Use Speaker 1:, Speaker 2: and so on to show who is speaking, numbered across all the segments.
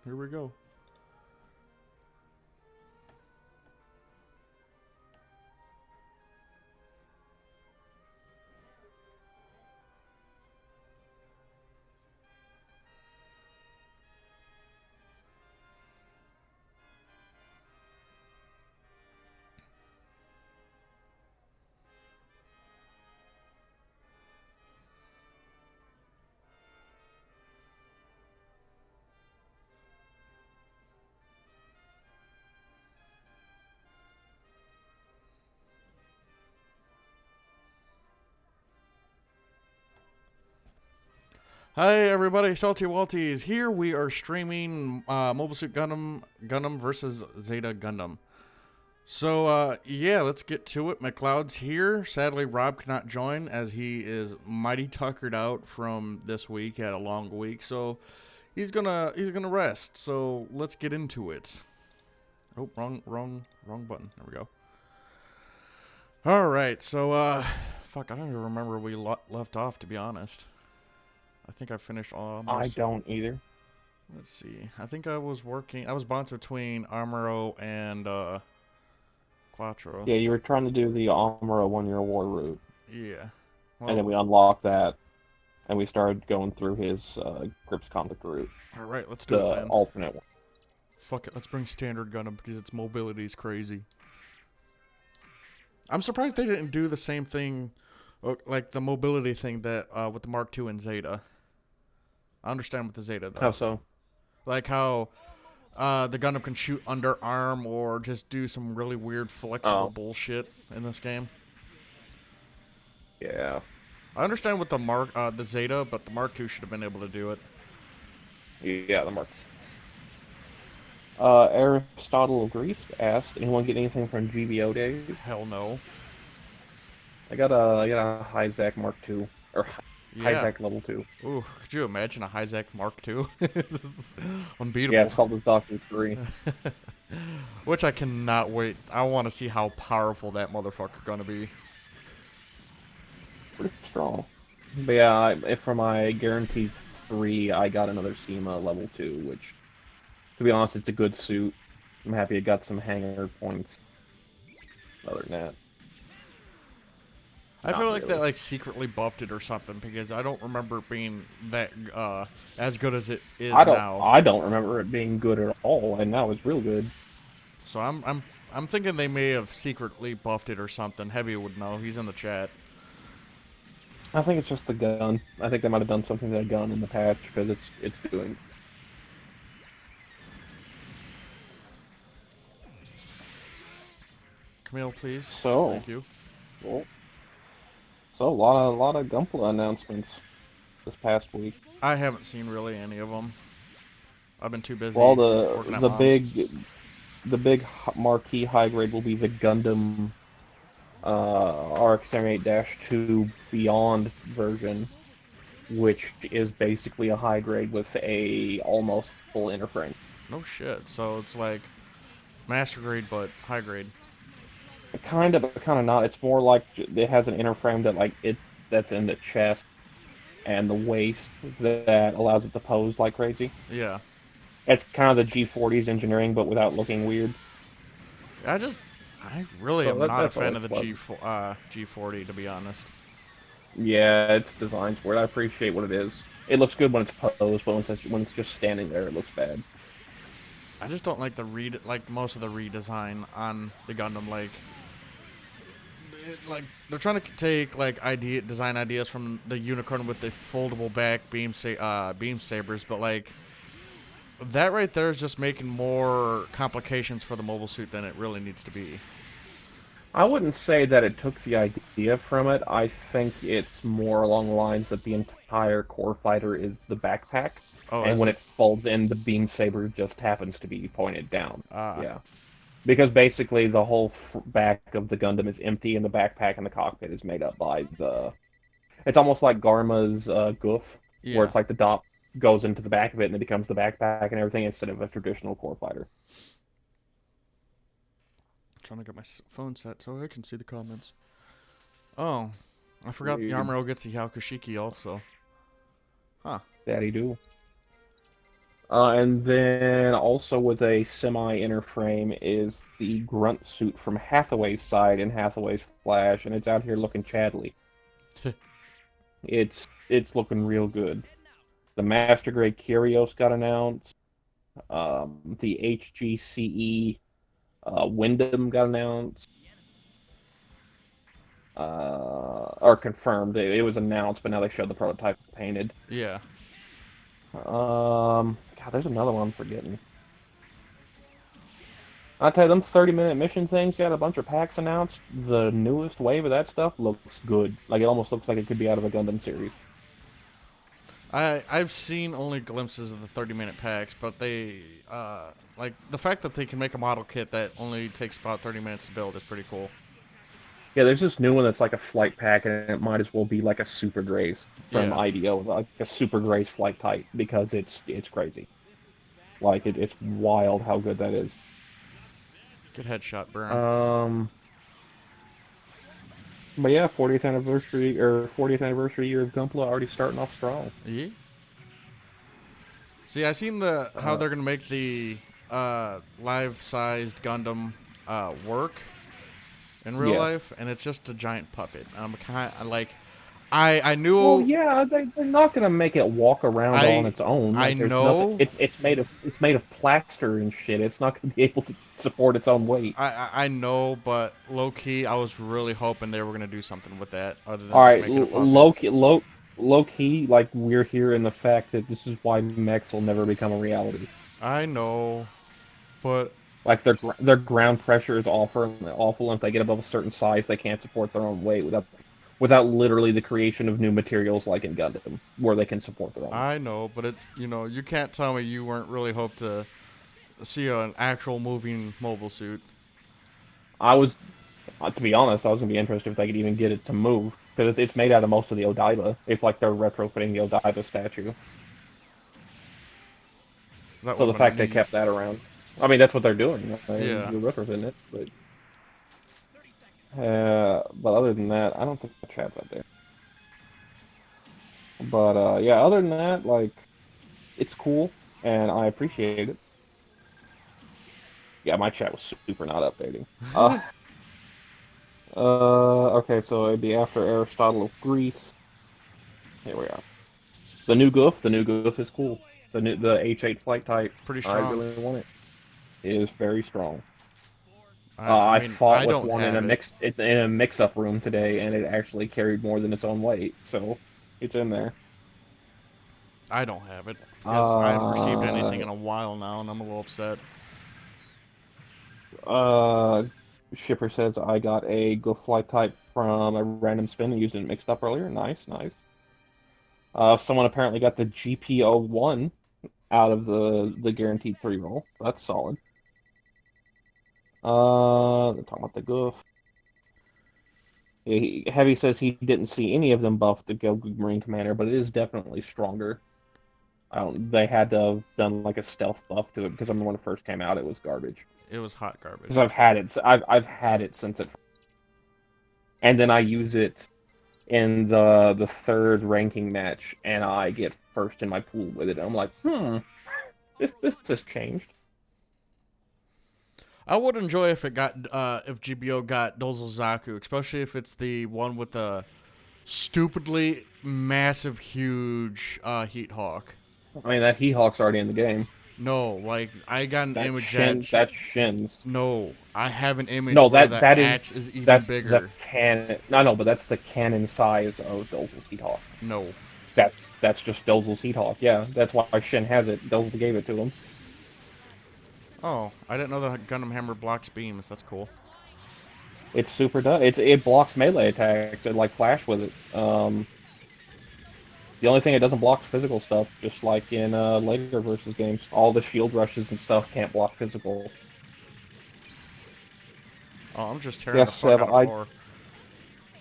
Speaker 1: here we go. Hi everybody, Salty Walties here. We are streaming Mobile Suit Gundam versus Zeta Gundam. So yeah, let's get to it. Mcleod's here. Sadly, Rob cannot join as he is mighty tuckered out from this week. He had a long week, so he's gonna rest. So let's get into it. Oh, wrong button. There we go. All right, so fuck, I don't even remember where we left off, to be honest. I think I finished almost.
Speaker 2: I don't either.
Speaker 1: Let's see. I think I was bounced between Armor and Quattro.
Speaker 2: Yeah, you were trying to do the Armor 1-year war route.
Speaker 1: Yeah. Well,
Speaker 2: And then we unlocked that, and we started going through his Grips conflict route.
Speaker 1: Alright, let's do
Speaker 2: the
Speaker 1: it then.
Speaker 2: Alternate one.
Speaker 1: Fuck it, let's bring standard Gundam because its mobility is crazy. I'm surprised they didn't do the same thing, like the mobility thing that with the Mark II and Zeta. I understand with the Zeta though.
Speaker 2: How so?
Speaker 1: Like how the Gundam can shoot underarm or just do some really weird flexible bullshit in this game.
Speaker 2: Yeah.
Speaker 1: I understand with the Zeta, but the Mark II should have been able to do it.
Speaker 2: Yeah, the Mark. Aristotle of Greece asked, anyone get anything from GBO days?
Speaker 1: Hell no.
Speaker 2: I got a Hyzak Mark II, or Hyzak level 2.
Speaker 1: Ooh, could you imagine a Hyzak Mark II? This is unbeatable.
Speaker 2: Yeah, it's called the Doctor 3.
Speaker 1: Which I cannot wait. I want to see how powerful that motherfucker gonna be.
Speaker 2: Pretty strong. But yeah, for my guaranteed 3, I got another SEMA level 2, which, to be honest, it's a good suit. I'm happy it got some hanger points. Other than that,
Speaker 1: I feel like they like secretly buffed it or something because I don't remember it being that as good as it is now.
Speaker 2: I don't remember it being good at all, and now it's real good.
Speaker 1: So I'm thinking they may have secretly buffed it or something. Heavy would know. He's in the chat.
Speaker 2: I think it's just the gun. I think they might have done something to the gun in the patch because it's doing.
Speaker 1: Camille, please.
Speaker 2: So,
Speaker 1: thank you.
Speaker 2: Well, so a lot of Gunpla announcements this past week.
Speaker 1: I haven't seen really any of them. I've been too busy.
Speaker 2: Well,
Speaker 1: working at
Speaker 2: the
Speaker 1: mom's.
Speaker 2: big marquee high grade will be the Gundam RX-78-2 Beyond version, which is basically a high grade with a almost full interframe.
Speaker 1: No shit. So it's like master grade but high grade.
Speaker 2: Kind of, but kind of not. It's more like it has an interframe that's in the chest and the waist that allows it to pose like crazy.
Speaker 1: Yeah.
Speaker 2: It's kind of the G40's engineering, but without looking weird.
Speaker 1: I really am not a fan of the G40, to be honest.
Speaker 2: Yeah, its design's weird. I appreciate what it is. It looks good when it's posed, but when it's just standing there, it looks bad.
Speaker 1: I just don't like most of the redesign on the Gundam. They're trying to take design ideas from the Unicorn with the foldable back beam sabers, but like that right there is just making more complications for the mobile suit than it really needs to be.
Speaker 2: I wouldn't say that it took the idea from it. I think it's more along the lines that the entire core fighter is the backpack, and when it folds in, the beam saber just happens to be pointed down. Yeah. Because basically the whole back of the Gundam is empty, and the backpack and the cockpit is made up by the... It's almost like Garma's Goof, where it's like the dot goes into the back of it, and it becomes the backpack and everything, instead of a traditional core fighter.
Speaker 1: Trying to get my phone set so I can see the comments. Oh, I forgot the Armor gets the Yakushiki also. Huh.
Speaker 2: Daddy do. And then also with a semi-inner frame is the grunt suit from Hathaway's side in Hathaway's Flash, and it's out here looking Chadley. It's looking real good. The Master Grade Curios got announced. The HGCE Wyndham got announced. Or confirmed. It was announced, but now they showed the prototype painted.
Speaker 1: Yeah.
Speaker 2: God, there's another one I'm forgetting. I tell you, them 30-minute mission things got a bunch of packs announced. The newest wave of that stuff looks good. Like, it almost looks like it could be out of a Gundam series.
Speaker 1: I've seen only glimpses of the 30-minute packs, but they like the fact that they can make a model kit that only takes about 30 minutes to build is pretty cool.
Speaker 2: Yeah, there's this new one that's like a flight pack, and it might as well be like a Super Grays from
Speaker 1: Yeah.
Speaker 2: IDEO, like a Super Grays flight type, because it's crazy. Like, it's wild how good that is.
Speaker 1: Good headshot, burn.
Speaker 2: But yeah, 40th anniversary year of Gunpla already starting off strong.
Speaker 1: Yeah. See, I seen how they're gonna make the life-sized Gundam work in real life, and it's just a giant puppet. I'm kind of like, I knew.
Speaker 2: Well, yeah, they're not gonna make it walk around on its own. Like,
Speaker 1: I
Speaker 2: there's
Speaker 1: know.
Speaker 2: nothing. It's made of plaster and shit. It's not gonna be able to support its own weight.
Speaker 1: I know, but low key, I was really hoping they were gonna do something with that, other than
Speaker 2: All
Speaker 1: just
Speaker 2: right,
Speaker 1: making a puppet.
Speaker 2: low key, like, we're hearing the fact that this is why mechs will never become a reality.
Speaker 1: I know, but
Speaker 2: Like, their ground pressure is awful, and if they get above a certain size, they can't support their own weight without literally the creation of new materials like in Gundam, where they can support their own.
Speaker 1: I know, but you can't tell me you weren't really hoped to see an actual moving mobile suit.
Speaker 2: I was, to be honest, I was gonna be interested if they could even get it to move, because it's made out of most of the Odaiba. It's like they're retrofitting the Odaiba statue. So the fact they kept that around, I mean, that's what they're doing.
Speaker 1: Yeah.
Speaker 2: You're retrofitting it, but other than that, I don't think the chat's out there. But yeah, other than that, like, it's cool, and I appreciate it. Yeah, my chat was super not updating. Okay, so it'd be after Aristotle of Greece. Here we are. The new goof is cool. The H8 flight type.
Speaker 1: Pretty strong.
Speaker 2: I really want it. It is very strong.
Speaker 1: I
Speaker 2: I fought
Speaker 1: I
Speaker 2: with
Speaker 1: don't
Speaker 2: one
Speaker 1: have
Speaker 2: in a mix-up room today, and it actually carried more than its own weight, so it's in there.
Speaker 1: I don't have it because I haven't received anything in a while now, and I'm a little upset.
Speaker 2: Shipper says I got a Go Fly type from a random spin and used it mixed up earlier. Nice, nice. Someone apparently got the GP01 out of the guaranteed 3 roll. That's solid. They're talking about the goof. Heavy says he didn't see any of them buff the Go Marine Commander, but it is definitely stronger. They had to have done like a stealth buff to it, because I mean, when it first came out, it was garbage.
Speaker 1: It was hot garbage.
Speaker 2: Because I've had it. I've had it since it. And then I use it in the third ranking match, and I get first in my pool with it. And I'm like, this changed.
Speaker 1: I would enjoy if it got if GBO got Dozelzaku, especially if it's the one with the stupidly massive, huge Heat Hawk.
Speaker 2: I mean, that Heat Hawk's already in the game.
Speaker 1: No, like I got an image
Speaker 2: that's Shin's.
Speaker 1: No, I have an image.
Speaker 2: No,
Speaker 1: where
Speaker 2: that
Speaker 1: is even bigger.
Speaker 2: The cannon. No, but that's the cannon size of Dozel's Heat Hawk.
Speaker 1: No,
Speaker 2: that's just Dozel's Heat Hawk. Yeah, that's why Shin has it. Dozel gave it to him.
Speaker 1: Oh, I didn't know the Gundam Hammer blocks beams. That's cool.
Speaker 2: It's super dumb. It blocks melee attacks. It like flash with it. The only thing it doesn't block is physical stuff, just like in later versus games. All the shield rushes and stuff can't block physical.
Speaker 1: Oh, I'm just tearing the fuck out of floor.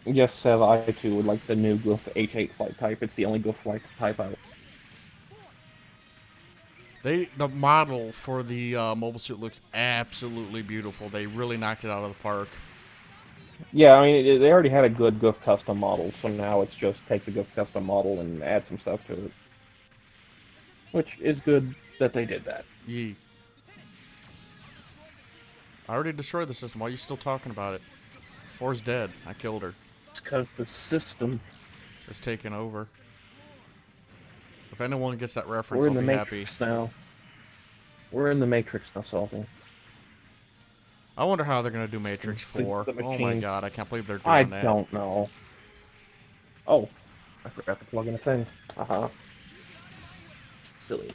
Speaker 2: Yes, Sev, I too would like the new Goof H8 flight type. It's the only Goof flight type I.
Speaker 1: The model for the mobile suit looks absolutely beautiful. They really knocked it out of the park.
Speaker 2: Yeah, I mean, they already had a good Goof custom model, so now it's just take the Goof custom model and add some stuff to it. Which is good. that they did that.
Speaker 1: Yee. I already destroyed the system. Why are you still talking about it? 4's dead. I killed her.
Speaker 2: It's because the system
Speaker 1: is taking over. If anyone gets that reference,
Speaker 2: We're in
Speaker 1: I'll
Speaker 2: the
Speaker 1: be
Speaker 2: Matrix
Speaker 1: happy.
Speaker 2: now. We're in the Matrix now, Salty.
Speaker 1: I wonder how they're going to do Matrix 4. Oh my god, I can't believe they're doing that.
Speaker 2: I don't know. Oh, I forgot to plug in a thing. Uh-huh. Silly.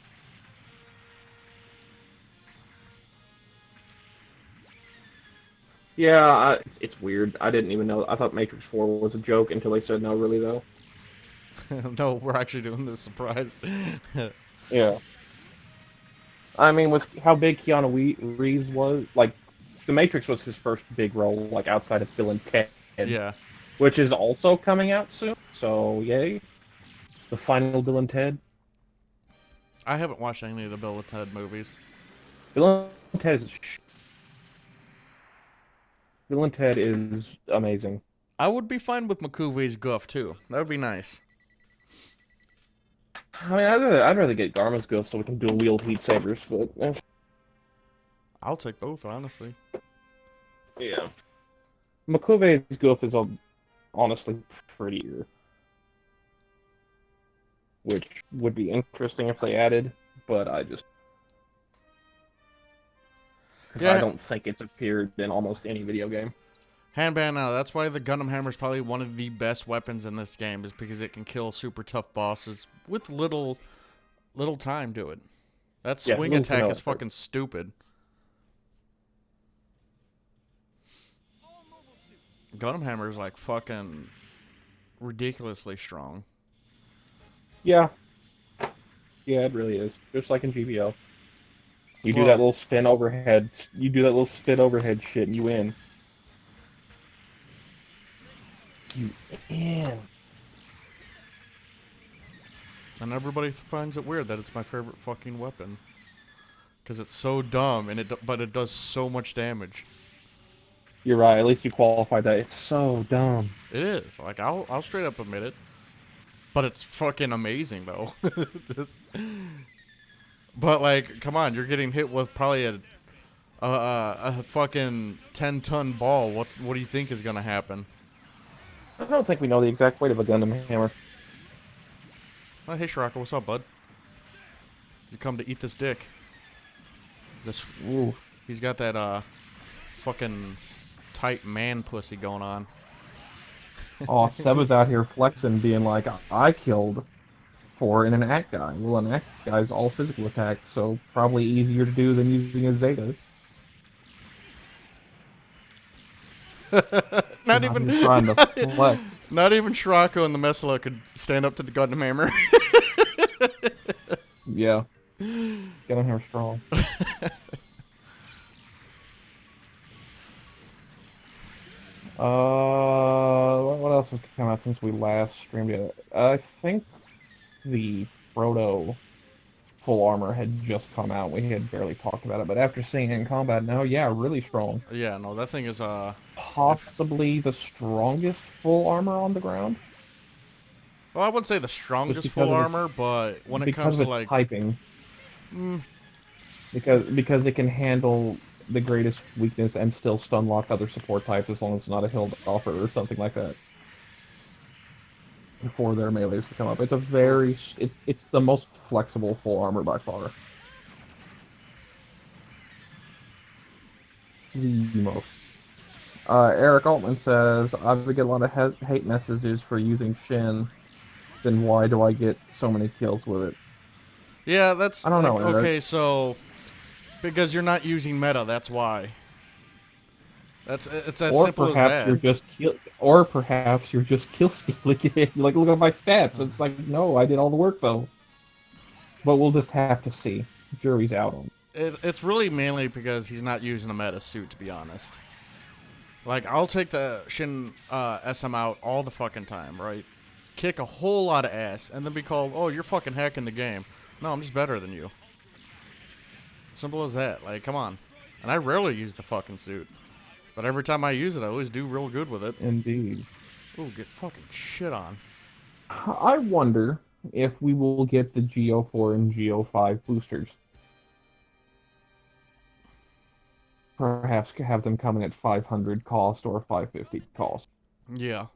Speaker 2: Yeah, it's weird. I didn't even know. I thought Matrix 4 was a joke until they said no, really, though.
Speaker 1: No, we're actually doing this surprise.
Speaker 2: Yeah. I mean, with how big Keanu Reeves was, like, The Matrix was his first big role, like, outside of Bill and Ted.
Speaker 1: Yeah.
Speaker 2: Which is also coming out soon, so yay. The final Bill and Ted.
Speaker 1: I haven't watched any of the Bill and Ted movies.
Speaker 2: Bill and Ted is amazing.
Speaker 1: I would be fine with McCoovey's goof, too. That would be nice.
Speaker 2: I mean, I'd rather get Garma's goof so we can dual wield heat sabers, but
Speaker 1: I'll take both, honestly.
Speaker 2: Yeah. McCoovey's goof is honestly prettier, which would be interesting if they added, but because I don't think it's appeared in almost any video game.
Speaker 1: Handban now, that's why the Gundam Hammer is probably one of the best weapons in this game, is because it can kill super tough bosses with little time to it. That swing attack is fucking stupid. Gundam Hammer is like fucking ridiculously strong.
Speaker 2: Yeah. Yeah, it really is. Just like in GBO. You do that little spin overhead. You do that little spin overhead shit, and you win. You win.
Speaker 1: And everybody finds it weird that it's my favorite fucking weapon, because it's so dumb, and but it does so much damage.
Speaker 2: You're right. At least you qualified that. It's so dumb.
Speaker 1: It is. Like, I'll straight up admit it. But it's fucking amazing, though. But, like, come on, you're getting hit with probably a fucking 10-ton ball. What do you think is gonna happen?
Speaker 2: I don't think we know the exact weight of a Gundam hammer.
Speaker 1: Oh, hey, Shiraka, what's up, bud? You come to eat this dick.
Speaker 2: Ooh.
Speaker 1: He's got that, fucking tight man pussy going on.
Speaker 2: Oh, Seb was out here flexing, being like, I killed 4 in an act guy. Well, an act guy's all physical attack, so probably easier to do than using a Zeta.
Speaker 1: Not even
Speaker 2: trying to flex.
Speaker 1: Not even Shirako and the Messala could stand up to the Gundam Hammer.
Speaker 2: Yeah. Gundam Hammer strong. What else has come out since we last streamed it? I think the Proto full armor had just come out. We had barely talked about it, but after seeing it in combat now, yeah, really strong.
Speaker 1: Yeah, no, that thing is
Speaker 2: possibly the strongest full armor on the ground.
Speaker 1: Well, I wouldn't say the strongest full armor, but when it comes to like
Speaker 2: typing, because it can handle the greatest weakness and still stun lock other support types as long as it's not a hill offer or something like that. Before their melees to come up, it's a very it's the most flexible full armor by far. The most. Eric Altman says, I would get a lot of hate messages for using Shin. Then why do I get so many kills with it?
Speaker 1: Yeah, that's
Speaker 2: I don't know. Eric.
Speaker 1: Okay, so because you're not using meta, that's why. It's as simple as that.
Speaker 2: Or perhaps you're just kill stealing it. Like, look at my stats. It's like, no, I did all the work though. But we'll just have to see. Jury's out on
Speaker 1: it. It's really mainly because he's not using a meta suit, to be honest. Like, I'll take the Shin SM out all the fucking time, right? Kick a whole lot of ass, and then be called, oh, you're fucking hacking the game. No, I'm just better than you. Simple as that. Like, come on. And I rarely use the fucking suit. But every time I use it, I always do real good with it.
Speaker 2: Indeed.
Speaker 1: Ooh, get fucking shit on.
Speaker 2: I wonder if we will get the GO4 and GO5 boosters. perhaps have them coming at 500 cost or 550 cost.
Speaker 1: Yeah.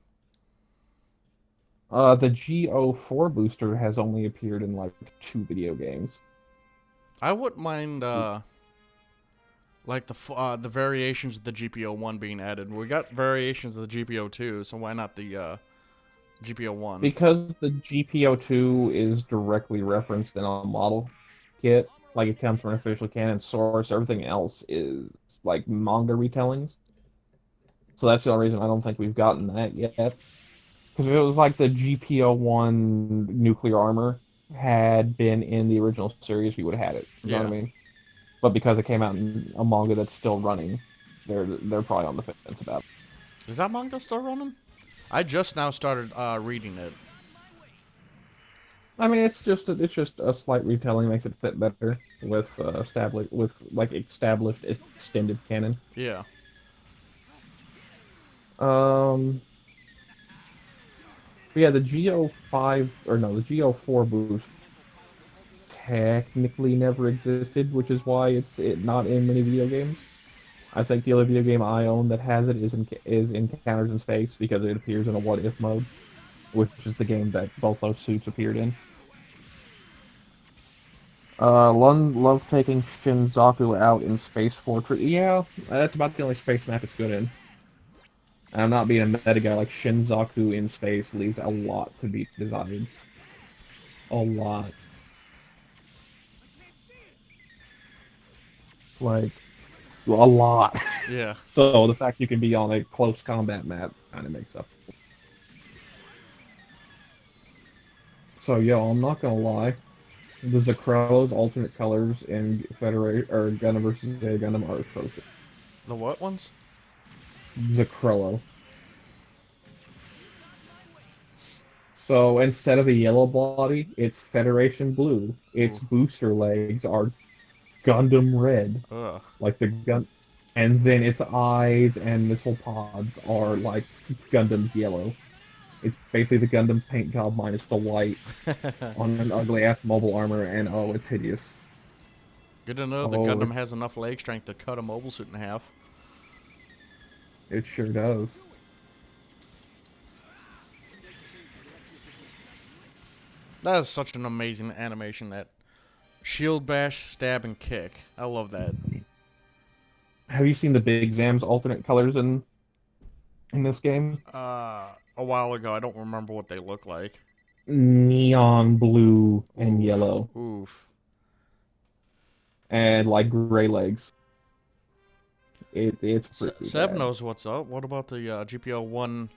Speaker 2: The Go4 booster has only appeared in like 2 video games.
Speaker 1: I wouldn't mind like the variations of the GPO1 being added. We got variations of the GPO2, so why not the GPO1?
Speaker 2: Because the GPO2 is directly referenced in a model kit, like it comes from an official canon source, everything else is like manga retellings. So that's the only reason I don't think we've gotten that yet. Because if it was like the GPO1 nuclear armor had been in the original series, we would have had it. You know what I mean? But because it came out in a manga that's still running, they're probably on the fence about it.
Speaker 1: Is that manga still running? I just now started reading it.
Speaker 2: I mean, it's just a slight retelling, makes it fit better with established extended canon.
Speaker 1: Yeah.
Speaker 2: Yeah, the Go5 or no, the Go4 boost technically never existed, which is why it's not in many video games. I think the only video game I own that has it is Encounters in Space because it appears in a What If mode, which is the game that both those suits appeared in. Love taking Shinzaku out in Space Fortress. Yeah, that's about the only space map it's good in. And I'm not being a meta guy, like Shinzaku in space leaves a lot to be desired. A lot. Like, a lot.
Speaker 1: Yeah.
Speaker 2: So the fact you can be on a close combat map kind of makes up. So, yo, I'm not gonna lie. The Zacrello's alternate colors in Gundam vs. Zeta Gundam are atrocious.
Speaker 1: The what ones?
Speaker 2: Zacrello. So instead of a yellow body, it's Federation blue. Its booster legs are Gundam red.
Speaker 1: Ugh.
Speaker 2: Like the gun, and then its eyes and missile pods are like Gundam's yellow. It's basically the Gundam's paint job minus the white on an ugly ass mobile armor, and oh, it's hideous.
Speaker 1: Good to know the Gundam has enough leg strength to cut a mobile suit in half.
Speaker 2: It sure does.
Speaker 1: That is such an amazing animation, that shield bash, stab, and kick. I love that.
Speaker 2: Have you seen the Big Zam's alternate colors in this game?
Speaker 1: A while ago. I don't remember what they look like.
Speaker 2: Neon blue and yellow.
Speaker 1: Oof.
Speaker 2: And like gray legs. It's pretty
Speaker 1: Sev
Speaker 2: bad.
Speaker 1: knows what's up. What about the GPO1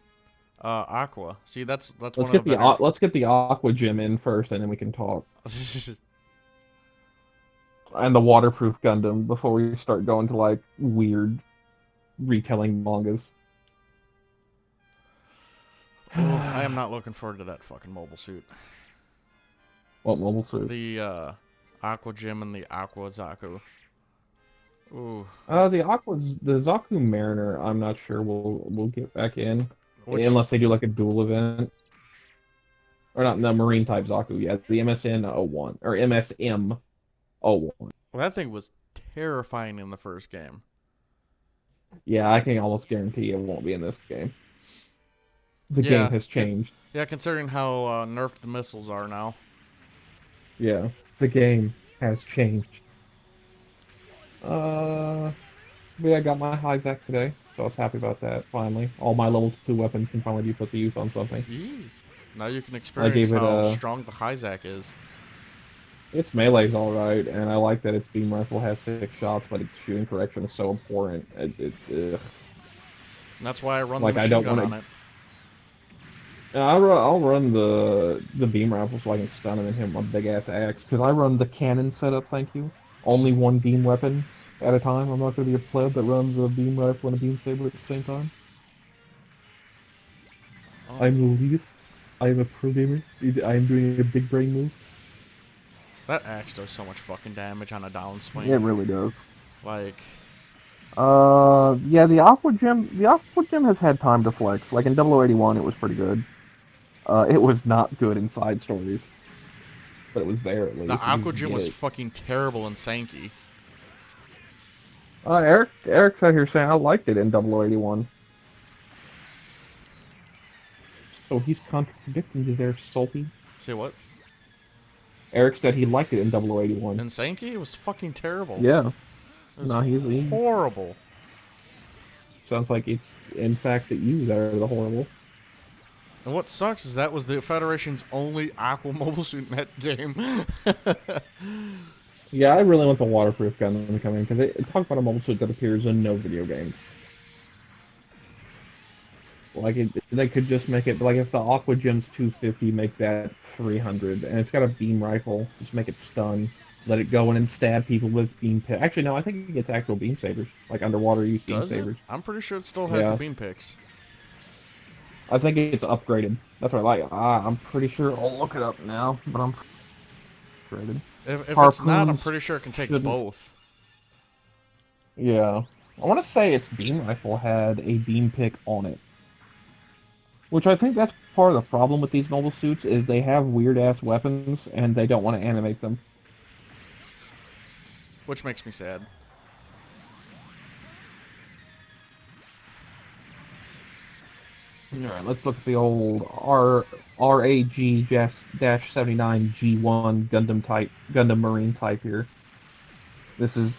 Speaker 1: Aqua? See, that's
Speaker 2: Let's
Speaker 1: one
Speaker 2: get
Speaker 1: of the
Speaker 2: let's get the Aqua Gym in first, and then we can talk. And the waterproof Gundam before we start going to like weird retelling mangas.
Speaker 1: I am not looking forward to that fucking mobile suit.
Speaker 2: What mobile suit?
Speaker 1: The Aqua Gym and the Aqua Zaku. Ooh.
Speaker 2: The Zaku Mariner, I'm not sure we'll get back in. Unless they do like a dual event. Or not, no, Marine type Zaku, yeah. The MSN 01. Or MSM 01.
Speaker 1: Well, that thing was terrifying in the first game.
Speaker 2: Yeah, I can almost guarantee it won't be in this game. The game has changed.
Speaker 1: Yeah, considering how nerfed the missiles are now.
Speaker 2: Yeah, the game has changed. But I got my Hyzak today, so I was happy about that, finally. All my level 2 weapons can finally be put to use on something.
Speaker 1: Jeez. Now you can experience how strong the Hyzak is.
Speaker 2: Its melee's alright, and I like that its beam rifle has 6 shots, but its shooting correction is so important.
Speaker 1: That's why I run the machine gun on it.
Speaker 2: I'll run the beam rifle so I can stun him and hit him with a big-ass axe, because I run the cannon setup, thank you. Only one beam weapon at a time. I'm not going to be a pleb that runs a beam rifle and a beam saber at the same time. Oh. I'm the elitist. I'm a pro gamer. I'm doing a big brain move.
Speaker 1: That axe does so much fucking damage on a downswing.
Speaker 2: It really does.
Speaker 1: Like...
Speaker 2: yeah, the Aqua Gym has had time to flex. Like in 0081, it was pretty good. It was not good in side stories. But it was there at least.
Speaker 1: The Aqua Gym was fucking terrible in Sankey.
Speaker 2: Eric's out here saying I liked it in 0081. So he's contradicting you there, Salty.
Speaker 1: Say what?
Speaker 2: Eric said he liked it in 0081.
Speaker 1: And Sankey? It was fucking terrible.
Speaker 2: Yeah.
Speaker 1: It was
Speaker 2: He's
Speaker 1: horrible.
Speaker 2: Sounds like it's, in fact, that you that are the horrible.
Speaker 1: And what sucks is that was the Federation's only Aqua Mobile Suit Net game.
Speaker 2: Yeah, I really want the waterproof Gundam to come in, because they talk about a mobile suit that appears in no video games. Like, they could just make it, like, if the Aqua Gem's 250, make that 300, and it's got a beam rifle, just make it stun, let it go in and stab people with beam picks. Actually, no, I think it gets actual beam sabers, like underwater use beam sabers.
Speaker 1: I'm pretty sure it still has the beam picks.
Speaker 2: I think it's upgraded. That's what I like. I'm pretty sure, I'll look it up now, but I'm upgraded.
Speaker 1: If it's not, I'm pretty sure it can take both.
Speaker 2: Yeah. I want to say its beam rifle had a beam pick on it. Which I think that's part of the problem with these mobile suits, is they have weird-ass weapons, and they don't want to animate them.
Speaker 1: Which makes me sad.
Speaker 2: Alright, let's look at the old RAG-79 G1 Gundam Marine type here. This is...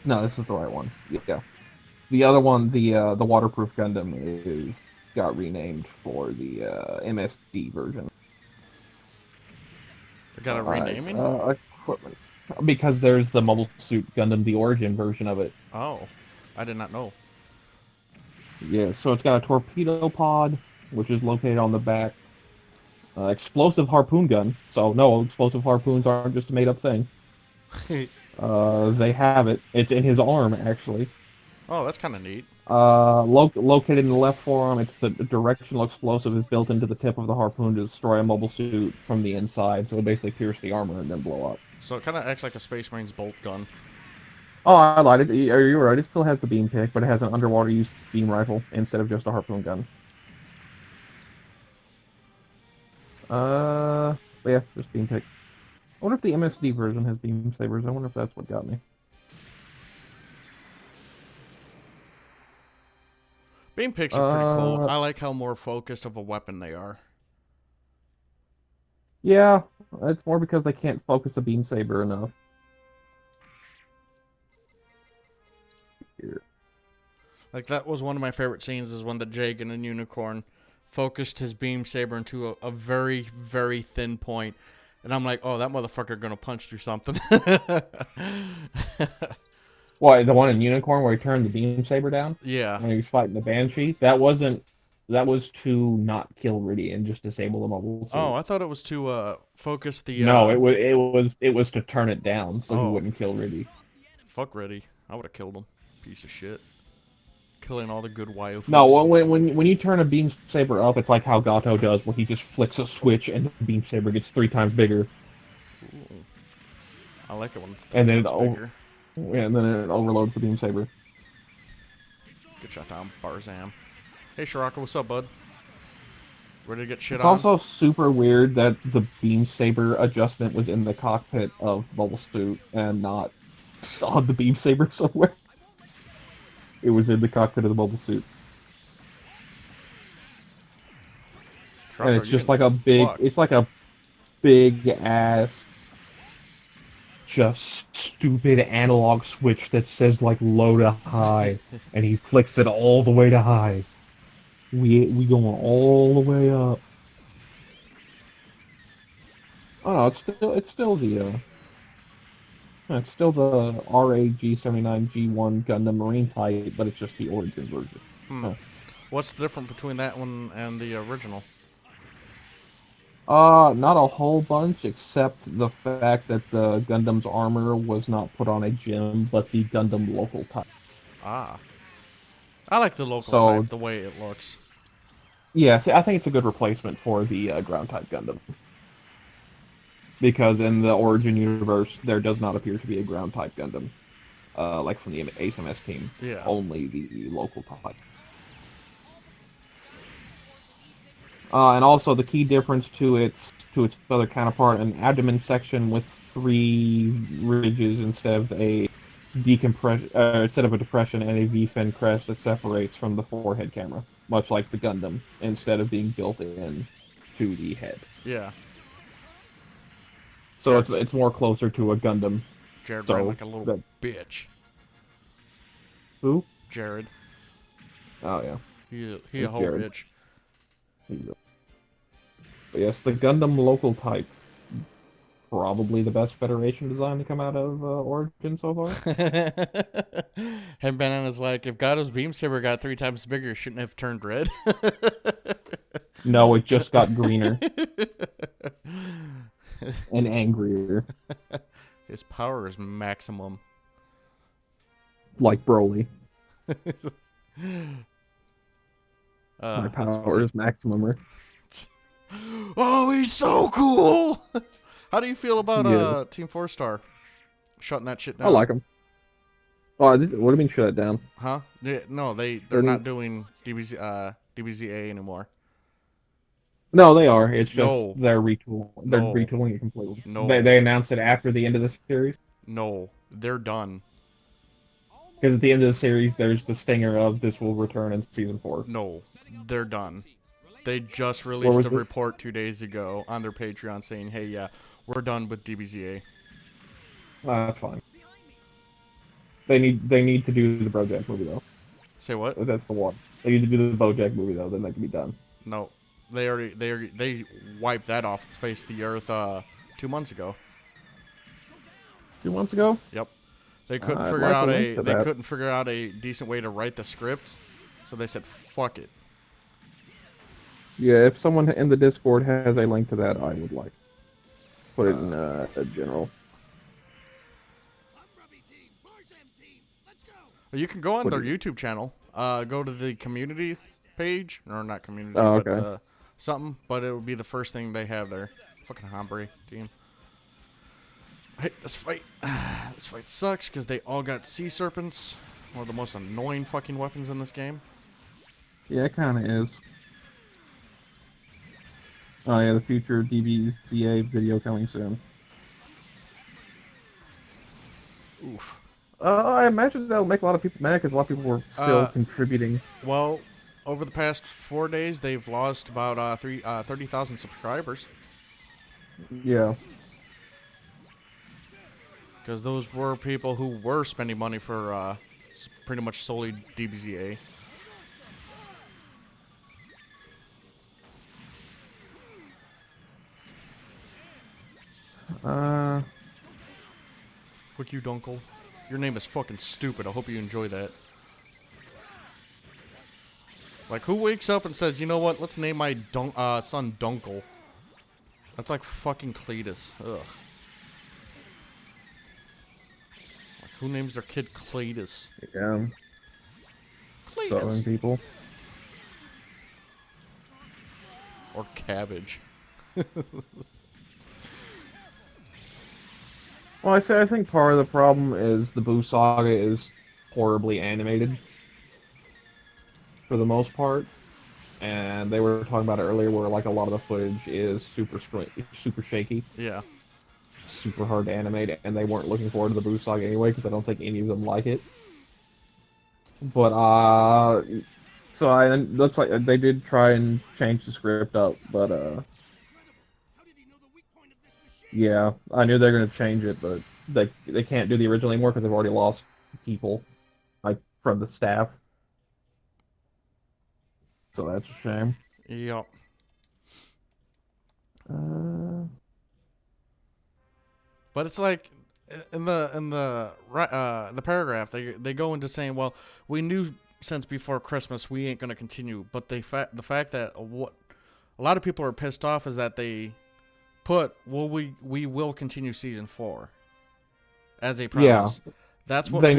Speaker 2: No, this is the right one. Yeah. The other one, the waterproof Gundam, got renamed for the MSD version.
Speaker 1: They got a renaming?
Speaker 2: Equipment. Because there's the Mobile Suit Gundam, the Origin version of it.
Speaker 1: Oh, I did not know.
Speaker 2: Yeah, so it's got a torpedo pod, which is located on the back. Explosive harpoon gun. So no, explosive harpoons aren't just a made-up thing. They have it. It's in his arm, actually.
Speaker 1: Oh, that's kind of neat.
Speaker 2: Located in the left forearm, it's the directional explosive is built into the tip of the harpoon to destroy a mobile suit from the inside, so it basically pierce the armor and then blow up.
Speaker 1: So it kind of acts like a Space Marine's bolt gun.
Speaker 2: Oh, I lied. You're right. It still has the beam pick, but it has an underwater use beam rifle instead of just a harpoon gun. But yeah, just beam pick. I wonder if the MSD version has beam sabers. I wonder if that's what got me.
Speaker 1: Beam picks are pretty cool. I like how more focused of a weapon they are.
Speaker 2: Yeah, it's more because they can't focus a beam saber enough. Here.
Speaker 1: Like, that was one of my favorite scenes, is when the Jagan and Unicorn focused his beam saber into a very, very thin point. And I'm like, oh, that motherfucker gonna punch through something.
Speaker 2: What, the one in Unicorn where he turned the beam saber down?
Speaker 1: Yeah.
Speaker 2: When he was fighting the Banshee? That was to not kill Ridden and just disable the mobile suit.
Speaker 1: Oh, I thought it was to focus the...
Speaker 2: No, it was to turn it down so he wouldn't kill Ridden.
Speaker 1: Fuck Ridden. I would have killed him. Piece of shit. Killing all the good waifus.
Speaker 2: No, when you turn a beam saber up, it's like how Gato does, where he just flicks a switch and the beam saber gets 3 times bigger.
Speaker 1: Ooh. I like it when it's 3 times bigger.
Speaker 2: Yeah, and then it overloads the beam saber.
Speaker 1: Good shot, Tom. Barzam. Hey, Shiraka, what's up, bud? Ready to get shit
Speaker 2: on? It's also super weird that the beam saber adjustment was in the cockpit of Mobile Suit and not on the beam saber somewhere. It was in the cockpit of the Mobile Suit. Shiraka, and it's just like a big... Fucked. It's like a big-ass... just stupid analog switch that says like low to high, and he flicks it all the way to high. We going all the way up. Oh, it's still the RAG-79 G1 Gundam Marine type, but it's just the Origin version.
Speaker 1: Huh. What's the difference between that one and the original?
Speaker 2: Not a whole bunch, except the fact that the Gundam's armor was not put on a gem, but the Gundam local type.
Speaker 1: Ah. I like the local type, the way it looks.
Speaker 2: Yeah, see, I think it's a good replacement for the ground type Gundam. Because in the Origin universe, there does not appear to be a ground type Gundam. Like from the HMS team.
Speaker 1: Yeah.
Speaker 2: Only the local type. And also the key difference to its other counterpart, an abdomen section with 3 ridges instead of a depression and a V-fin crest that separates from the forehead camera, much like the Gundam, instead of being built in to the head.
Speaker 1: Yeah.
Speaker 2: So it's more closer to a Gundam.
Speaker 1: Jared ran like a little bitch.
Speaker 2: Who?
Speaker 1: Jared.
Speaker 2: Oh yeah.
Speaker 1: He a whole bitch.
Speaker 2: But yes, the Gundam local type. Probably the best Federation design to come out of Origin so far.
Speaker 1: And Banana's like, if Gado's beam saber got 3 times bigger, shouldn't have turned red.
Speaker 2: No, it just got greener. And angrier.
Speaker 1: His power is maximum.
Speaker 2: Like Broly. My
Speaker 1: That's
Speaker 2: power is maximum.
Speaker 1: Oh, he's so cool! How do you feel about Team 4-Star shutting that shit down?
Speaker 2: I like him. Oh, what do you mean shut it down?
Speaker 1: Huh? Yeah, no, they're not doing DBZA anymore.
Speaker 2: No, they are. It's just they're retooling it completely.
Speaker 1: No.
Speaker 2: They announced it after the end of the series.
Speaker 1: No, they're done.
Speaker 2: Because at the end of the series, there's the stinger of this will return in season 4.
Speaker 1: No, they're done. They just released a report 2 days ago on their Patreon saying, hey, yeah, we're done with DBZA.
Speaker 2: That's fine. They need to do the BoJack movie, though.
Speaker 1: Say what?
Speaker 2: That's the one. They need to do the BoJack movie, though, then they can be done.
Speaker 1: No, they wiped that off the face of the earth 2 months ago.
Speaker 2: 2 months ago?
Speaker 1: Yep. They couldn't figure out a decent way to write the script, so they said, fuck it.
Speaker 2: Yeah, if someone in the Discord has a link to that, I would like put it in a general.
Speaker 1: You can go on their YouTube channel. Go to the community page, or not community, but something. But it would be the first thing they have there. Fucking Hombre team. I hate this fight. This fight sucks because they all got sea serpents. One of the most annoying fucking weapons in this game.
Speaker 2: Yeah, it kind of is. Oh yeah, the future DBZA video coming soon.
Speaker 1: Oof.
Speaker 2: I imagine that'll make a lot of people mad because a lot of people were still contributing.
Speaker 1: Well, over the past 4 days, they've lost about 30,000 subscribers.
Speaker 2: Yeah.
Speaker 1: Because those were people who were spending money for pretty much solely DBZA. Fuck you, Dunkel. Your name is fucking stupid. I hope you enjoy that. Like, who wakes up and says, you know what, let's name my son Dunkel? That's like fucking Cletus. Ugh. Like, who names their kid Cletus?
Speaker 2: Yeah.
Speaker 1: Cletus.
Speaker 2: Southern people.
Speaker 1: Or Cabbage.
Speaker 2: Well, I think part of the problem is the Boo Saga is horribly animated. For the most part. And they were talking about it earlier where like a lot of the footage is super shaky.
Speaker 1: Yeah.
Speaker 2: Super hard to animate, and they weren't looking forward to the Boo Saga anyway because I don't think any of them like it. But it looks like they did try and change the script up, but yeah, I knew they were gonna change it, but they can't do the original anymore because they've already lost people, like from the staff. So that's a shame.
Speaker 1: Yep. But it's like in the paragraph they go into saying, well, we knew since before Christmas we ain't gonna continue, but the fact that what a lot of people are pissed off is that they put, well, we will continue season 4 as a promise. Yeah, that's what
Speaker 2: and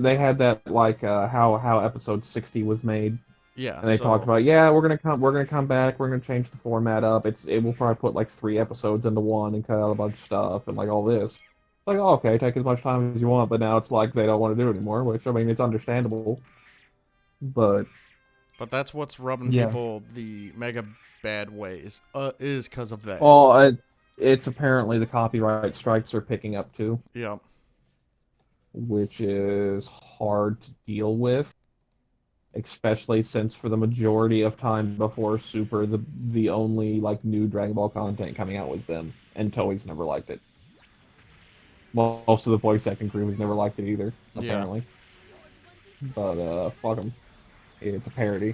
Speaker 2: they had that like how episode 60 was made.
Speaker 1: Yeah,
Speaker 2: and they talked about, we're gonna come back, we're gonna change the format up. It will probably put like 3 episodes into one and cut out a bunch of stuff and like all this. It's like, oh, okay, take as much time as you want, but now it's like they don't want to do it anymore, which I mean it's understandable. But
Speaker 1: But that's what's rubbing people the mega bad ways, is because of that.
Speaker 2: Oh, it's apparently the copyright strikes are picking up too.
Speaker 1: Yeah.
Speaker 2: Which is hard to deal with, especially since for the majority of time before Super, the only like new Dragon Ball content coming out was them, and Toei's never liked it. Most of the voice acting crew has never liked it either, apparently. Yeah. But fuck them. It's a parody.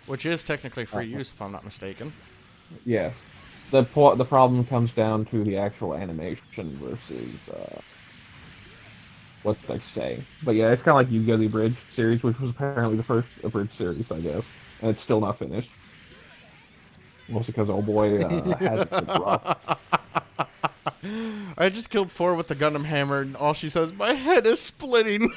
Speaker 1: Which is technically free use, if I'm not mistaken.
Speaker 2: Yes. The problem comes down to the actual animation versus what they say. But yeah, it's kind of like Yu-Gi-Oh! Abridged series, which was apparently the first Abridged series, I guess. And it's still not finished. Mostly because old boy has it rough.
Speaker 1: I just killed 4 with the Gundam hammer, and all she says, my head is splitting.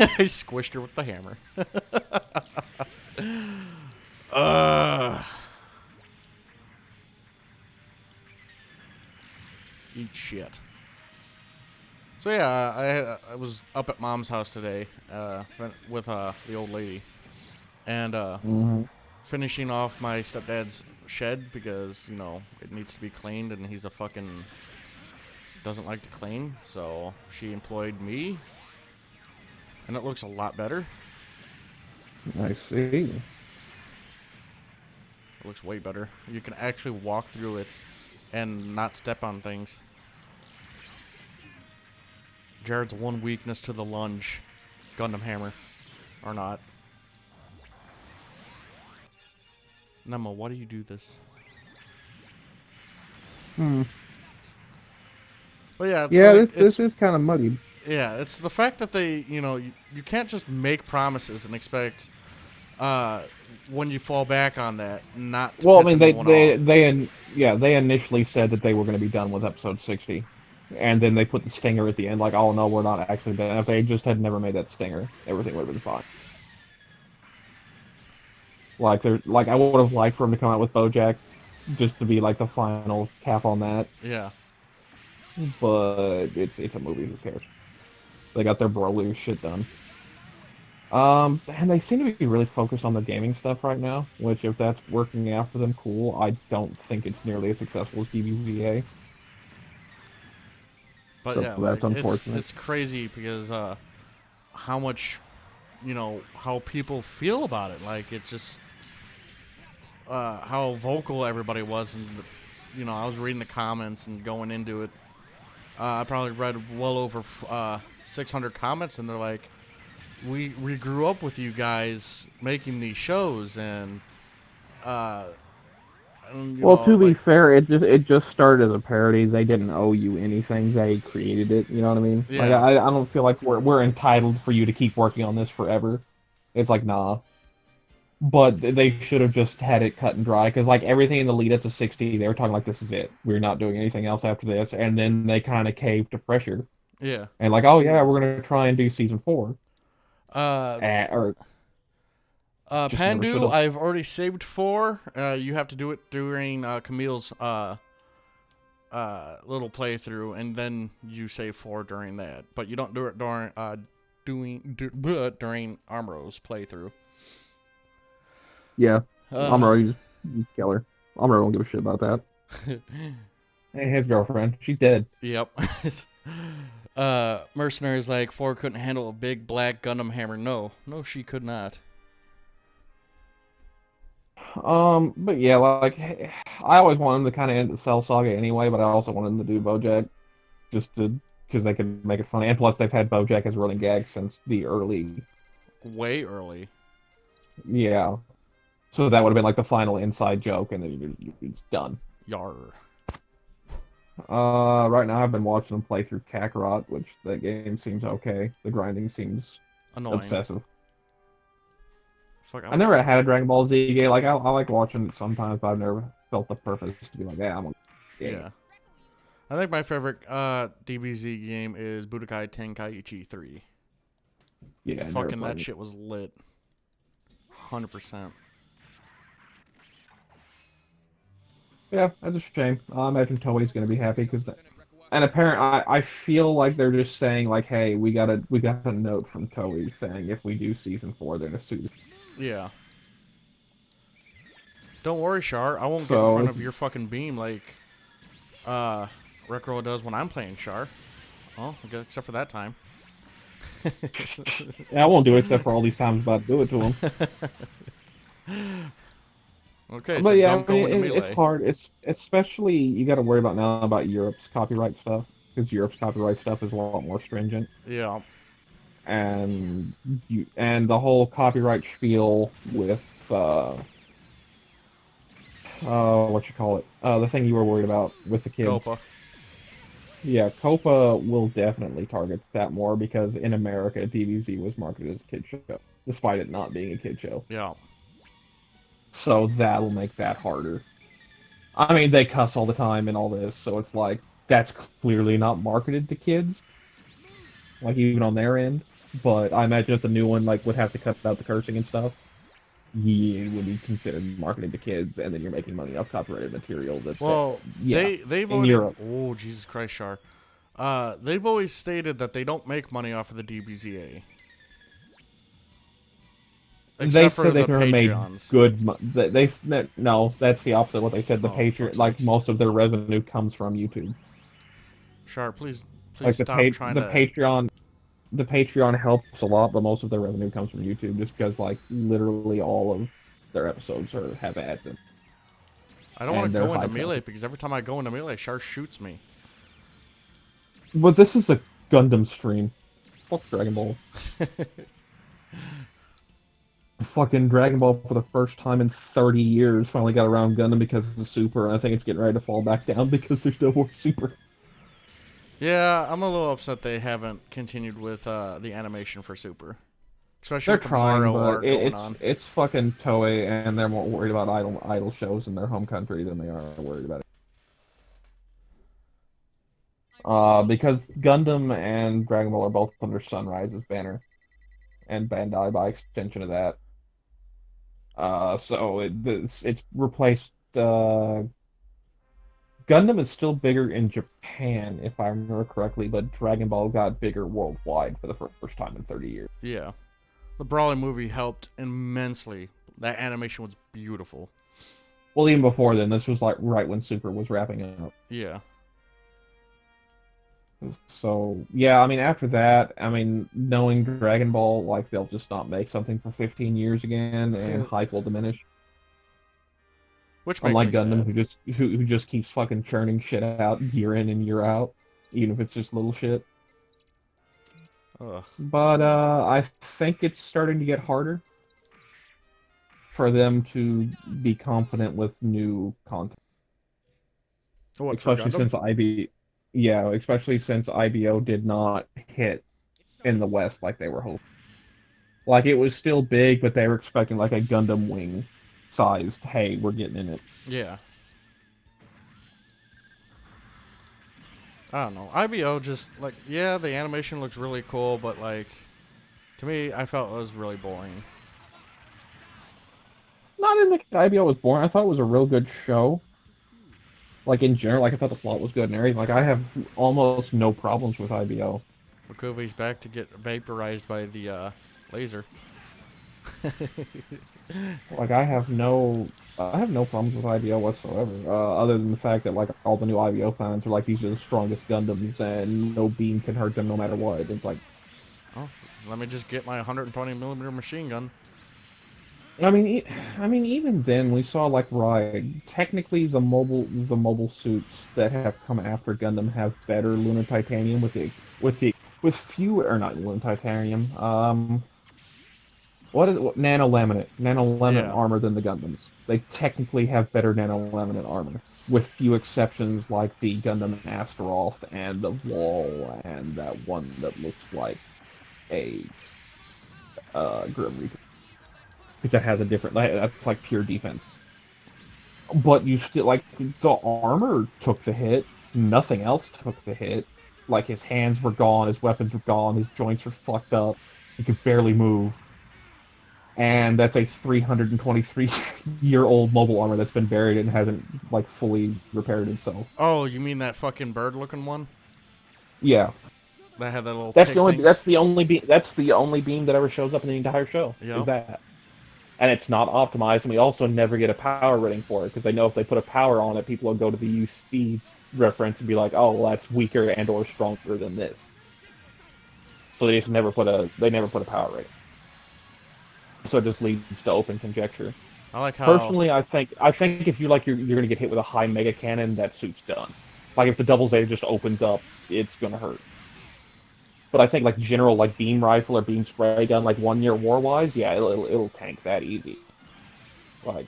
Speaker 1: I squished her with the hammer. Eat shit. So yeah, I was up at Mom's house today with the old lady, and finishing off my stepdad's shed because, you know, it needs to be cleaned, and he's a fucking doesn't like to clean, so she employed me, and it looks a lot better.
Speaker 2: I see.
Speaker 1: It looks way better. You can actually walk through it and not step on things. Jared's one weakness to the lunge. Gundam hammer. Or not. Nemo, why do you do this? But yeah,
Speaker 2: this is kind of muddy.
Speaker 1: Yeah, it's the fact that they, you know, you can't just make promises and expect when you fall back on that not to piss anyone off.
Speaker 2: They initially said that they were going to be done with episode 60. And then they put the stinger at the end, like, oh no, we're not actually done. If they just had never made that stinger, everything would have been fine. Like I would have liked for him to come out with BoJack, just to be like the final cap on that.
Speaker 1: Yeah.
Speaker 2: But it's a movie. Who cares? They got their Broly shit done. And they seem to be really focused on the gaming stuff right now, which if that's working out for them, cool. I don't think it's nearly as successful as DBZA.
Speaker 1: But
Speaker 2: so
Speaker 1: yeah,
Speaker 2: that's
Speaker 1: like,
Speaker 2: unfortunate.
Speaker 1: It's crazy because how much, you know, how people feel about it. Like, it's just how vocal everybody was, and you know, I was reading the comments and going into it. I probably read well over 600 comments, and they're like, we grew up with you guys making these shows, and
Speaker 2: well, to be fair, it just started as a parody. They didn't owe you anything. They created it. You know what I mean?
Speaker 1: Yeah.
Speaker 2: Like, I don't feel like we're entitled for you to keep working on this forever. It's like, nah. But they should have just had it cut and dry, because like everything in the lead up to 60, they were talking like, this is it. We're not doing anything else after this. And then they kind of caved to pressure.
Speaker 1: Yeah.
Speaker 2: And like, oh yeah, we're gonna try and do season 4.
Speaker 1: Pandu, I've already saved 4. You have to do it during Camille's little playthrough, and then you save 4 during that. But you don't do it during during Armor's playthrough.
Speaker 2: Yeah, Amuro, you kill her. Amuro don't give a shit about that. Hey, his girlfriend, she's dead.
Speaker 1: Yep. Mercenary's like, 4 couldn't handle a big black Gundam hammer. No, she could not.
Speaker 2: But yeah, like, I always wanted them to kind of end the Cell Saga anyway, but I also wanted them to do BoJack, because they could make it funny. And plus, they've had BoJack as a running gag since the early...
Speaker 1: Way early.
Speaker 2: Yeah. So that would have been like the final inside joke, and then it's done.
Speaker 1: Yar.
Speaker 2: Right now I've been watching them play through Kakarot, which that game seems okay. The grinding seems
Speaker 1: annoying.
Speaker 2: Obsessive.
Speaker 1: Fuck,
Speaker 2: I never had a Dragon Ball Z game. Like I like watching it sometimes, but I've never felt the purpose to be like, yeah, I'm gonna game.
Speaker 1: Yeah. I think my favorite DBZ game is Budokai Tenkaichi 3.
Speaker 2: Yeah,
Speaker 1: fucking that shit was lit. 100%.
Speaker 2: Yeah, that's a shame. I imagine Toei's gonna be happy because And apparently, I feel like they're just saying like, hey, we got a note from Toei saying if we do season 4, they're gonna sue.
Speaker 1: Yeah. Don't worry, Char. I won't get in front
Speaker 2: So
Speaker 1: of your fucking beam like Recro does when I'm playing Char. Well, except for that time.
Speaker 2: yeah, I won't do it except for all these times about to do it to them.
Speaker 1: Okay,
Speaker 2: But
Speaker 1: so
Speaker 2: yeah,
Speaker 1: don't
Speaker 2: I
Speaker 1: go
Speaker 2: mean,
Speaker 1: into
Speaker 2: it's
Speaker 1: melee.
Speaker 2: hard. It's especially you got to worry about now about Europe's copyright stuff because Europe's copyright stuff is a lot more stringent,
Speaker 1: Yeah.
Speaker 2: and the whole copyright spiel with what you call it, the thing you were worried about with the kids.
Speaker 1: Gopa.
Speaker 2: Yeah, Copa will definitely target that more because in America, DBZ was marketed as a kid show, despite it not being a kid show.
Speaker 1: Yeah.
Speaker 2: So that'll make that harder. I mean, they cuss all the time and all this, so it's like that's clearly not marketed to kids, like even on their end. But I imagine if the new one like would have to cut out the cursing and stuff, yeah, it would be considered marketed to kids, and then you're making money off copyrighted material.
Speaker 1: Well,
Speaker 2: Yeah,
Speaker 1: they've
Speaker 2: in
Speaker 1: already.
Speaker 2: Europe.
Speaker 1: Oh Jesus Christ, Char. They've always stated that they don't make money off of the DBZA.
Speaker 2: They
Speaker 1: Except for
Speaker 2: said
Speaker 1: the
Speaker 2: they've never made
Speaker 1: Patreons.
Speaker 2: good. No, that's the opposite of what they said. The
Speaker 1: Oh,
Speaker 2: Patreon,
Speaker 1: fuck's
Speaker 2: like
Speaker 1: sakes.
Speaker 2: most of their revenue comes from YouTube.
Speaker 1: Char, please
Speaker 2: Like
Speaker 1: stop trying
Speaker 2: the
Speaker 1: to.
Speaker 2: Patreon helps a lot, but most of their revenue comes from YouTube, just because like literally all of their episodes have ads in,
Speaker 1: I don't want
Speaker 2: and
Speaker 1: to
Speaker 2: they're
Speaker 1: go into
Speaker 2: high
Speaker 1: melee
Speaker 2: traffic.
Speaker 1: because every time I go into melee, Char shoots me.
Speaker 2: But this is a Gundam stream. Fuck Dragon Ball. Fucking Dragon Ball for the first time in 30 years finally got around Gundam because of the Super, and I think it's getting ready to fall back down because there's no more Super.
Speaker 1: Yeah, I'm a little upset they haven't continued with the animation for Super. Especially
Speaker 2: They're
Speaker 1: with the
Speaker 2: trying,
Speaker 1: Mario
Speaker 2: but
Speaker 1: arc going on.
Speaker 2: it's fucking Toei, and they're more worried about idol shows in their home country than they are worried about it. Because Gundam and Dragon Ball are both under Sunrise's banner, and Bandai by extension of that. So it's replaced. Gundam is still bigger in Japan, if I remember correctly, but Dragon Ball got bigger worldwide for the first time in 30 years.
Speaker 1: Yeah. The Brawling movie helped immensely. That animation was beautiful.
Speaker 2: Well, even before then, this was like right when Super was wrapping up.
Speaker 1: Yeah.
Speaker 2: So yeah, I mean after that, I mean knowing Dragon Ball, like they'll just not make something for 15 years again, and hype will diminish.
Speaker 1: Which makes
Speaker 2: Unlike
Speaker 1: me
Speaker 2: Gundam,
Speaker 1: sad.
Speaker 2: who just keeps fucking churning shit out year in and year out, even if it's just little shit.
Speaker 1: Ugh.
Speaker 2: But I think it's starting to get harder for them to be confident with new content,
Speaker 1: What, for
Speaker 2: especially
Speaker 1: Gundam?
Speaker 2: since especially since IBO did not hit in the West like they were hoping. Like it was still big, but they were expecting like a Gundam wing sized. Hey, we're getting in it.
Speaker 1: Yeah. I don't know. IBO just, like, yeah, the animation looks really cool, but, like, to me, I felt it was really boring.
Speaker 2: Not in the IBO was boring. I thought it was a real good show. Like in general, like I thought the plot was good and everything. Like I have almost no problems with IBO.
Speaker 1: Makuvi's back to get vaporized by the laser.
Speaker 2: Like I have no problems with IBO whatsoever. Other than the fact that like all the new IBO fans are like these are the strongest Gundams and no beam can hurt them no matter what. It's like,
Speaker 1: Oh, let me just get my 120 millimeter machine gun.
Speaker 2: I mean, even then we saw like Ride. Technically, the mobile suits that have come after Gundam have better lunar titanium with few or not lunar titanium. Nano laminate
Speaker 1: Yeah.
Speaker 2: armor than the Gundams. They technically have better nano laminate armor, with few exceptions like the Gundam Astaroth and the Wall and that one that looks like a Grim Reaper. Because that has a different, that's like pure defense. But you still, like, the armor took the hit. Nothing else took the hit. Like, his hands were gone, his weapons were gone, his joints were fucked up. He could barely move. And that's a 323-year-old mobile armor that's been buried and hasn't, like, fully repaired itself.
Speaker 1: Oh, you mean that fucking bird looking one?
Speaker 2: Yeah.
Speaker 1: That had that little.
Speaker 2: That's
Speaker 1: Take
Speaker 2: the only.
Speaker 1: things.
Speaker 2: That's the only beam. That's the only beam that ever shows up in the entire show. Is
Speaker 1: Yep.
Speaker 2: that, and it's not optimized, and we also never get a power rating for it because they know if they put a power on it, people will go to the UC reference and be like, "Oh, well, that's weaker and/or stronger than this." So they just never put a. They never put a power rating. So it just leads to open conjecture.
Speaker 1: I like how.
Speaker 2: Personally, I think if you like you're gonna get hit with a high mega cannon, that suit's done. Like if the double Zeta just opens up, it's gonna hurt. But I think like general like beam rifle or beam spray gun, like 1 year war wise, yeah, it'll tank that easy. Like,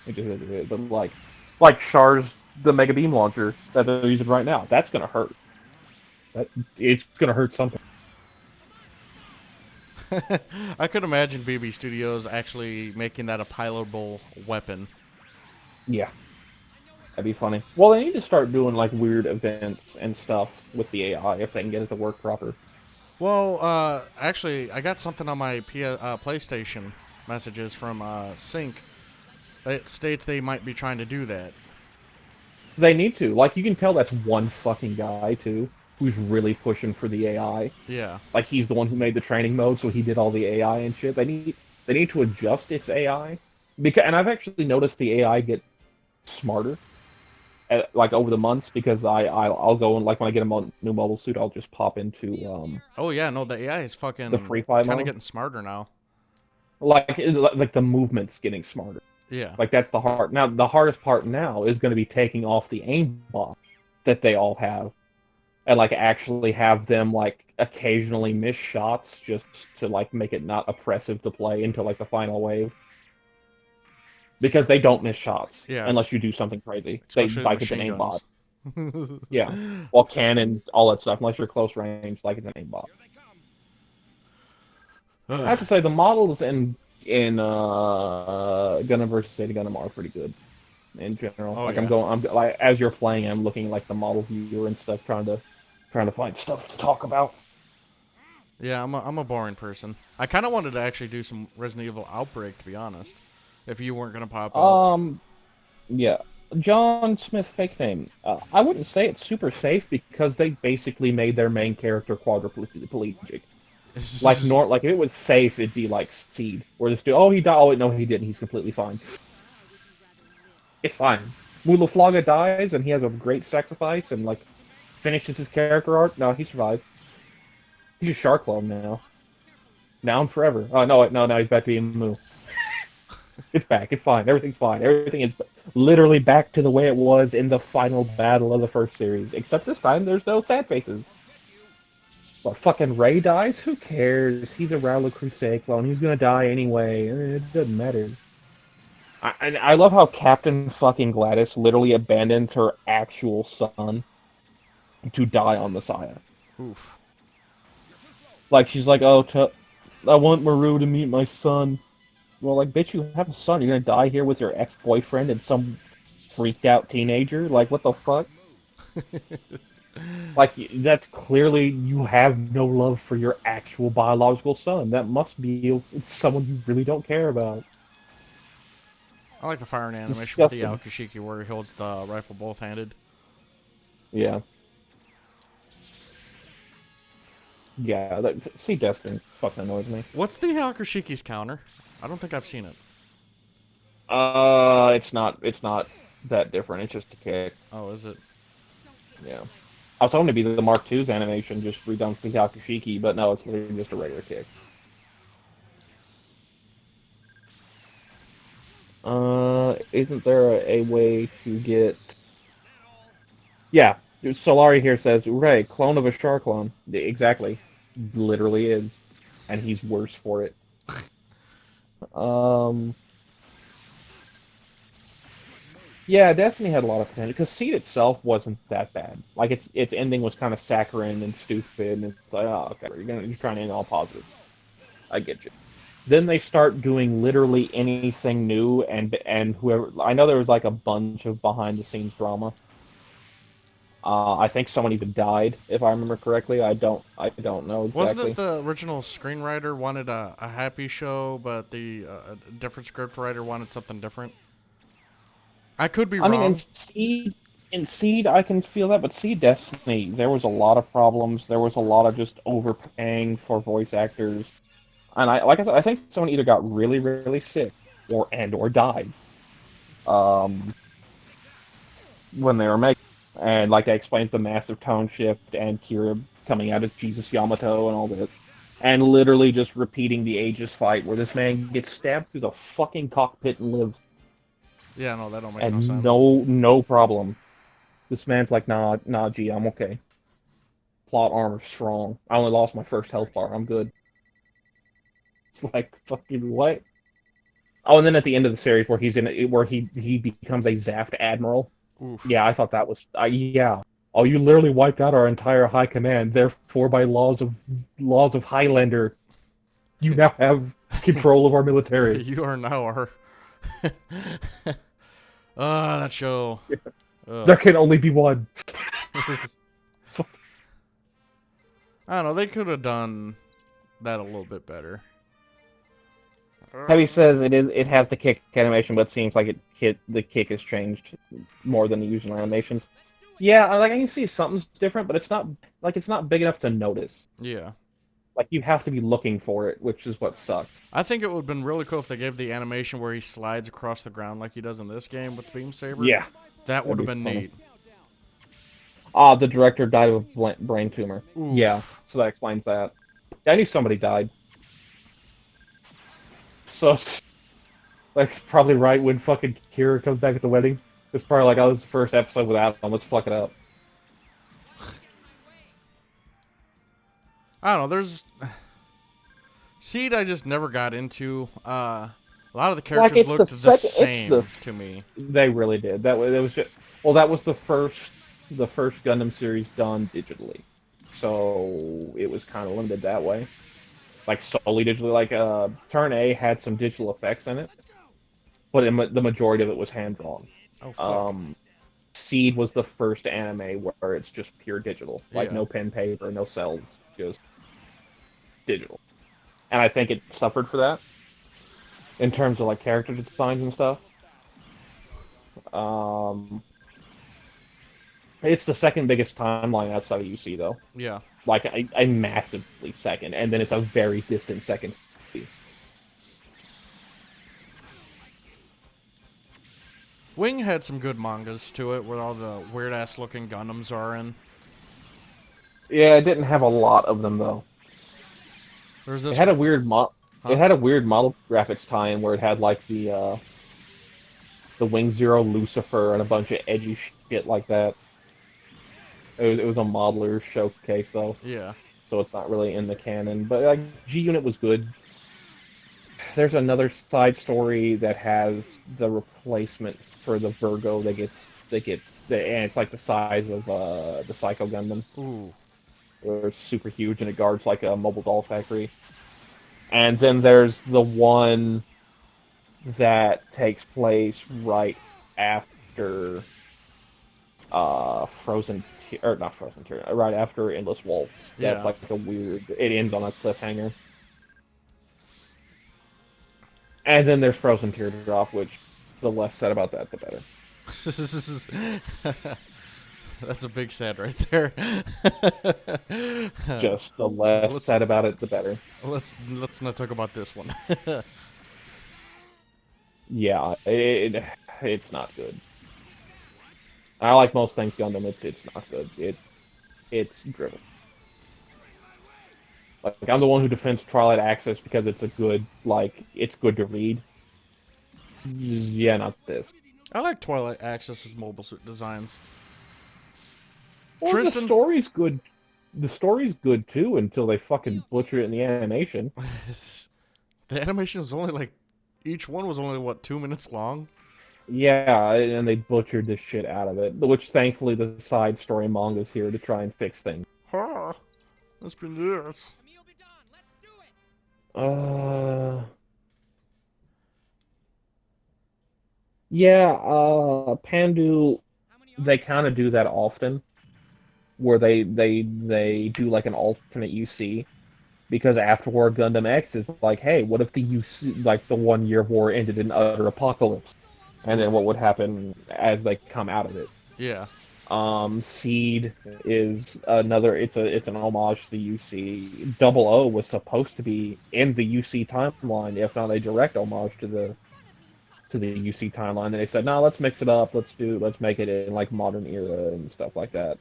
Speaker 2: but like Char's the mega beam launcher that they're using right now, that's gonna hurt. That it's gonna hurt something.
Speaker 1: I could imagine BB Studios actually making that a pilotable weapon.
Speaker 2: Yeah, that'd be funny. Well, they need to start doing like weird events and stuff with the AI if they can get it to work proper.
Speaker 1: Well, actually, I got something on my PlayStation messages from Sync. It states they might be trying to do that.
Speaker 2: They need to. Like, you can tell that's one fucking guy, too, who's really pushing for the AI.
Speaker 1: Yeah.
Speaker 2: Like, he's the one who made the training mode, so he did all the AI and shit. They need to adjust its AI. And I've actually noticed the AI get smarter, like, over the months, because I'll go and, like, when I get a new mobile suit, I'll just pop into,
Speaker 1: Oh, yeah, no, the AI is fucking
Speaker 2: the free fly
Speaker 1: kind of
Speaker 2: mode.
Speaker 1: getting smarter now.
Speaker 2: Like the movement's getting smarter.
Speaker 1: Yeah.
Speaker 2: Like that's the hard. Now the hardest part now is going to be taking off the aimbot that they all have, and like actually have them like occasionally miss shots just to like make it not oppressive to play until like the final wave. Because they don't miss shots unless you do something crazy.
Speaker 1: Especially
Speaker 2: like it's an
Speaker 1: machine
Speaker 2: aimbot.
Speaker 1: guns.
Speaker 2: Yeah. Well, cannon, all that stuff. Unless you're close range, like it's an aimbot. I have to say the models in Gundam versus Zeta Gundam are pretty good in general.
Speaker 1: Oh,
Speaker 2: like
Speaker 1: yeah.
Speaker 2: I'm like as you're playing, I'm looking like the model viewer and stuff, trying to find stuff to talk about.
Speaker 1: Yeah, I'm a boring person. I kind of wanted to actually do some Resident Evil Outbreak, to be honest. If you weren't gonna pop up.
Speaker 2: Yeah. John Smith fake name. I wouldn't say it's super safe because they basically made their main character quadriplegic. Like if it was safe, it'd be like Seed, where this dude, oh he died, oh wait, no he didn't, he's completely fine. It's fine. Mulaflaga dies and he has a great sacrifice and like finishes his character arc. No, he survived. He's a shark clone now. Now and forever. Oh no, no, now he's back to being Moo. It's back. It's fine. Everything's fine. Everything is literally back to the way it was in the final battle of the first series. Except this time, there's no sad faces. What, fucking Ray dies? Who cares? He's a Rowler Crusade clone. He's gonna die anyway. It doesn't matter. I love how Captain fucking Gladys literally abandons her actual son to die on Messiah.
Speaker 1: Oof.
Speaker 2: Like, she's like, oh, I want Maru to meet my son. Well, like, bitch, you have a son. You're gonna die here with your ex-boyfriend and some freaked-out teenager? Like, what the fuck? Like, that's clearly you have no love for your actual biological son. That must be someone you really don't care about.
Speaker 1: I like the firing animation with the Aokishiki where he holds the rifle both-handed.
Speaker 2: Yeah. Yeah, see Destiny fucking annoys me.
Speaker 1: What's the Aokishiki's counter? I don't think I've seen it.
Speaker 2: It's not that different. It's just a kick.
Speaker 1: Oh, is it?
Speaker 2: Yeah. I was hoping to be the Mark II's animation, just redone for the Aokishiki, but no, it's literally just a regular kick. Isn't there a way to get... Yeah, Solari here says, Ray, clone of a Char clone. Exactly. Literally is. And he's worse for it. Yeah, Destiny had a lot of potential, because Seed itself wasn't that bad. Like, its ending was kind of saccharine and stupid, and it's like, oh, okay, you're trying to end all positive. I get you. Then they start doing literally anything new, and whoever... I know there was, like, a bunch of behind-the-scenes drama. I think someone even died, if I remember correctly. I don't know exactly.
Speaker 1: Wasn't it the original screenwriter wanted a happy show, but the different script writer wanted something different? I could be wrong.
Speaker 2: I mean, In Seed, I can feel that, but Seed Destiny, there was a lot of problems. There was a lot of just overpaying for voice actors, and like I said, I think someone either got really, really sick or died when they were making, and like that explains the massive tone shift and Kira coming out as Jesus Yamato and all this, and literally just repeating the Aegis fight where this man gets stabbed through the fucking cockpit and lives.
Speaker 1: Yeah, no, that don't make no
Speaker 2: And
Speaker 1: sense.
Speaker 2: no problem. This man's like, nah, G, I'm okay. Plot armor strong. I only lost my first health bar. I'm good. It's like fucking what? Oh, and then at the end of the series where he becomes a Zaft admiral.
Speaker 1: Oof.
Speaker 2: Yeah, I thought that was yeah. Oh, you literally wiped out our entire high command. Therefore, by laws of Highlander, you now have control of our military.
Speaker 1: You are now our. That show.
Speaker 2: There can only be one.
Speaker 1: I don't know. They could have done that a little bit better.
Speaker 2: Heavy says it has the kick animation, but it seems like the kick has changed more than the usual animations. Yeah, like I can see something's different, but it's not big enough to notice.
Speaker 1: Yeah.
Speaker 2: Like you have to be looking for it, which is what sucks.
Speaker 1: I think it would have been really cool if they gave the animation where he slides across the ground like he does in this game with the beam saber.
Speaker 2: Yeah,
Speaker 1: that would have been neat.
Speaker 2: The director died of a brain tumor. Oof. Yeah, so that explains that. I knew somebody died. So, like, probably right when fucking Kira comes back at the wedding. It's probably like, oh, this is the first episode without him. Let's fuck it up.
Speaker 1: I don't know. There's Seed. I just never got into. A lot of the characters looked the same to me.
Speaker 2: They really did. That was just, well, that was the first Gundam series done digitally, so it was kind of limited that way. Like solely digitally, like Turn A had some digital effects in it, but the majority of it was hand drawn.
Speaker 1: Oh, fuck.
Speaker 2: Seed was the first anime where it's just pure digital, like no pen paper, no cells, just digital. And I think it suffered for that in terms of like character designs and stuff. It's the second biggest timeline outside of UC though.
Speaker 1: Yeah.
Speaker 2: Like a massively second, and then it's a very distant second.
Speaker 1: Wing had some good mangas to it, where all the weird-ass looking Gundams are in.
Speaker 2: Yeah, it didn't have a lot of them though.
Speaker 1: There's this.
Speaker 2: It had a weird It had a weird model graphics tie-in where it had like the Wing Zero Lucifer and a bunch of edgy shit like that. It was a modeler showcase though.
Speaker 1: Yeah.
Speaker 2: So it's not really in the canon, but like G Unit was good. There's another side story that has the replacement for the Virgo and it's like the size of the Psycho Gundam.
Speaker 1: Ooh.
Speaker 2: Where it's super huge and it guards like a mobile doll factory. And then there's the one that takes place right after right after Endless Waltz. That's like a weird. It ends on a cliffhanger. And then there's Frozen Teardrop, which the less said about that, the better.
Speaker 1: That's a big sad right there.
Speaker 2: Just the less said about it, the better.
Speaker 1: Let's not talk about this one.
Speaker 2: Yeah, it's not good. I like most things Gundam. It's not good. It's driven. Like I'm the one who defends Twilight Access because it's it's good to read. Yeah, not this.
Speaker 1: I like Twilight Access's mobile suit designs.
Speaker 2: Well,
Speaker 1: Tristan...
Speaker 2: the story's good. The story's good too until they fucking butcher it in the animation.
Speaker 1: The animation was only like each one was only what 2 minutes long.
Speaker 2: Yeah, and they butchered the shit out of it. Which thankfully the side story manga's here to try and fix things.
Speaker 1: Huh. Let's be this.
Speaker 2: Yeah, Pandu, they kind of do that often, where they do like an alternate UC, because After War Gundam X is like, hey, what if the UC, like the 1 year war ended in utter apocalypse, and then what would happen as they come out of it?
Speaker 1: Yeah.
Speaker 2: Seed is another. It's an homage to the UC. Double O was supposed to be in the UC timeline, if not a direct homage to the UC timeline. And they said, no, let's mix it up. Let's make it in like modern era and stuff like that.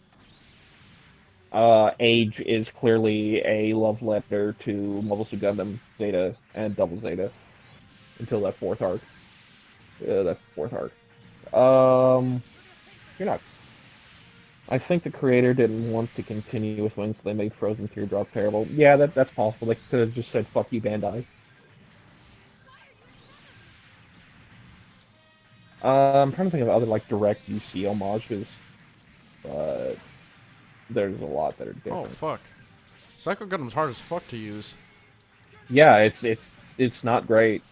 Speaker 2: Age is clearly a love letter to Mobile Suit Gundam, Zeta, and Double Zeta until that fourth arc. You're not. I think the creator didn't want to continue with Wings, so they made Frozen Teardrop terrible. Yeah, that's possible. They could have just said, fuck you, Bandai. I'm trying to think of other, like, direct UC homages, but there's a lot that are different.
Speaker 1: Oh, fuck. Psycho Gundam's hard as fuck to use.
Speaker 2: Yeah, it's not great.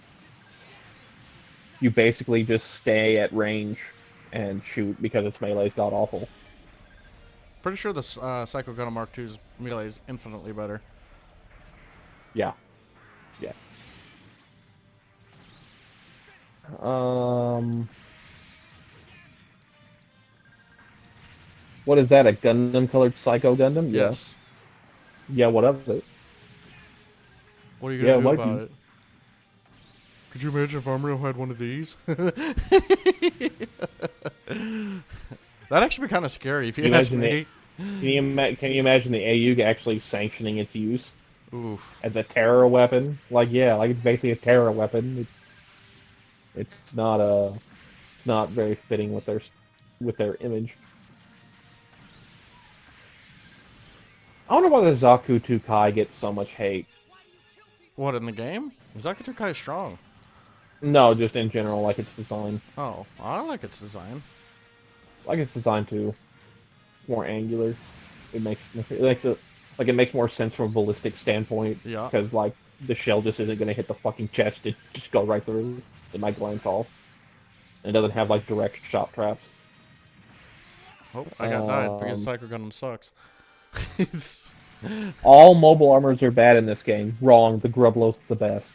Speaker 2: You basically just stay at range and shoot because its melee is god-awful.
Speaker 1: Pretty sure the Psycho Gundam Mark II's melee is infinitely better.
Speaker 2: Yeah. Yeah. What is that, a Gundam-colored Psycho Gundam?
Speaker 1: Yes.
Speaker 2: Yeah, what of it?
Speaker 1: What are you going to do about it? Could you imagine if Armor had one of these? That'd actually be kind of scary if you ask me.
Speaker 2: Can you imagine the AU actually sanctioning its use?
Speaker 1: Oof.
Speaker 2: As a terror weapon? Like, yeah, like it's basically a terror weapon. It's not very fitting with their image. I wonder why the Zaku 2 Kai gets so much hate.
Speaker 1: What, in the game? Zaku 2 Kai is strong.
Speaker 2: No, just in general, like its design.
Speaker 1: Oh, I like its design.
Speaker 2: Like its design too. More angular. It makes more sense from a ballistic standpoint.
Speaker 1: Yeah.
Speaker 2: Because like the shell just isn't gonna hit the fucking chest; it just go right through. It might glance off. And it doesn't have like direct shot traps.
Speaker 1: Oh, I got died because Psycho Gundam sucks.
Speaker 2: All mobile armors are bad in this game. Wrong. The Grublo's the best.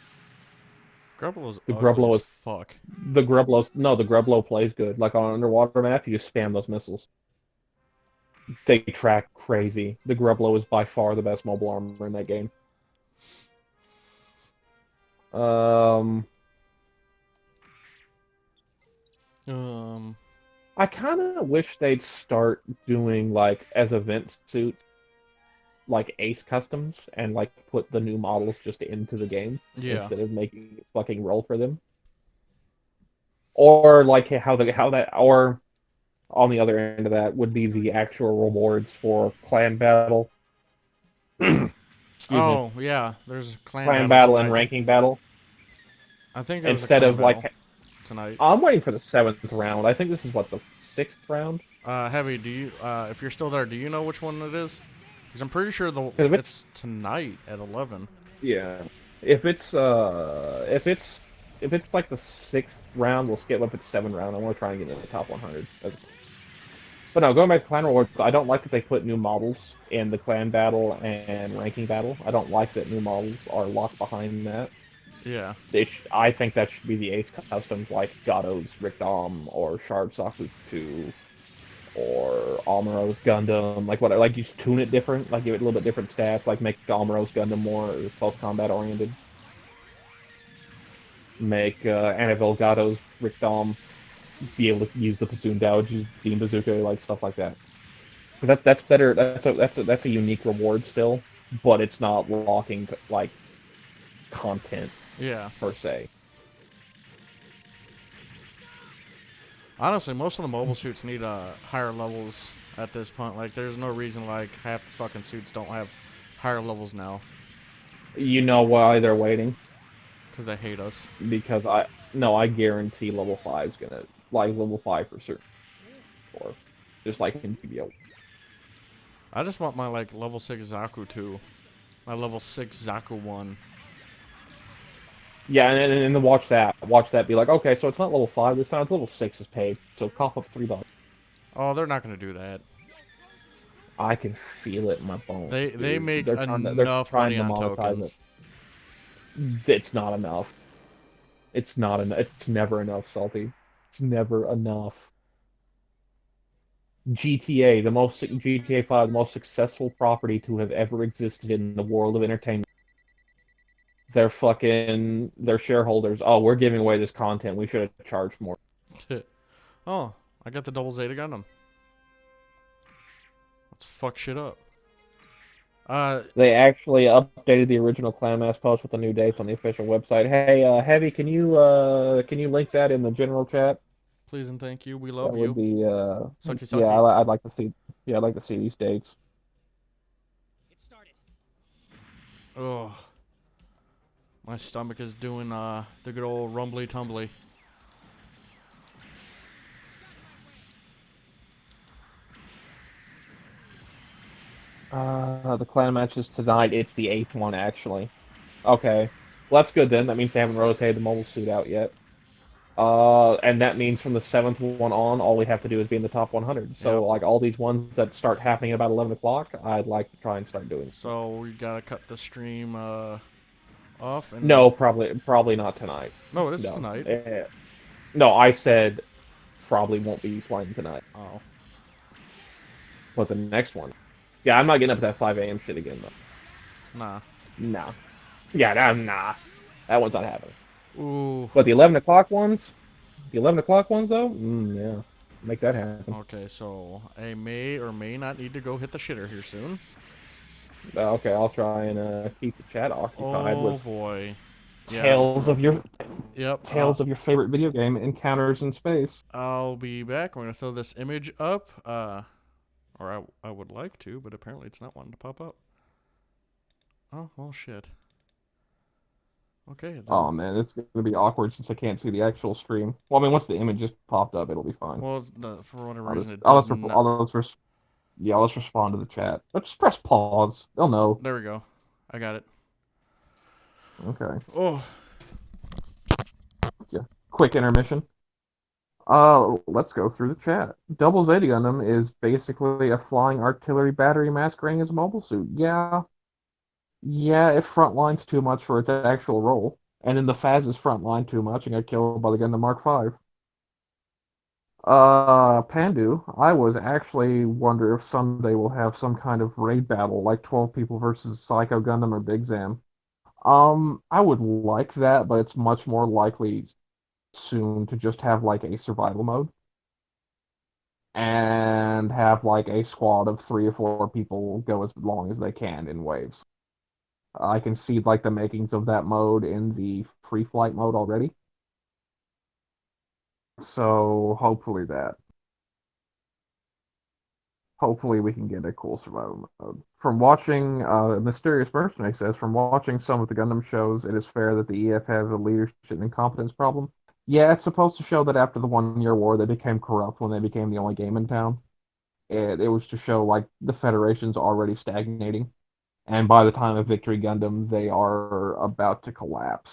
Speaker 1: Grublo's
Speaker 2: the Grublo is
Speaker 1: fuck.
Speaker 2: The Grublo plays good. Like on an underwater map, you just spam those missiles. They track crazy. The Grublo is by far the best mobile armor in that game. I kind of wish they'd start doing like as event suits, like Ace customs, and like put the new models just into the game instead of making it fucking roll for them. Or like or on the other end of that would be the actual rewards for clan battle.
Speaker 1: Oh yeah, there's
Speaker 2: clan battle and ranking battle.
Speaker 1: I think
Speaker 2: instead of like
Speaker 1: tonight.
Speaker 2: I'm waiting for the 7th round. I think this is what, the 6th round.
Speaker 1: Heavy, do you if you're still there, do you know which one it is? Because I'm pretty sure it's tonight at 11.
Speaker 2: Yeah, if it's like the 6th round, we'll skip up at 7th round. I want to try and get in the top 100. But no, going back to clan rewards, I don't like that they put new models in the clan battle and ranking battle. I don't like that new models are locked behind that.
Speaker 1: Yeah.
Speaker 2: I think that should be the Ace customs, like Gado's Rickdom or Shard Saku 2 or Armor's Gundam. Like you just tune it different, like give it a little bit different stats, like make Armor's Gundam more close combat oriented. Make Annabelle Gado's Rickdom be able to use the Bassoon Dowd, use Beam Bazooka, like stuff like that. Because that's better. That's a unique reward still, but it's not locking like content.
Speaker 1: Yeah.
Speaker 2: Per se.
Speaker 1: Honestly, most of the mobile suits need higher levels at this point. Like, there's no reason like half the fucking suits don't have higher levels now.
Speaker 2: You know why they're waiting?
Speaker 1: Because they hate us.
Speaker 2: Because I guarantee level 5's gonna level 5 for certain. Or just like in PBO.
Speaker 1: I just want my like level 6 Zaku 2, my level 6 Zaku 1.
Speaker 2: Yeah, and then watch that. Be like, okay, so it's not level 5 this time. It's level 6 is paid. So cough up $3.
Speaker 1: Oh, they're not gonna do that.
Speaker 2: I can feel it in my bones.
Speaker 1: They make enough money on tokens.
Speaker 2: It's not enough. It's not enough. It's never enough, Salty. It's never enough. GTA, GTA 5, the most successful property to have ever existed in the world of entertainment. Their shareholders. Oh, we're giving away this content. We should have charged more.
Speaker 1: Oh, I got the double Zeta Gundam. Let's fuck shit up.
Speaker 2: They actually updated the original Clanmass post with the new dates on the official website. Hey, Heavy, can you link that in the general chat?
Speaker 1: Please and thank you. We
Speaker 2: That
Speaker 1: love
Speaker 2: would
Speaker 1: you.
Speaker 2: be
Speaker 1: Sucky
Speaker 2: yeah,
Speaker 1: sucky.
Speaker 2: I'd like to see I'd like to see these dates.
Speaker 3: It started.
Speaker 1: Oh, my stomach is doing the good old rumbly tumbly.
Speaker 2: The clan matches tonight. It's the 8th one actually. Okay, well that's good then. That means they haven't rotated the mobile suit out yet. And that means from the 7th one on, all we have to do is be in the top 100. So,
Speaker 1: Yep.
Speaker 2: like, all these ones that start happening at about 11 o'clock, I'd like to try and start doing.
Speaker 1: So we gotta cut the stream off and.
Speaker 2: No, probably not tonight.
Speaker 1: No, it is
Speaker 2: No.
Speaker 1: tonight.
Speaker 2: No, I said probably won't be playing tonight.
Speaker 1: Oh.
Speaker 2: But the next one. Yeah, I'm not getting up at that 5 a.m. shit again, though.
Speaker 1: Nah.
Speaker 2: Nah. Yeah, nah. That one's not happening.
Speaker 1: Ooh.
Speaker 2: But the 11 o'clock ones? The 11 o'clock ones, though? Yeah. Make that happen.
Speaker 1: Okay, so I may or may not need to go hit the shitter here soon.
Speaker 2: Okay, I'll try and keep the chat occupied
Speaker 1: Oh
Speaker 2: with
Speaker 1: boy.
Speaker 2: tales of your
Speaker 1: Yep.
Speaker 2: of your favorite video game encounters in space.
Speaker 1: I'll be back. We're gonna throw this image up. Or I would like to, but apparently it's not wanting to pop up. Oh well, shit. Okay. Then.
Speaker 2: Oh man, it's gonna be awkward since I can't see the actual stream. Well, I mean, once the image just popped up, it'll be fine.
Speaker 1: Well, for whatever
Speaker 2: I'll
Speaker 1: reason,
Speaker 2: just,
Speaker 1: it does not.
Speaker 2: let's respond to the chat. Let's just press pause. They'll know.
Speaker 1: There we go. I got it.
Speaker 2: Okay.
Speaker 1: Oh.
Speaker 2: Yeah. Quick intermission. Let's go through the chat. Double Zeta Gundam is basically a flying artillery battery masquerading as a mobile suit. Yeah. Yeah, it frontlines too much for its actual role. And then the Faz is frontline too much and got killed by the Gundam Mark V. Pandu, I was actually wonder if someday we'll have some kind of raid battle, like 12 people versus Psycho Gundam or Big Zam. I would like that, but it's much more likely soon to just have like a survival mode and have like a squad of 3 or 4 people go as long as they can in waves. I can see like the makings of that mode in the free flight mode already. So hopefully we can get a cool survival mode. From watching, Mysterious Mercenary says, from watching some of the Gundam shows, it is fair that the EF have a leadership incompetence problem. Yeah, it's supposed to show that after the 1 Year War, they became corrupt when they became the only game in town. It was to show like the Federation's already stagnating, and by the time of Victory Gundam, they are about to collapse.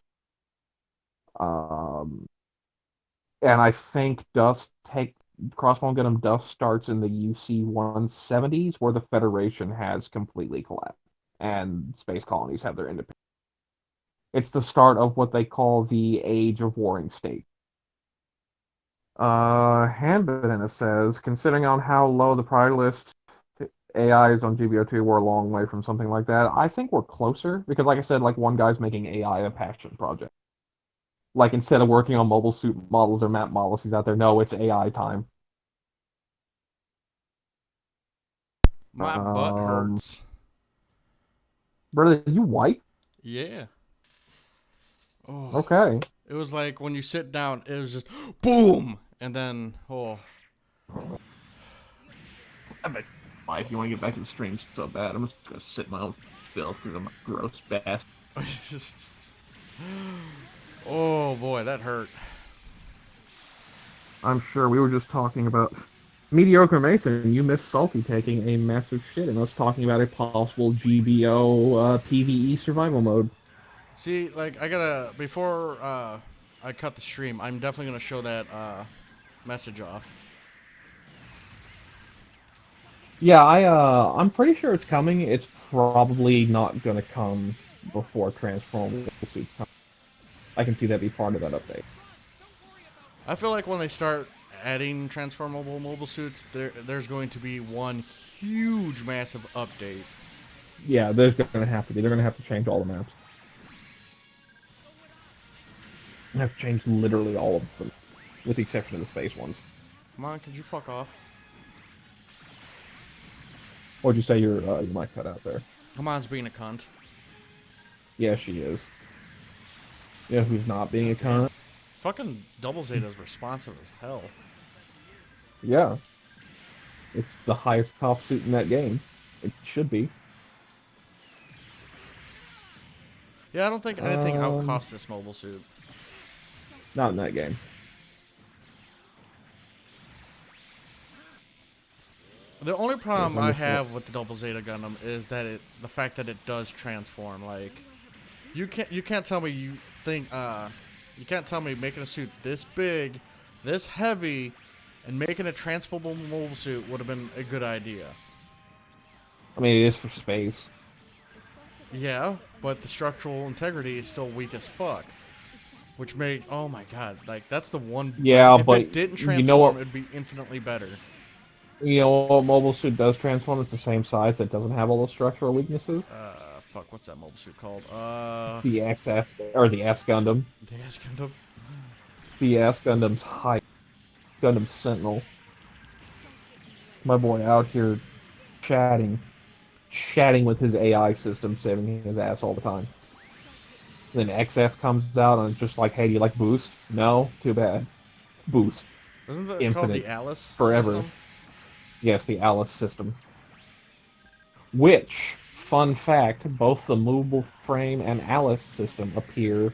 Speaker 2: Um, and I think Crossbone Gundam Dust starts in the UC 170s, where the Federation has completely collapsed and space colonies have their independence. It's the start of what they call the Age of Warring State. Hanbanana says, considering on how low the priority list AIs on GBO2, we're a long way from something like that. I think we're closer because, like I said, like one guy's making AI a passion project. Like instead of working on mobile suit models or map models, he's out there. No, it's AI time.
Speaker 1: My butt hurts.
Speaker 2: Brother, you white?
Speaker 1: Yeah. Oh.
Speaker 2: Okay.
Speaker 1: It was like when you sit down, it was just boom, and then
Speaker 2: If you want to get back to the stream so bad, I'm just gonna sit in my own filth because I'm a gross bastard.
Speaker 1: Oh boy, that hurt.
Speaker 2: I'm sure we were just talking about Mediocre Mason. You missed Salty taking a massive shit and us talking about a possible GBO PvE survival mode.
Speaker 1: See, like I gotta before I cut the stream, I'm definitely gonna show that message off.
Speaker 2: Yeah, I'm pretty sure it's coming. It's probably not gonna come before Transformable Suits come. I can see that be part of that update.
Speaker 1: I feel like when they start adding transformable mobile suits, there's going to be one huge, massive update.
Speaker 2: Yeah, there's gonna have to be. They're gonna have to change all the maps. They have to change literally all of them, with the exception of the space ones.
Speaker 1: Come on, could you fuck off?
Speaker 2: What'd you say your mic cut out there?
Speaker 1: Come on's being a cunt.
Speaker 2: Yeah, she is. You know who's not being a cunt?
Speaker 1: Fucking Double Zeta's responsive as hell.
Speaker 2: Yeah. It's the highest cost suit in that game. It should be.
Speaker 1: Yeah, I don't think anything outcosts this mobile suit.
Speaker 2: Not in that game.
Speaker 1: The only problem I have with the Double Zeta Gundam is that the fact that it does transform. Like, you can't tell me you can't tell me making a suit this big, this heavy, and making a transformable mobile suit would have been a good idea.
Speaker 2: I mean, it is for space.
Speaker 1: Yeah, but the structural integrity is still weak as fuck. Which makes, oh my god, like, that's the one.
Speaker 2: Yeah,
Speaker 1: like, if
Speaker 2: but
Speaker 1: it didn't transform,
Speaker 2: you know what?
Speaker 1: it'd be infinitely better.
Speaker 2: You know what mobile suit does transform? It's the same size that doesn't have all those structural weaknesses.
Speaker 1: Fuck, what's that mobile suit called?
Speaker 2: The XS, or the S Gundam.
Speaker 1: The S Gundam.
Speaker 2: The S Gundam's height. Gundam Sentinel. My boy out here chatting with his AI system, saving his ass all the time. Then XS comes out and it's just like, hey, do you like Boost? No? Too bad. Boost.
Speaker 1: Isn't that
Speaker 2: Infinite.
Speaker 1: called the Alice
Speaker 2: Forever.
Speaker 1: system?
Speaker 2: Yes, the Alice system. Which, fun fact, both the movable frame and Alice system appear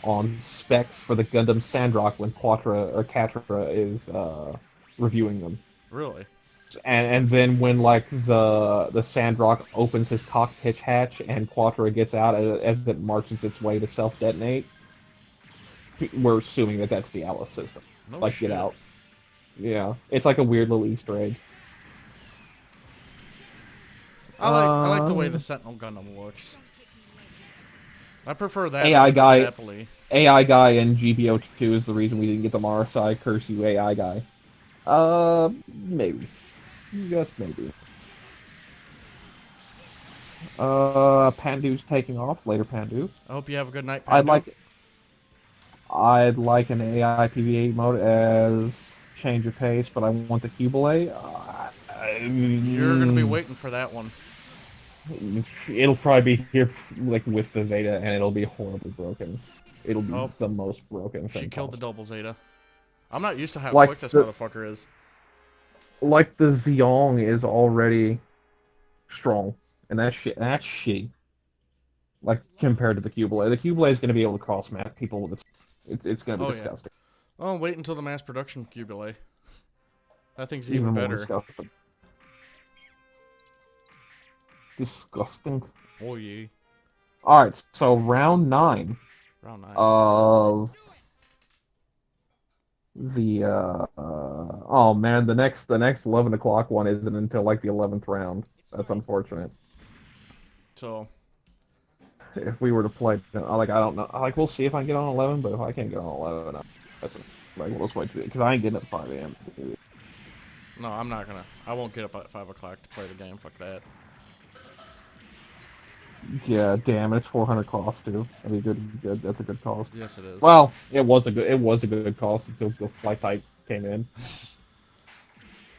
Speaker 2: on specs for the Gundam Sandrock when Catra is reviewing them.
Speaker 1: Really?
Speaker 2: And then when like the Sandrock opens his cockpit hatch and Quattro gets out as it marches its way to self-detonate, we're assuming that that's the Alice system.
Speaker 1: No
Speaker 2: like
Speaker 1: shit.
Speaker 2: Get out. Yeah, it's like a weird little Easter egg.
Speaker 1: I like the way the Sentinel Gundam looks. I prefer that
Speaker 2: AI
Speaker 1: over the
Speaker 2: guy.
Speaker 1: Napoli.
Speaker 2: AI guy in GBO2 is the reason we didn't get the Marasai. Curse you, AI guy. Maybe. Just maybe. Pandu's taking off. Later, Pandu.
Speaker 1: I hope you have a good night, Pandu.
Speaker 2: I'd like an AI PV8 mode as change of pace, but I want the Cubile.
Speaker 1: You're gonna be waiting for that one.
Speaker 2: It'll probably be here like with the Zeta, and it'll be horribly broken. It'll be the most broken thing.
Speaker 1: She killed the Double Zeta. I'm not used to how
Speaker 2: like
Speaker 1: quick this motherfucker is.
Speaker 2: Like the Xiong is already strong, and that's shitty. Like compared to the Cubile, the Cubile is going to be able to cross map people with it's going to be disgusting.
Speaker 1: Yeah. Oh, wait until the mass production Cubile. That thing's even better.
Speaker 2: Disgusting.
Speaker 1: Oh yeah.
Speaker 2: All right, so round 9.
Speaker 1: Round 9.
Speaker 2: Of the oh man, the next 11 o'clock one isn't until like the 11th round. That's unfortunate.
Speaker 1: So
Speaker 2: if we were to play, like I don't know, like we'll see if I can get on 11, but if I can't get on 11, that's like we'll just wait because I ain't getting up at 5 a.m.
Speaker 1: No, I'm not gonna. I won't get up at 5 o'clock to play the game. Fuck that.
Speaker 2: Yeah, damn, it's 400 cost too. That'd be good. That's a good cost.
Speaker 1: Yes, it is.
Speaker 2: Well, it was a good cost until the flight type came in.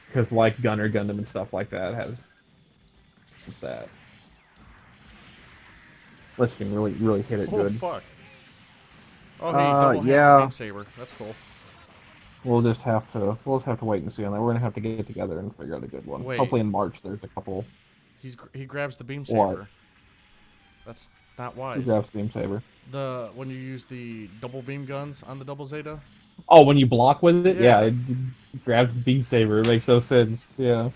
Speaker 2: Because like Gunner Gundam and stuff like that has that. Unless you can really hit it good.
Speaker 1: Oh fuck. Oh hey, double
Speaker 2: yeah.
Speaker 1: Beam Saber. That's cool.
Speaker 2: We'll just have to wait and see on that. We're gonna have to get together and figure out a good one.
Speaker 1: Wait.
Speaker 2: Hopefully in March there's a couple.
Speaker 1: He grabs the Beam Saber.
Speaker 2: What?
Speaker 1: That's not wise.
Speaker 2: He grabs Beam Saber.
Speaker 1: When you use the double beam guns on the Double Zeta.
Speaker 2: Oh, when you block with it,
Speaker 1: Yeah.
Speaker 2: it grabs the Beam Saber. It makes no sense. Yeah.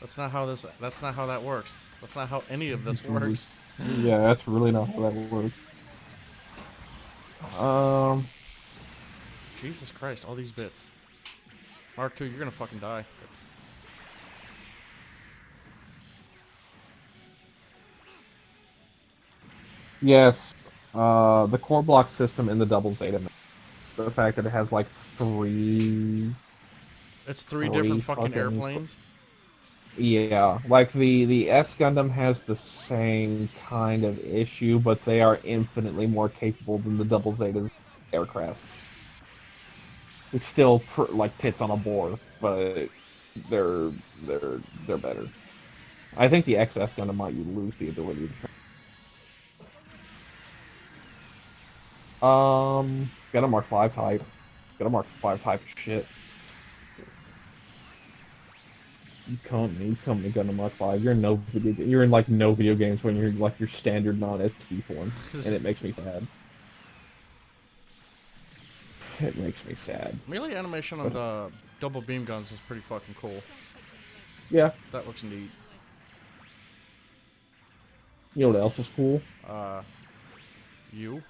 Speaker 1: That's not how that works. That's not how any of this works.
Speaker 2: Yeah, that's really not how that works.
Speaker 1: Jesus Christ, all these bits. Mark II, you're gonna fucking die.
Speaker 2: Yes, the core block system in the Double Zeta, the fact that it has like 3
Speaker 1: It's three different fucking airplanes.
Speaker 2: Yeah, like the S Gundam has the same kind of issue, but they are infinitely more capable than the Double Zeta aircraft. It's still like tits on a board, but they're they're better. I think the XS Gundam might lose the ability to. Got a Mark 5 type. Got a Mark 5 type shit. You come to Gundam Mark 5. You're in like no video games when you're like your standard non-SD form, and it makes me sad. It makes me sad.
Speaker 1: Melee animation on the double beam guns is pretty fucking cool.
Speaker 2: Yeah.
Speaker 1: That looks neat.
Speaker 2: You know what else is cool?
Speaker 1: You?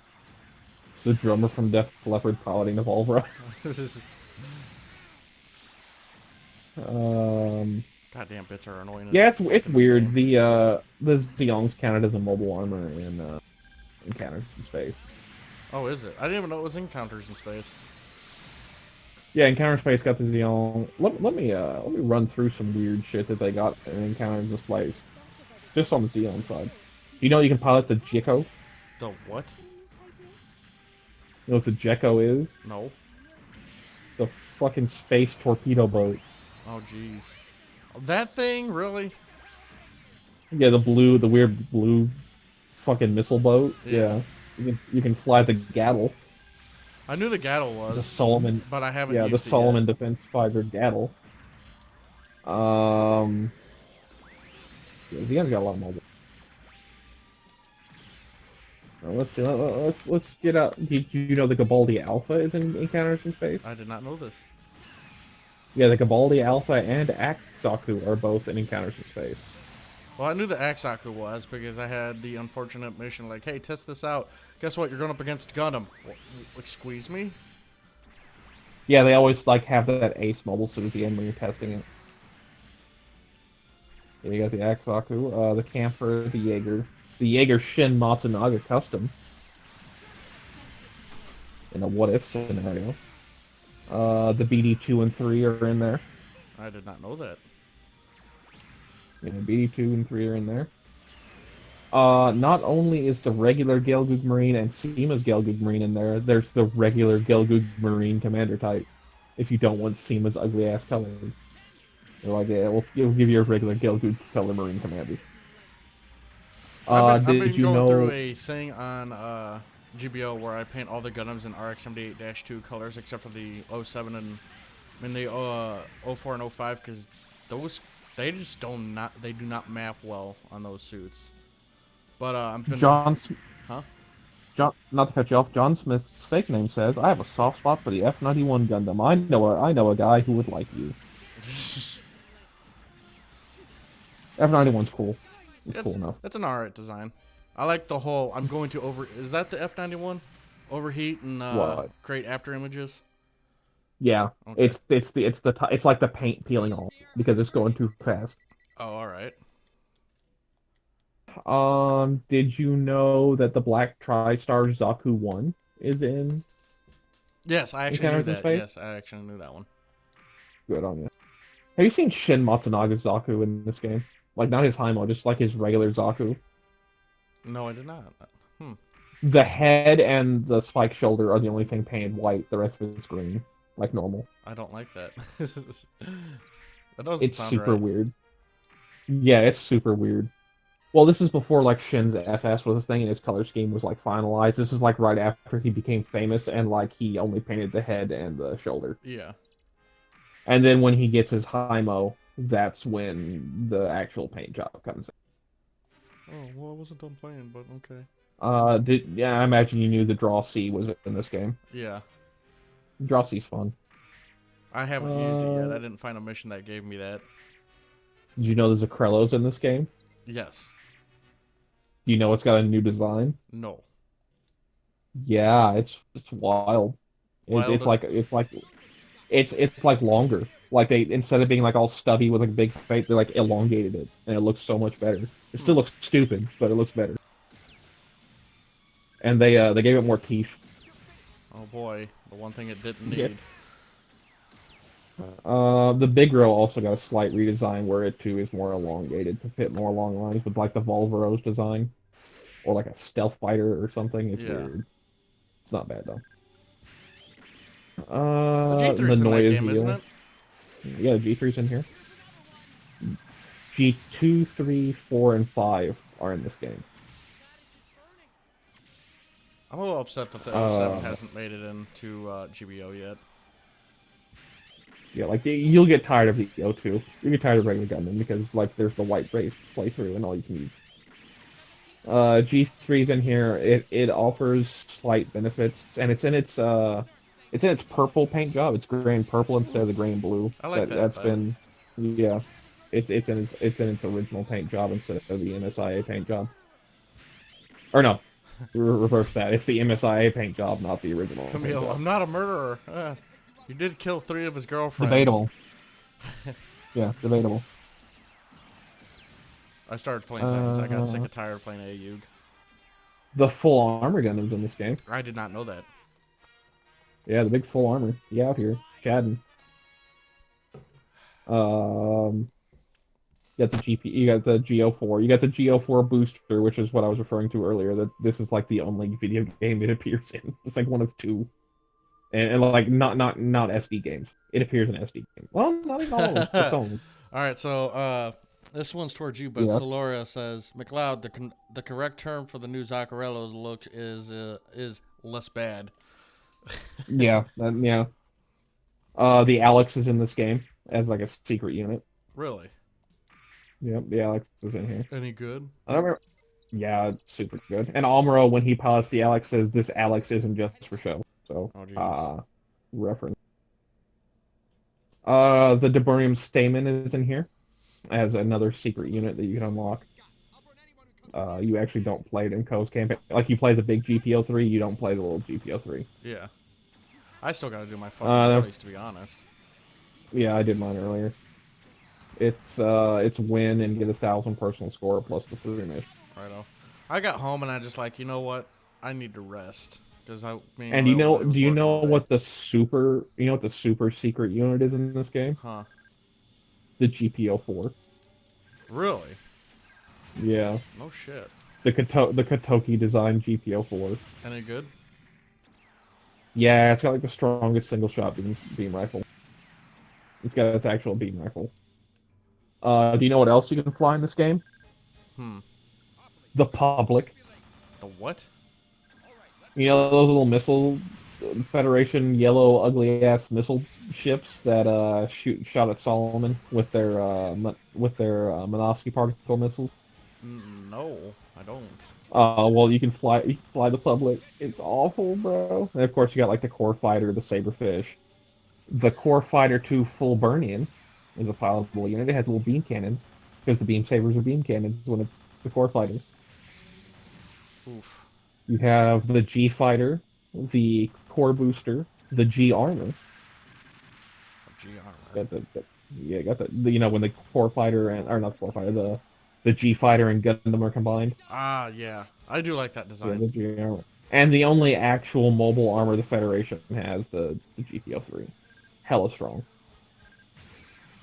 Speaker 2: The drummer from Def Leppard piloting the Volvo.
Speaker 1: Goddamn bits are annoying.
Speaker 2: Yeah, it's weird. The Zeong's counted as a mobile armor in Encounters in Space.
Speaker 1: Oh, is it? I didn't even know it was Encounters in Space.
Speaker 2: Yeah, Encounter Space got the Zeong. Let me run through some weird shit that they got in Encounters in Space. Just on the Zeong side. You know you can pilot the Jekko?
Speaker 1: The what?
Speaker 2: You know what the Jekko is?
Speaker 1: No.
Speaker 2: The fucking space torpedo boat.
Speaker 1: Oh, jeez. That thing? Really?
Speaker 2: Yeah, the weird blue fucking missile boat. Yeah. You can fly the Gattle.
Speaker 1: I knew the Gattle was.
Speaker 2: The Solomon.
Speaker 1: But I haven't used
Speaker 2: the
Speaker 1: it
Speaker 2: Solomon
Speaker 1: yet.
Speaker 2: Defense Fighter Gattle. Yeah, Zeon's got a lot of mobile. Let's see. Let's get out. Did you know the Gabaldi Alpha is in Encounters in Space?
Speaker 1: I did not know this.
Speaker 2: Yeah, the Gabaldi Alpha and Aksaku are both in Encounters in Space.
Speaker 1: Well, I knew the Aksaku was because I had the unfortunate mission like, hey, test this out. Guess what? You're going up against Gundam. Like, squeeze me?
Speaker 2: Yeah, they always like have that ace mobile suit at the end when you're testing it. Yeah, you got the Aksaku, the Camper, the Jaeger Shin Matsunaga Custom. In a what-if scenario. The BD2 and 3 are in there.
Speaker 1: I did not know that.
Speaker 2: Yeah, BD2 and 3 are in there. Not only is the regular Gelgoog Marine and Seema's Gelgoog Marine in there, there's the regular Gelgoog Marine Commander type. If you don't want Seema's ugly ass color. They're like, yeah, we'll give you a regular Gelgoog color Marine Commander.
Speaker 1: I've been going through a thing on GBO where I paint all the Gundams in RX-78-2 colors except for the 07 and the 04 and 05 because those they do not map well on those suits. But I'm
Speaker 2: John, not to cut you off. John Smith's fake name says, "I have a soft spot for the F-91 Gundam. I know a guy who would like you." F-91's cool. It's cool enough.
Speaker 1: It's an alright design. I like the whole. I'm going to Is that the F-91? Overheat and create after images.
Speaker 2: Yeah, okay. It's like the paint peeling off because it's going too fast.
Speaker 1: Oh, all right.
Speaker 2: Did you know that the Black TriStar Zaku 1 is in?
Speaker 1: Yes, I actually knew that. Yes, I actually knew that one.
Speaker 2: Good on you. Have you seen Shin Matsunaga's Zaku in this game? Like, not his Haimo, just like his regular Zaku.
Speaker 1: No, I did not.
Speaker 2: The head and the spike shoulder are the only thing painted white. The rest of it's green, like normal.
Speaker 1: I don't like that. That doesn't
Speaker 2: it's
Speaker 1: sound
Speaker 2: super
Speaker 1: right.
Speaker 2: weird. Yeah, it's super weird. Well, this is before like Shin's FS was a thing and his color scheme was like finalized. This is like right after he became famous and like he only painted the head and the shoulder.
Speaker 1: Yeah.
Speaker 2: And then when he gets his Haimo, that's when the actual paint job comes in.
Speaker 1: Oh, well, I wasn't done playing, but okay.
Speaker 2: I imagine you knew the Draw C was in this game.
Speaker 1: Yeah.
Speaker 2: Draw C's fun.
Speaker 1: I haven't used it yet. I didn't find a mission that gave me that.
Speaker 2: Did you know there's a Krellos in this game?
Speaker 1: Yes.
Speaker 2: Do you know it's got a new design?
Speaker 1: No.
Speaker 2: Yeah, it's wild. It's like longer. Like they instead of being like all stubby with like a big face, they like elongated it, and it looks so much better. It still looks stupid, but it looks better. And they gave it more teeth.
Speaker 1: Oh boy, the one thing it didn't need.
Speaker 2: The Big Row also got a slight redesign where it too is more elongated to fit more long lines with like the Volvero's design. Or like a stealth fighter or something. It's
Speaker 1: Yeah.
Speaker 2: weird. It's not bad though.
Speaker 1: The
Speaker 2: The
Speaker 1: G3's in that game, isn't
Speaker 2: Noise.
Speaker 1: it?
Speaker 2: Yeah, the G3's in here. G2, 3, 4, and 5 are in this game.
Speaker 1: I'm a little upset that the 07 hasn't made it into GBO yet.
Speaker 2: Yeah, like you'll get tired of the O2. You get tired of regular Gundam because like there's the white race playthrough and all you can use. G3's in here. It offers slight benefits, and it's in its purple paint job. It's gray and purple instead of the gray and blue.
Speaker 1: I like that.
Speaker 2: That's been, yeah. It's in its original paint job instead of the MSIA paint job. Or no, reverse that. It's the MSIA paint job, not the original paint
Speaker 1: Camille,
Speaker 2: job.
Speaker 1: I'm not a murderer. You did kill 3 of his girlfriends.
Speaker 2: Debatable. Yeah, debatable.
Speaker 1: I started playing Titans. I got sick and tired of playing AUG.
Speaker 2: The full armor Gundam's in this game.
Speaker 1: I did not know that.
Speaker 2: Yeah, the big full armor. Yeah, out here. Chadden. You got the GP, you got the GO4, you got the GO4 booster, which is what I was referring to earlier. That this is like the only video game it appears in. It's like one of 2, and like not SD games. It appears in SD games. Well, not even all of them. It's some.
Speaker 1: All right, so this one's towards you, but
Speaker 2: Yeah.
Speaker 1: Soloria says, McLeod, the correct term for the new Zaccarello's look is less bad.
Speaker 2: Yeah, yeah. The Alex is in this game as like a secret unit.
Speaker 1: Really?
Speaker 2: Yep, the Alex is in here.
Speaker 1: Any good?
Speaker 2: I don't remember. Yeah, it's super good. And Almero, when he pilots the Alex, says this Alex isn't just for show. So,
Speaker 1: Oh, Jesus.
Speaker 2: reference. The Deburium Stamen is in here as another secret unit that you can unlock. You actually don't play it in Ko's campaign. Like, you play the big GPO3, you don't play the little GPO3.
Speaker 1: Yeah. I still gotta do my fucking race, to be honest.
Speaker 2: Yeah, I did mine earlier. It's win and get 1,000 personal score plus the 3 mission.
Speaker 1: Righto. I got home and I just like, you know what? I need to rest. Because
Speaker 2: And do you know what the super secret unit is in this game?
Speaker 1: Huh.
Speaker 2: The GPO4.
Speaker 1: Really?
Speaker 2: Yeah.
Speaker 1: No shit.
Speaker 2: The Katoki design GPO4.
Speaker 1: Any good?
Speaker 2: Yeah, it's got like the strongest single shot beam rifle. It's got its actual beam rifle. Do you know what else you can fly in this game? The Public.
Speaker 1: The what?
Speaker 2: You know those little missile Federation yellow ugly ass missile ships that shot at Solomon with their Minovsky particle missiles?
Speaker 1: No, I don't.
Speaker 2: Well, you can fly the Public. It's awful, bro. And of course, you got like the Core Fighter, the Saberfish. The Core Fighter 2 Full Burn-In is a pilotable unit. It has little beam cannons because the beam sabers are beam cannons when it's the Core Fighter.
Speaker 1: Oof.
Speaker 2: You have the G Fighter, the Core Booster, the G Armor.
Speaker 1: G armor.
Speaker 2: Got the when the Core Fighter or not the Core Fighter, the G Fighter and Gundam are combined.
Speaker 1: Ah, yeah. I do like that design.
Speaker 2: Yeah, the G Armor. And the only actual mobile armor the Federation has, the GPO3. Hella strong.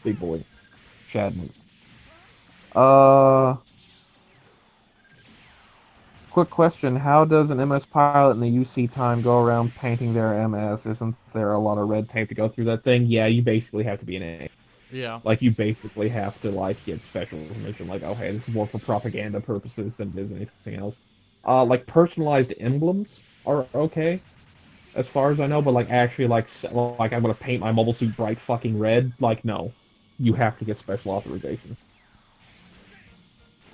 Speaker 2: Big boy. Shadman. Quick question. How does an MS pilot in the UC time go around painting their MS? Isn't there a lot of red tape to go through that thing? Yeah, you basically have to be an A.
Speaker 1: Yeah.
Speaker 2: Like, you basically have to, like, get special information. Like, oh, hey, this is more for propaganda purposes than it is anything else. Like, personalized emblems are okay, as far as I know, but, like, actually, like I'm gonna paint my mobile suit bright fucking red, like, no. You have to get special authorization.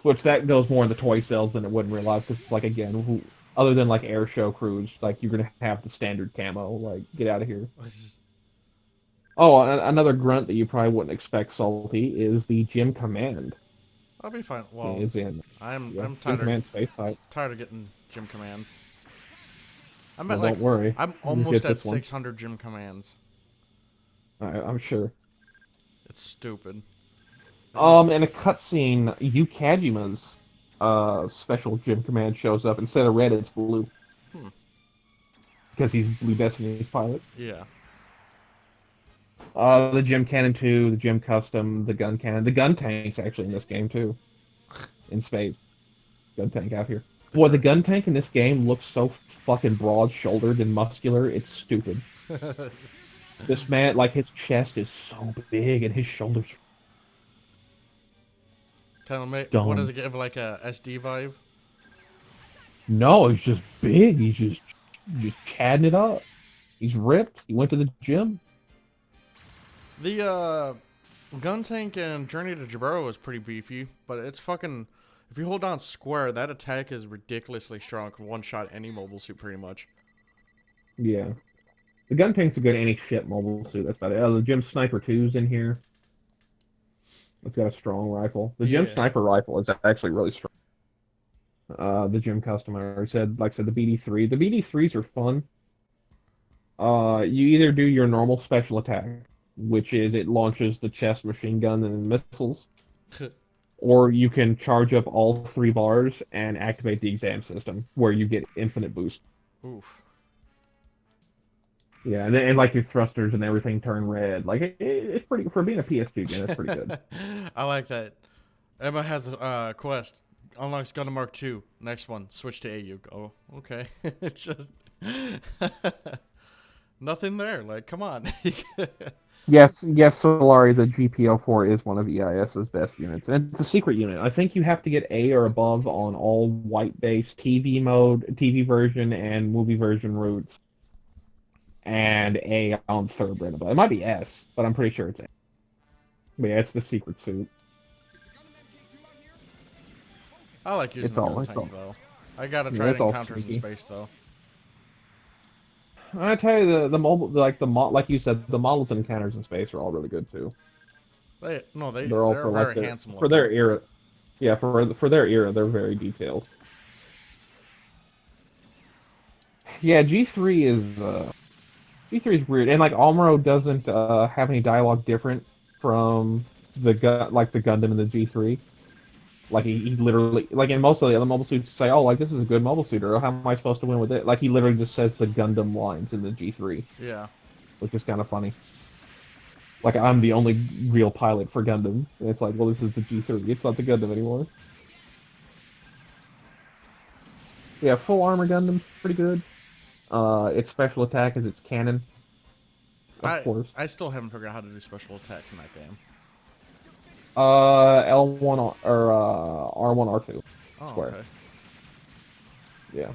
Speaker 2: Which that goes more in the toy sales than it would in real life, because, like, again, other than, like, air show crews, like, you're gonna have the standard camo, like, get out of here. Oh, another grunt that you probably wouldn't expect, Salty, is the Gym Command.
Speaker 1: I'll be fine. Well, I'm tired of getting gym commands.
Speaker 2: Don't worry.
Speaker 1: I'm almost at 600 gym commands.
Speaker 2: I'm sure.
Speaker 1: It's stupid.
Speaker 2: In a cutscene, Yukajima's special gym command shows up. Instead of red, it's blue. Because he's Blue Destiny's pilot.
Speaker 1: Yeah.
Speaker 2: The Gym Cannon 2, the Gym Custom, the Gun Cannon. The Gun Tank's actually in this game, too. In space. Gun Tank out here. Boy, the Gun Tank in this game looks so fucking broad-shouldered and muscular, it's stupid. This man, like, his chest is so big and his shoulders
Speaker 1: Kind of make,
Speaker 2: dumb.
Speaker 1: what does it give, like a SD vibe?
Speaker 2: No, he's just big. He's just chatting it up. He's ripped. He went to the gym.
Speaker 1: The gun tank and Journey to Jaburo is pretty beefy, but it's fucking. If you hold down square, that attack is ridiculously strong. Can one shot any mobile suit pretty much.
Speaker 2: Yeah, the gun tank's a good any shit mobile suit. That's about it. The Gym Sniper 2's in here. It's got a strong rifle. The Gym Sniper rifle is actually really strong. The Gym Custom, I already said. Like I said, the BD3. The BD3s are fun. You either do your normal special attack, which is it launches the chest machine gun and missiles, or you can charge up all 3 bars and activate the exam system, where you get infinite boost.
Speaker 1: Oof.
Speaker 2: Yeah, and like your thrusters and everything turn red. Like it's pretty for being a PS2 game. That's pretty good.
Speaker 1: I like that. Emma has a quest. Unlocks Gundam Mark II. Next one, switch to AU. Oh, okay. It's just nothing there. Like, come on.
Speaker 2: Yes, Solari, the GPO4 is one of EIS's best units. And it's a secret unit. I think you have to get A or above on all white-based TV mode, TV version, and movie version routes. And A on thoroughbred above. It might be S, but I'm pretty sure it's A. But yeah, it's the secret suit.
Speaker 1: I like using the gun tank, though. I gotta try it in encounters in space, though.
Speaker 2: I tell you, the mobile, like you said, the models in encounters in space are all really good too.
Speaker 1: They're
Speaker 2: all
Speaker 1: for very handsome
Speaker 2: for their era. Yeah, for their era, they're very detailed. Yeah, G3 is weird, and like Almro doesn't have any dialogue different from the Gundam in the G3. Like he literally, like in most of the other mobile suits, say, "Oh, like this is a good mobile suit," or "How am I supposed to win with it?" Like he literally just says the Gundam lines in the G3.
Speaker 1: Yeah.
Speaker 2: Which is kind of funny. Like I'm the only real pilot for Gundam. And it's like, well, this is the G3. It's not the Gundam anymore. Yeah, full armor Gundam's pretty good. Its special attack is its cannon. Of course.
Speaker 1: I still haven't figured out how to do special attacks in that game.
Speaker 2: L1 or R1 R2 square.
Speaker 1: Okay.
Speaker 2: Yeah,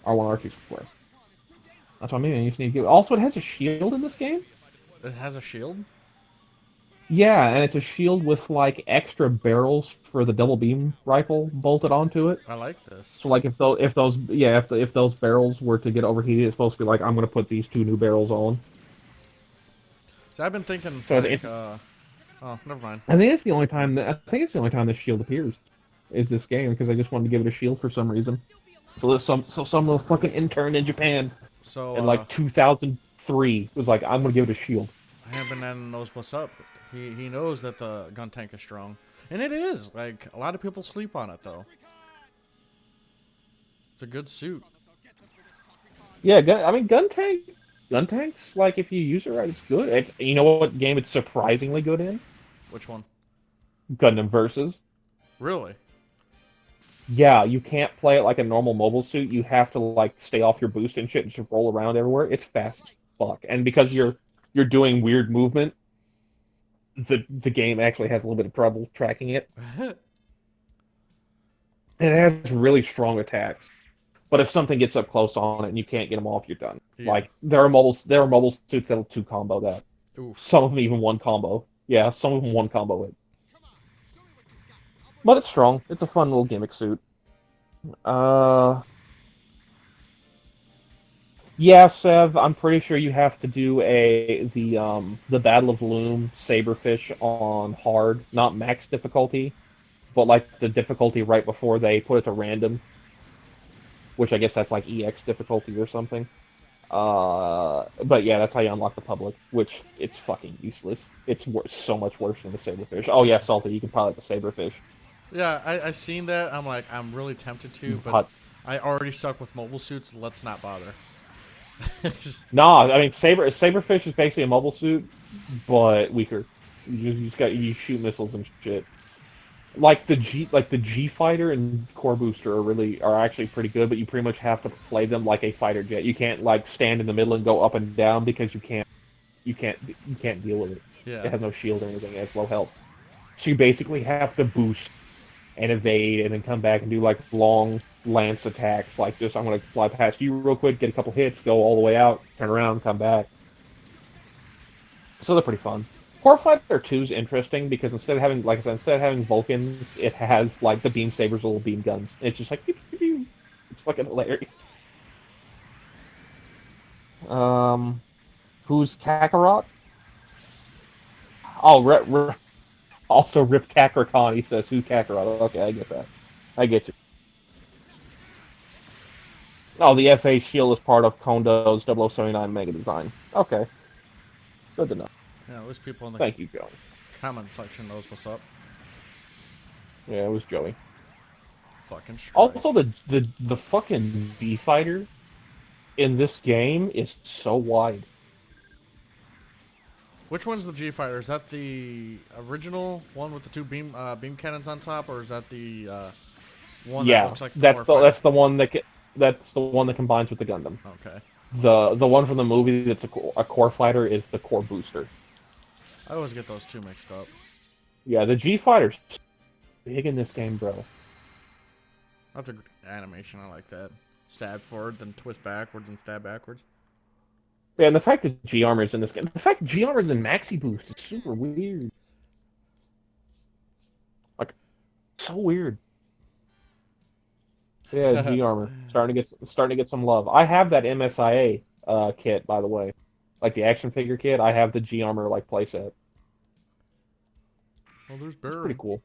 Speaker 2: R1 R2 square. That's what I mean. You just need to get. Also, it has a shield in this game.
Speaker 1: It has a shield.
Speaker 2: Yeah, and it's a shield with like extra barrels for the double beam rifle bolted onto it.
Speaker 1: I like this.
Speaker 2: So like if those barrels were to get overheated, it's supposed to be like I'm gonna put these 2 new barrels on.
Speaker 1: So I've been thinking.
Speaker 2: So
Speaker 1: like, oh, never mind.
Speaker 2: I think it's the only time this shield appears, is this game, because I just wanted to give it a shield for some reason. So there's some little fucking intern in Japan in like 2003 was like, I'm gonna give it a shield.
Speaker 1: Hambernan knows what's up. He knows that the gun tank is strong, and it is. Like a lot of people sleep on it though. It's a good suit.
Speaker 2: Yeah, gun tanks. Like if you use it right, it's good. It's you know what game it's surprisingly good in.
Speaker 1: Which one?
Speaker 2: Gundam Versus.
Speaker 1: Really?
Speaker 2: Yeah, you can't play it like a normal mobile suit. You have to like stay off your boost and shit and just roll around everywhere. It's fast as fuck, and because you're doing weird movement, the game actually has a little bit of trouble tracking it. It has really strong attacks, but if something gets up close on it and you can't get them off, you're done. Yeah. Like there are mobile suits that'll 2 combo that.
Speaker 1: Oof. Some
Speaker 2: of them even 1 combo. Yeah, some of them 1 combo it. But it's strong. It's a fun little gimmick suit. Yeah, Sev, I'm pretty sure you have to do the Battle of Loom Saberfish on hard, not max difficulty, but like the difficulty right before they put it to random, which I guess that's like EX difficulty or something. But yeah, that's how you unlock the public, which it's fucking useless. It's so much worse than the Saberfish. Oh yeah, Salty, you can pilot the Saberfish.
Speaker 1: Yeah, I seen that. I'm like, I'm really tempted to, but I already suck with mobile suits. Let's not bother.
Speaker 2: Nah, I mean Saberfish is basically a mobile suit, but weaker. You shoot missiles and shit. Like the G fighter and core booster are actually pretty good, but you pretty much have to play them like a fighter jet. You can't like stand in the middle and go up and down because you can't deal with it.
Speaker 1: Yeah.
Speaker 2: It has no shield or anything. It has low health. So you basically have to boost and evade and then come back and do like long lance attacks like this. I'm gonna fly past you real quick, get a couple hits, go all the way out, turn around, come back. So they're pretty fun. Core Fighter 2 is interesting because instead of having, like I said, instead of having Vulcans, it has like the beam sabers, little beam guns. It's just like pew, pew, pew. It's fucking hilarious. Who's Kakarot? Oh, also Rip Kakarot. He says, "Who's Kakarot?" Okay, I get that. I get you. Oh, the FA shield is part of Kondo's 0079 Mega Design. Okay. Good to know.
Speaker 1: Yeah, at least people in the
Speaker 2: Thank you, Joey.
Speaker 1: comment section knows what's up.
Speaker 2: Yeah, it was Joey.
Speaker 1: Fucking strike.
Speaker 2: Also, the fucking B fighter in this game is so wide.
Speaker 1: Which one's the G fighter? Is that the original one with the two beam cannons on top, or is that the one that looks like the
Speaker 2: that's the one that combines with the Gundam.
Speaker 1: Okay.
Speaker 2: The one from the movie that's a core fighter is the core booster.
Speaker 1: I always get those two mixed up.
Speaker 2: Yeah, the G fighter's big in this game, bro.
Speaker 1: That's a good animation. I like that. Stab forward, then twist backwards, and stab backwards.
Speaker 2: Yeah, and the fact that G armor's in this game, the fact G armor's in Maxi Boost is super weird. Like, so weird. Yeah, G armor starting to get some love. I have that MSIA kit, by the way, like the action figure kit. I have the G armor like playset.
Speaker 1: Oh, there's
Speaker 2: It's
Speaker 1: Burn.
Speaker 2: pretty cool.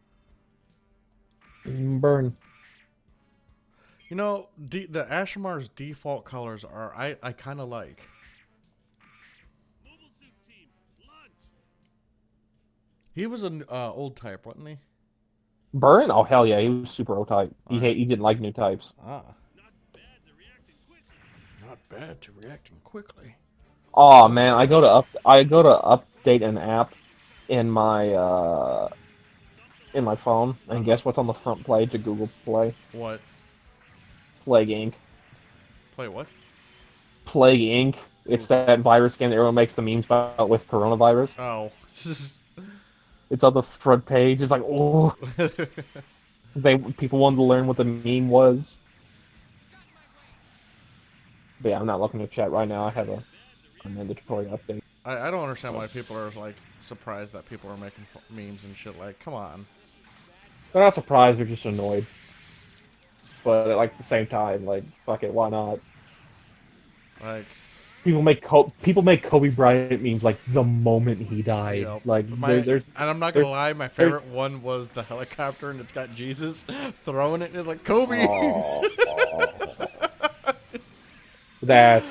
Speaker 2: Burn.
Speaker 1: You know, the Ashimar's default colors are I kind of like.
Speaker 3: Mobile suit team, launch.
Speaker 1: He was an old type, wasn't he?
Speaker 2: Burn? Oh hell yeah, he was super O-type. He
Speaker 1: Alright.
Speaker 2: he didn't like new types.
Speaker 1: Ah,
Speaker 3: Not bad to reacting quickly.
Speaker 1: not bad to reacting quickly.
Speaker 2: Oh man, I go to update an app in my phone, and guess what's on the front page of Google Play?
Speaker 1: What?
Speaker 2: Plague Inc.
Speaker 1: Play what?
Speaker 2: Plague Inc. It's that virus game that everyone makes the memes about with coronavirus.
Speaker 1: Oh.
Speaker 2: It's on the front page. It's like, oh, people wanted to learn what the meme was. But yeah, I'm not looking at chat right now. I have a mandatory update.
Speaker 1: I don't understand why people are like surprised that people are making memes and shit. Like, come on.
Speaker 2: They're not surprised. They're just annoyed. But like at the same time, like, fuck it, why not?
Speaker 1: Like,
Speaker 2: people make Kobe Bryant memes like the moment he died.
Speaker 1: you know,
Speaker 2: Like,
Speaker 1: and I'm not gonna lie, my favorite one was the helicopter, and it's got Jesus throwing it, and it's like Kobe.
Speaker 2: That's.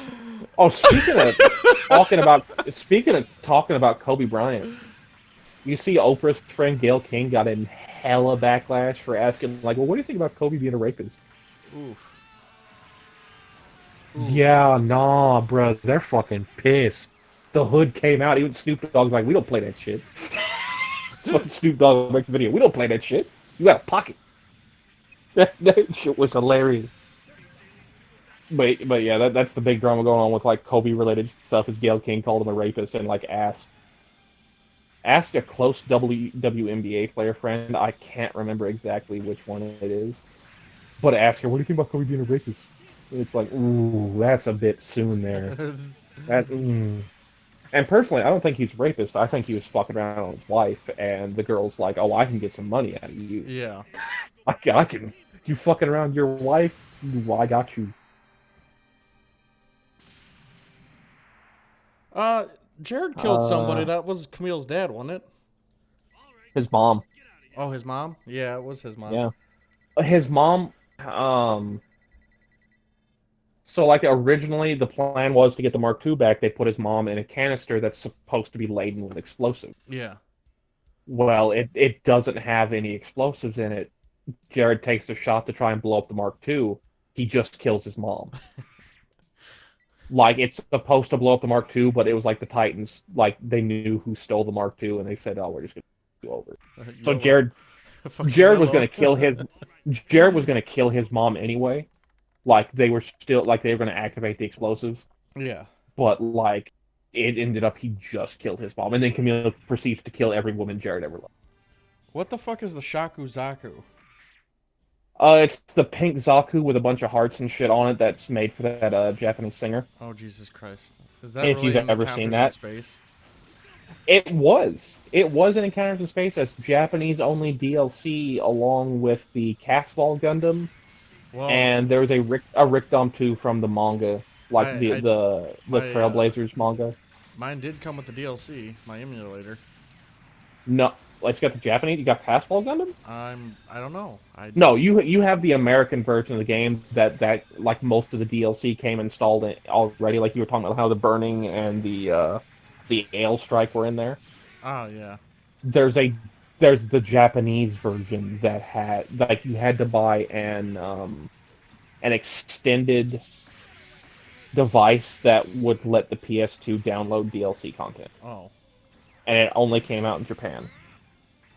Speaker 2: Oh, speaking of talking about Kobe Bryant, you see Oprah's friend Gayle King got in hella backlash for asking, like, well, what do you think about Kobe being a rapist?
Speaker 1: Oof.
Speaker 2: Yeah, nah, bro, they're fucking pissed. The Hood came out. Even Snoop Dogg's like, we don't play that shit. Fucking Snoop Dogg makes a video. We don't play that shit. You got a pocket. That shit was hilarious. But yeah, that's the big drama going on with like Kobe related stuff. Is Gayle King called him a rapist and like asked a close WNBA player friend. I can't remember exactly which one it is, but ask her, what do you think about Kobe being a rapist? And it's like, ooh, that's a bit soon there. And personally, I don't think he's a rapist. I think he was fucking around on his wife, and the girl's like, oh, I can get some money out of you.
Speaker 1: Yeah.
Speaker 2: I can. You fucking around your wife? Well, I got you.
Speaker 1: Jared killed somebody. That was Camille's dad, wasn't it?
Speaker 2: His mom.
Speaker 1: Oh, his mom? Yeah, it was his mom.
Speaker 2: Yeah. His mom, so like originally the plan was to get the Mark II back. They put his mom in a canister that's supposed to be laden with explosives.
Speaker 1: Yeah.
Speaker 2: Well, it doesn't have any explosives in it. Jared takes the shot to try and blow up the Mark II. He just kills his mom. Like, it's supposed to blow up the Mark II, but it was like the Titans, like, they knew who stole the Mark II, and they said, oh, we're just going to go over. So
Speaker 1: YOLO. Fucking
Speaker 2: Jared was
Speaker 1: YOLO.
Speaker 2: going to kill his... Jared was going to kill his mom anyway. Like, they were going to activate the explosives.
Speaker 1: Yeah.
Speaker 2: But, like, it ended up he just killed his mom. And then Camille proceeds to kill every woman Jared ever loved.
Speaker 1: What the fuck is the Shaku Zaku?
Speaker 2: It's the pink Zaku with a bunch of hearts and shit on it that's made for that Japanese singer.
Speaker 1: Oh, Jesus Christ. Is that
Speaker 2: If
Speaker 1: really
Speaker 2: you've
Speaker 1: in
Speaker 2: ever seen
Speaker 1: Encounters in
Speaker 2: that.
Speaker 1: Space?
Speaker 2: It was. It was in Encounters in Space as Japanese-only DLC along with the Casball Gundam.
Speaker 1: Well,
Speaker 2: And there was a Rick Dom 2 from the manga, like the
Speaker 1: my
Speaker 2: Trailblazers manga.
Speaker 1: mine did come with the DLC, my emulator.
Speaker 2: No, like, it's got the Japanese. You got Casball Gundam?
Speaker 1: I don't know.
Speaker 2: No, you have the American version of the game that like most of the DLC came installed in already. Like you were talking about how the Burning and the Ale Strike were in there.
Speaker 1: Oh yeah.
Speaker 2: There's the Japanese version that had, like, you had to buy an extended device that would let the PS2 download DLC content.
Speaker 1: Oh.
Speaker 2: And it only came out in Japan.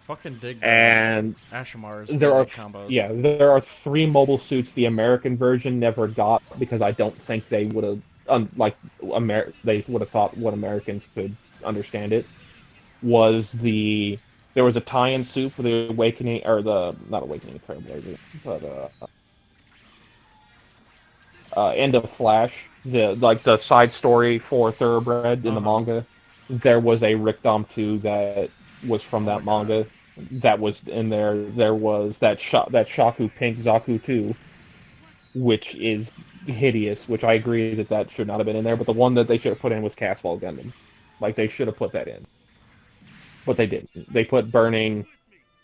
Speaker 1: Fucking dig that.
Speaker 2: And
Speaker 1: Ashimar's
Speaker 2: there are
Speaker 1: combos.
Speaker 2: Yeah, there are 3 mobile suits the American version never got because I don't think they would have they would have thought what Americans could understand it. There was a tie-in suit for the Awakening, or the not Awakening of Trailblazer, but End of Flash, the side story for Thoroughbred in the manga. There was a Rick Dom 2 that was from that manga. God. That was in there. There was that Shaku Pink Zaku 2, which is hideous, which I agree that should not have been in there, but the one that they should have put in was Casball Gundam. Like, they should have put that in. But they didn't. They put Burning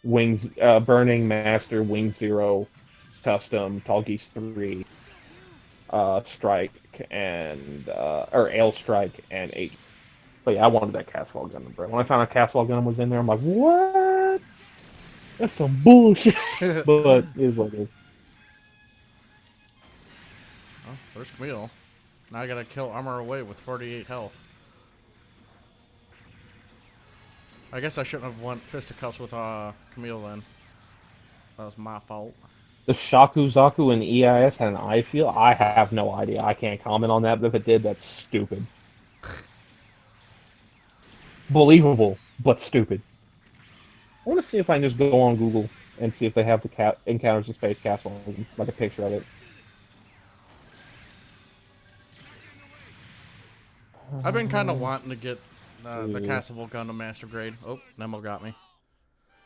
Speaker 2: Master, Wing Zero, Custom, Tall Geese 3, Strike, and or Ale Strike, and 8. But yeah, I wanted that Casball Gundam, bro. When I found out Casball Gundam was in there, I'm like, what? That's some bullshit. But it is what it is.
Speaker 1: Oh, there's Camille. Now I gotta kill Armor away with 48 health. I guess I shouldn't have won fisticuffs with Camille then. That was my fault.
Speaker 2: The Shaku Zaku and EIS had an eye feel? I have no idea. I can't comment on that, but if it did, that's stupid. Believable, but stupid. I want to see if I can just go on Google and see if they have the Encounters in Space Castle, like a picture of it.
Speaker 1: I've been kind of wanting to get the Castle Gundam Master Grade. Oh, Nemo got me.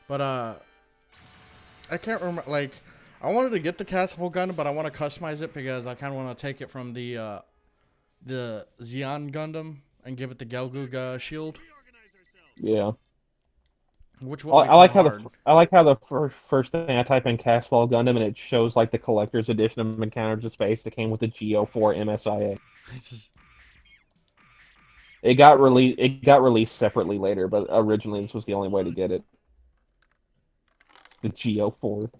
Speaker 1: But I can't remember. Like, I wanted to get the Castle Gundam, but I want to customize it because I kind of want to take it from the Zeon Gundam and give it the Gelguga shield.
Speaker 2: Yeah.
Speaker 1: Which
Speaker 2: I like how the first thing I type in Casball Gundam and it shows like the collector's edition of Encounters in Space that came with the GO4 MSIA. It got released separately later, but originally this was the only way to get it. The GO4.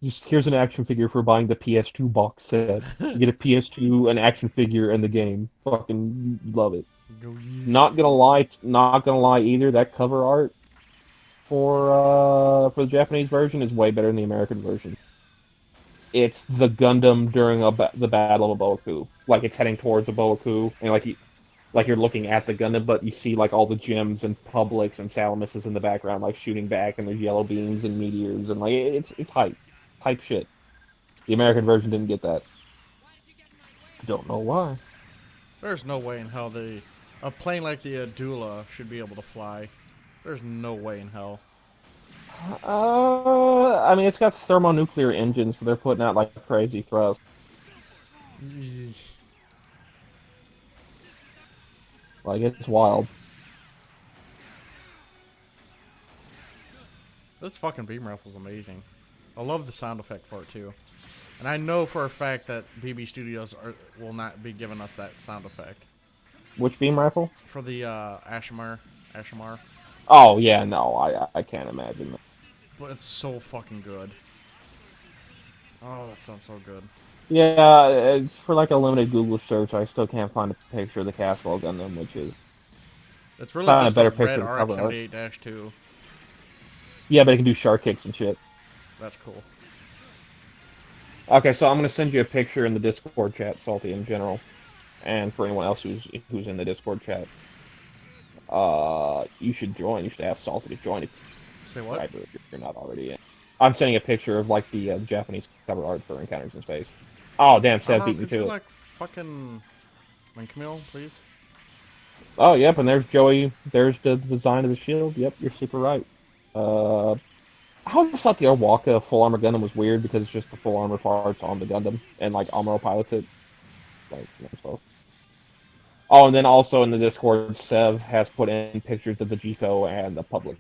Speaker 2: Just here's an action figure for buying the PS2 box set. You get a PS2, an action figure, and the game. Fucking love it. Not gonna lie either. That cover art for the Japanese version is way better than the American version. It's the Gundam during the Battle of Boaku. Like, it's heading towards a Boaku, and like you're looking at the Gundam, but you see like all the gems and Publics and Salamuses in the background, like shooting back, and there's yellow beams and meteors, and like it's hype shit. The American version didn't get that. Don't know why.
Speaker 1: There's no way in hell a plane like the Adula should be able to fly. There's no way in hell.
Speaker 2: I mean, it's got thermonuclear engines, so they're putting out like crazy thrust. Like, it's wild.
Speaker 1: This fucking beam rifle's amazing. I love the sound effect for it too. And I know for a fact that BB Studios will not be giving us that sound effect.
Speaker 2: Which beam rifle?
Speaker 1: For the Ashimar.
Speaker 2: Oh, yeah, no, I can't imagine that.
Speaker 1: But it's so fucking good. Oh, that sounds so good.
Speaker 2: Yeah, it's for like a limited Google search. I still can't find a picture of the Caswell Gundam, which is
Speaker 1: It's really
Speaker 2: found a
Speaker 1: just a
Speaker 2: better
Speaker 1: red
Speaker 2: picture of the cover art.
Speaker 1: RX-78-2.
Speaker 2: Yeah, but it can do shark kicks and shit.
Speaker 1: That's cool.
Speaker 2: Okay, so I'm gonna send you a picture in the Discord chat, Salty, in general, and for anyone else who's in the Discord chat. You should join. You should ask Salty to join if
Speaker 1: Say what?
Speaker 2: you're not already in. I'm sending a picture of like the Japanese cover art for Encounters in Space. Oh damn, Seth
Speaker 1: Armor,
Speaker 2: beat me
Speaker 1: could you
Speaker 2: to it.
Speaker 1: like fucking Camille, please?
Speaker 2: Oh yep, and there's Joey. There's the design of the shield. Yep, you're super right. Uh, I always thought the Owaka full armor Gundam was weird because it's just the full armor parts on the Gundam, and like Amuro pilots it. Like, so. Oh, and then also in the Discord, Sev has put in pictures of the Jico and the public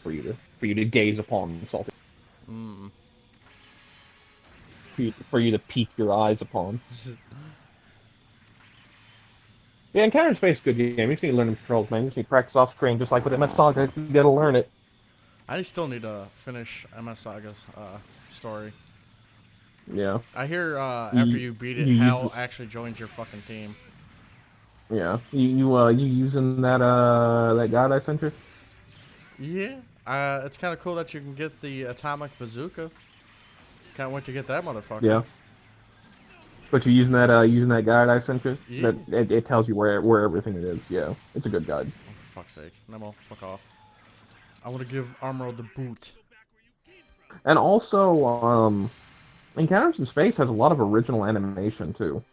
Speaker 2: for you to gaze upon, Salty.
Speaker 1: Mm.
Speaker 2: For you to peek your eyes upon. Yeah, Encounter in Space is a good game. You just need to learn the controls, man. You just need to practice off screen, just like with MS Saga. You gotta learn it.
Speaker 1: I still need to finish MS Saga's story.
Speaker 2: Yeah.
Speaker 1: I hear after you beat it, Hal actually joins your fucking team.
Speaker 2: Yeah. You using that guide I sent you?
Speaker 1: Yeah. It's kind of cool that you can get the atomic bazooka. Can't wait to get that motherfucker.
Speaker 2: Yeah. But you're using that guide I sent you?
Speaker 1: Yeah.
Speaker 2: That it tells you where everything it is. Yeah. It's a good guide.
Speaker 1: Oh, for fuck's sake. Nemo, fuck off. I want to give Armor the boot.
Speaker 2: And also, Encounters in Space has a lot of original animation too,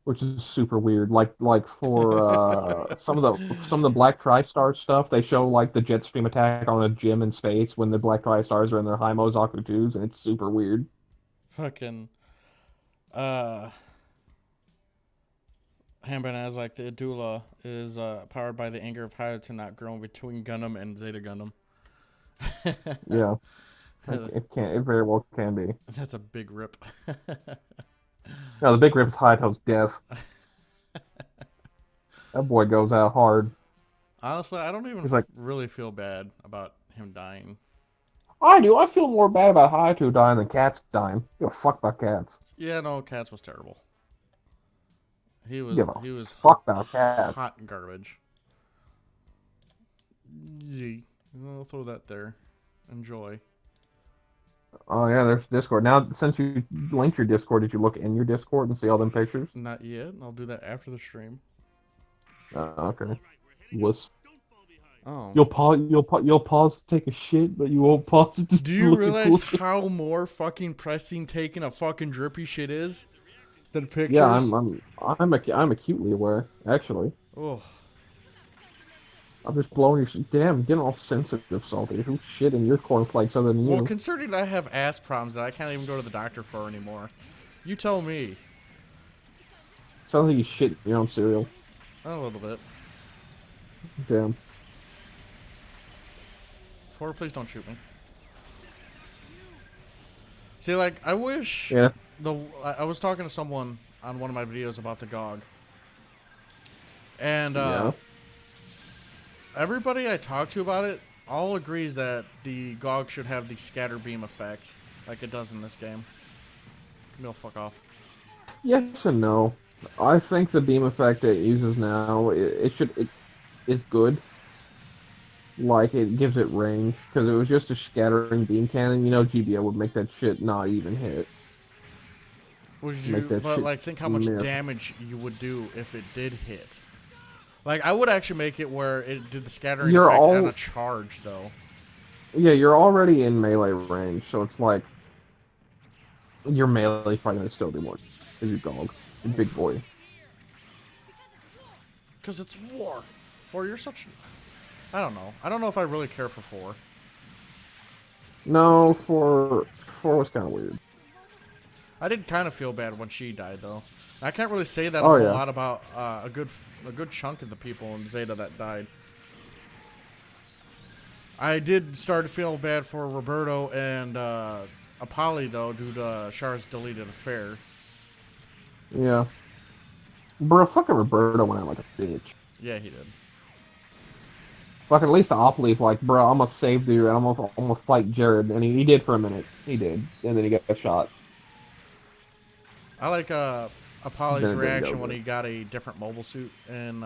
Speaker 2: which is super weird. Like for some of the Black TriStar stuff, they show like the jet stream attack on a gym in space when the Black TriStars are in their high Mozaku 2s, and it's super weird.
Speaker 1: Fucking Hanban like the Adula is powered by the anger of Hayato not growing between Gundam and Zeta Gundam.
Speaker 2: Yeah. It very well can be.
Speaker 1: That's a big rip.
Speaker 2: No, the big rip is Hayato's death. That boy goes out hard.
Speaker 1: Honestly, I don't even really feel bad about him dying.
Speaker 2: I do. I feel more bad about Hayato dying than Cats dying. Give a fuck about Cats.
Speaker 1: Yeah, no, Cats was terrible. He was
Speaker 2: fuck about Cats.
Speaker 1: Hot garbage. Yee. I'll throw that there. Enjoy.
Speaker 2: Oh yeah, there's Discord. Now, since you linked your Discord, did you look in your Discord and see all them pictures?
Speaker 1: Not yet. I'll do that after the stream.
Speaker 2: Okay. Wuss.
Speaker 1: Oh.
Speaker 2: You'll pause to take a shit, but you won't pause to
Speaker 1: do you realize how more fucking pressing taking a fucking drippy shit is than pictures?
Speaker 2: Yeah, I'm acutely aware, actually.
Speaker 1: Oh.
Speaker 2: I'm just blowing your shit. Damn, getting all sensitive, Salty. Who's shitting your cornflakes other than you?
Speaker 1: Well, considering I have ass problems that I can't even go to the doctor for anymore. You tell me.
Speaker 2: Sounds like you shit your own cereal.
Speaker 1: A little bit.
Speaker 2: Damn.
Speaker 1: Four, please don't shoot me. See, like, I wish...
Speaker 2: Yeah.
Speaker 1: I was talking to someone on one of my videos about the GOG. And, everybody I talked to about it all agrees that the GOG should have the scatter beam effect, like it does in this game. No, fuck off.
Speaker 2: Yes and no. I think the beam effect it uses now, it is good. Like, it gives it range, because it was just a scattering beam cannon. You know, GBO would make that shit not even hit.
Speaker 1: But, like, think how much damage you would do if it did hit. Like, I would actually make it where it did the scattering effect on a charge, though.
Speaker 2: Yeah, you're already in melee range, so it's like... Your melee fighting would still do more. Because you're GOG. You're big boy.
Speaker 1: Because it's war. 4, you're such... I don't know. I don't know if I really care for 4.
Speaker 2: No, 4 was kind of weird.
Speaker 1: I did kind of feel bad when she died, though. I can't really say that a whole lot about a good chunk of the people in Zeta that died. I did start to feel bad for Roberto and Apolli, though, due to Char's deleted affair.
Speaker 2: Yeah. Bro, fucking Roberto went out like a bitch.
Speaker 1: Yeah, he did.
Speaker 2: Fucking at least Opoly's like, bro, I'm gonna save dude, and I'm gonna fight Jared, and he did for a minute. He did, and then he got shot.
Speaker 1: I like Apollo's
Speaker 2: Then it didn't go
Speaker 1: reaction when
Speaker 2: good.
Speaker 1: he got a different mobile suit in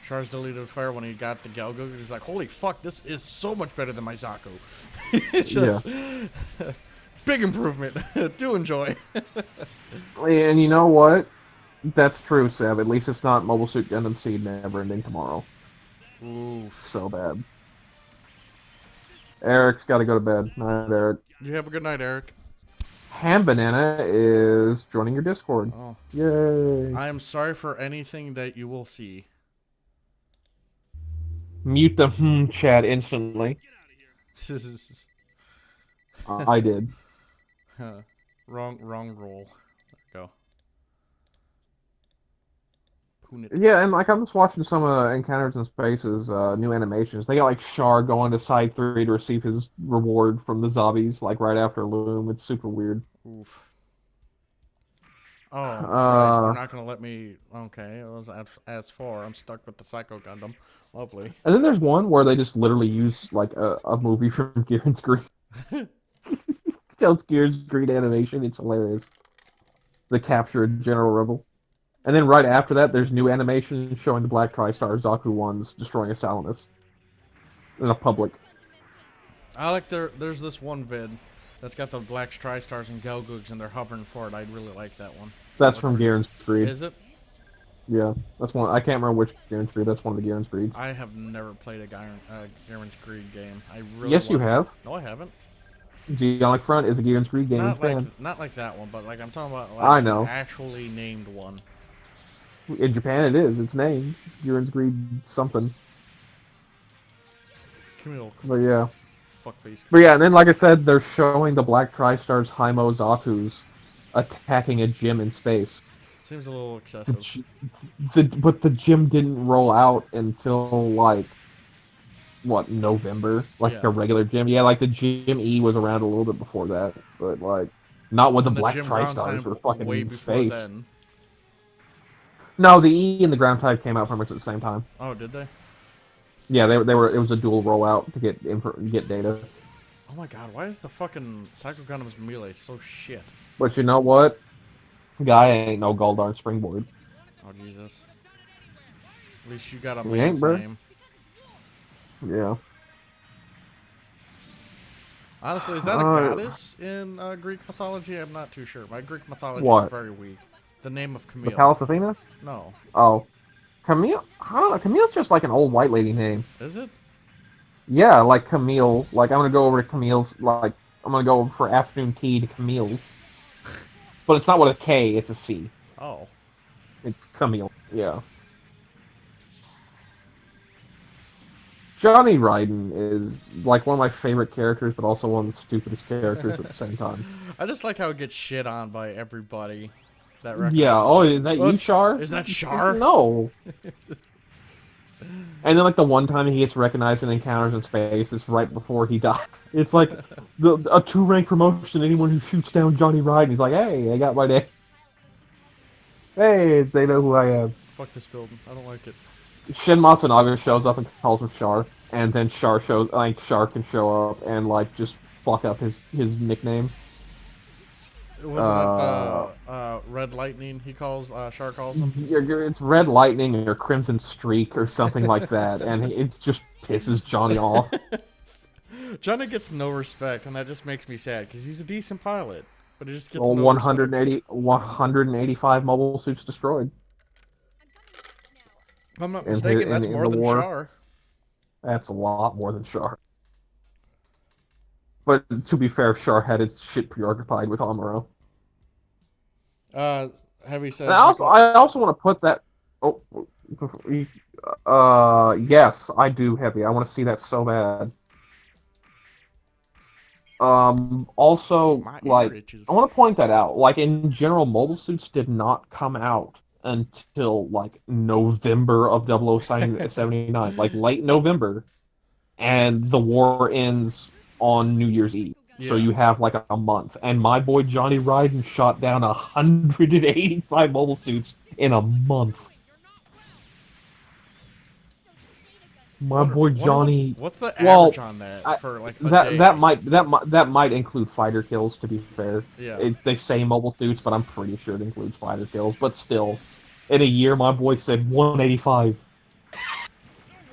Speaker 1: Char's Deleted Fire when he got the Galgo. He's like, holy fuck, this is so much better than my Zaku. It's just big improvement. Do enjoy.
Speaker 2: And you know what? That's true, Seb. At least it's not Mobile Suit Gundam Seed Never Ending Tomorrow.
Speaker 1: Ooh.
Speaker 2: So bad. Eric's got to go to bed. Night, Eric.
Speaker 1: You have a good night, Eric.
Speaker 2: Ham Banana is joining your Discord.
Speaker 1: Oh.
Speaker 2: Yay.
Speaker 1: I am sorry for anything that you will see.
Speaker 2: Mute the chat instantly. I did.
Speaker 1: Wrong roll. Go.
Speaker 2: Yeah, and like I'm just watching some Encounters in Space's new animations. They got like Char going to Side 3 to receive his reward from the zombies, like right after Loom. It's super weird.
Speaker 1: Oof. Oh, Christ, they're not gonna let me. Okay, it was as far. I'm stuck with the Psycho Gundam. Lovely.
Speaker 2: And then there's one where they just literally use like a movie from Gihren's Green. It's Gihren's Green animation. It's hilarious. The capture of General Rebel. And then right after that, there's new animation showing the Black Tri-Star Zaku ones destroying a Salamis in a public.
Speaker 1: I like there's this one vid that's got the Black Tri-Stars and Gelgoogs and they're hovering for it. I really like that one.
Speaker 2: That's from Gihren's Breed.
Speaker 1: Is it?
Speaker 2: Yeah, that's one. I can't remember which Gihren's Breed. That's one of the Gihren's Breeds.
Speaker 1: I have never played a Gihren's Greed game. I really
Speaker 2: Yes, you have.
Speaker 1: No, I haven't.
Speaker 2: Zeonic Front is a Gihren's Breed game.
Speaker 1: Not like that one, but like I'm talking about like
Speaker 2: I know.
Speaker 1: an actually named one.
Speaker 2: In Japan, it is. It's named. It's Gihren's Greed something.
Speaker 1: Camille.
Speaker 2: But yeah.
Speaker 1: Fuckface.
Speaker 2: But yeah, and then like I said, they're showing the Black Tri-Stars Haimo Zaku's attacking a gym in space.
Speaker 1: Seems a little excessive.
Speaker 2: But the gym didn't roll out until like what, November? Like the regular gym. Yeah, like the Gym E was around a little bit before that, but like not when the Black Tri-Stars were fucking
Speaker 1: way
Speaker 2: in
Speaker 1: before
Speaker 2: space.
Speaker 1: Then.
Speaker 2: No, the E and the Ground Type came out pretty much at the same time.
Speaker 1: Oh, did they?
Speaker 2: Yeah, they were. It was a dual rollout to get data.
Speaker 1: Oh my god, why is the fucking Psycho Gundam's melee so shit?
Speaker 2: But you know what? Guy ain't no Goldarn Springboard.
Speaker 1: Oh Jesus. At least you got a
Speaker 2: He
Speaker 1: man's
Speaker 2: ain't, bro.
Speaker 1: name.
Speaker 2: Yeah.
Speaker 1: Honestly, is that a goddess in Greek mythology? I'm not too sure. My Greek mythology is very weak. The name of Camille.
Speaker 2: The Pallas Athena?
Speaker 1: No.
Speaker 2: Oh. Camille? I don't know. Camille's just like an old white lady name.
Speaker 1: Is it?
Speaker 2: Yeah, like Camille. Like, I'm gonna go over to Camille's, like, I'm gonna go over for afternoon tea to Camille's. But it's not with a K, it's a C.
Speaker 1: Oh.
Speaker 2: It's Camille, yeah. Johnny Ridden is, like, one of my favorite characters, but also one of the stupidest characters at the same time.
Speaker 1: I just like how it gets shit on by everybody. That
Speaker 2: Yeah, oh, is that you, Char?
Speaker 1: Is that Char?
Speaker 2: No. And then, like, the one time he gets recognized in Encounters in Space is right before he dies. It's like a 2-rank promotion. Anyone who shoots down Johnny Ride, he's like, hey, I got my name. Hey, they know who I am.
Speaker 1: Fuck this building. I don't like it.
Speaker 2: Shin Matsunaga shows up and calls him Char, and then Char can show up and, like, just fuck up his nickname.
Speaker 1: Wasn't it Red Lightning he calls, Char calls him?
Speaker 2: It's Red Lightning or Crimson Streak or something like that, and it just pisses Johnny off.
Speaker 1: Johnny gets no respect, and that just makes me sad, because he's a decent pilot, but he just gets no
Speaker 2: 185 mobile suits destroyed.
Speaker 1: If I'm not mistaken, that's more than Char.
Speaker 2: That's a lot more than Char. But to be fair, Char had his shit preoccupied with Amuro.
Speaker 1: Heavy says.
Speaker 2: I also want to put that. Oh, yes, I do, Heavy. I want to see that so bad. Also, like, I want to point that out. Like, in general, mobile suits did not come out until like November of 0079, like late November, and the war ends on New Year's Eve. Yeah. So you have like a month, and my boy Johnny Ryden shot down 185 mobile suits in a month.
Speaker 4: My boy Johnny.
Speaker 1: What's the
Speaker 4: Well,
Speaker 1: average on that for like a
Speaker 4: that
Speaker 1: day?
Speaker 4: that might include fighter kills. To be fair,
Speaker 1: Yeah.
Speaker 4: they say mobile suits, but I'm pretty sure it includes fighter kills. But still, in a year, my boy said 185.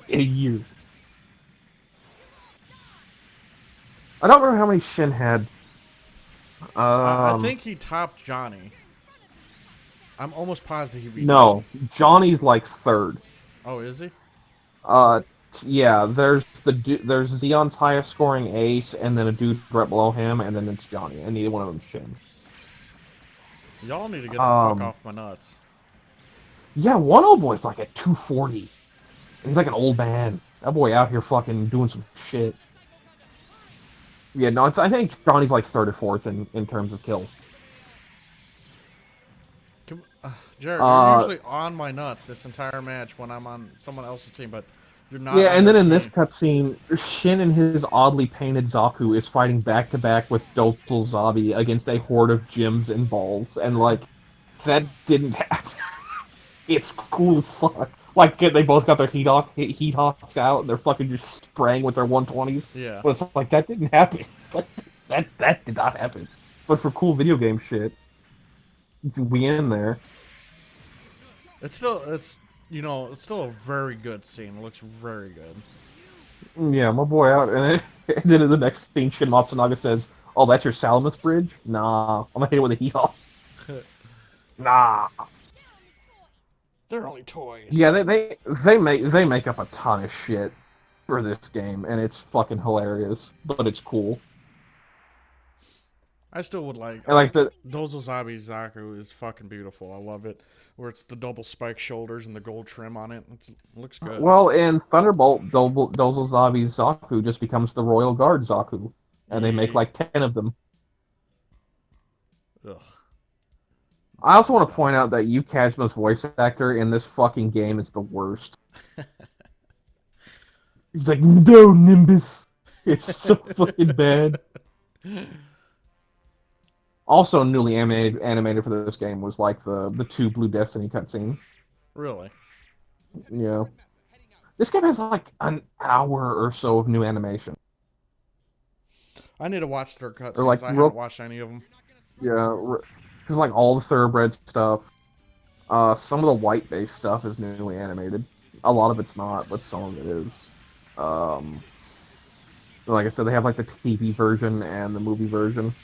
Speaker 4: In a year. I don't remember how many Shin had.
Speaker 1: I think he topped Johnny. I'm almost positive he beat
Speaker 4: No,
Speaker 1: Johnny.
Speaker 4: Johnny's like third.
Speaker 1: Oh, is he?
Speaker 4: Uh, yeah. There's there's Zeon's highest scoring ace, and then a dude right below him, and then it's Johnny, and neither one of them's Shin.
Speaker 1: Y'all need to get the fuck off my nuts.
Speaker 4: Yeah, one old boy's like at 240. And he's like an old man. That boy out here fucking doing some shit. Yeah, no, I think Johnny's like third or fourth in terms of kills.
Speaker 1: Jared, you're usually on my nuts this entire match when I'm on someone else's team, but you're not.
Speaker 4: Yeah,
Speaker 1: on
Speaker 4: and then
Speaker 1: their
Speaker 4: in
Speaker 1: team.
Speaker 4: this cutscene, Shin and his oddly painted Zaku is fighting back to back with Dopal Zabi against a horde of gyms and balls, and like that didn't happen. It's cool as fuck. Like they both got their heat hawks out, and they're fucking just spraying with their 120s.
Speaker 1: Yeah.
Speaker 4: But it's like that didn't happen. That did not happen. But for cool video game shit, we in there.
Speaker 1: It's still a very good scene. It looks very good.
Speaker 4: Yeah, my boy out, and then in the next scene, Shin Matsunaga says, "Oh, that's your Salamis bridge? Nah, I'm gonna hit it with a heat hawk." Nah.
Speaker 1: They're only toys.
Speaker 4: Yeah, they make up a ton of shit for this game, and it's fucking hilarious, but it's cool.
Speaker 1: I still would like.
Speaker 4: And like
Speaker 1: Dozozabi Zaku is fucking beautiful. I love it. Where it's the double spike shoulders and the gold trim on it. It looks good.
Speaker 4: Well, in Thunderbolt, Dozozabi Zaku just becomes the Royal Guard Zaku, and they make like 10 of them.
Speaker 1: Ugh.
Speaker 4: I also want to point out that Yu Kajma's voice actor in this fucking game is the worst. He's like, "No, Nimbus." It's so fucking bad. Also newly animated for this game was like the 2 Blue Destiny cutscenes.
Speaker 1: Really?
Speaker 4: Yeah. This game has like an hour or so of new animation.
Speaker 1: I need to watch their cutscenes.
Speaker 4: Like,
Speaker 1: I haven't watched any of them.
Speaker 4: Yeah, because like all the thoroughbred stuff, some of the white-based stuff is newly animated. A lot of it's not, but some of it is. Like I said, they have like the TV version and the movie version.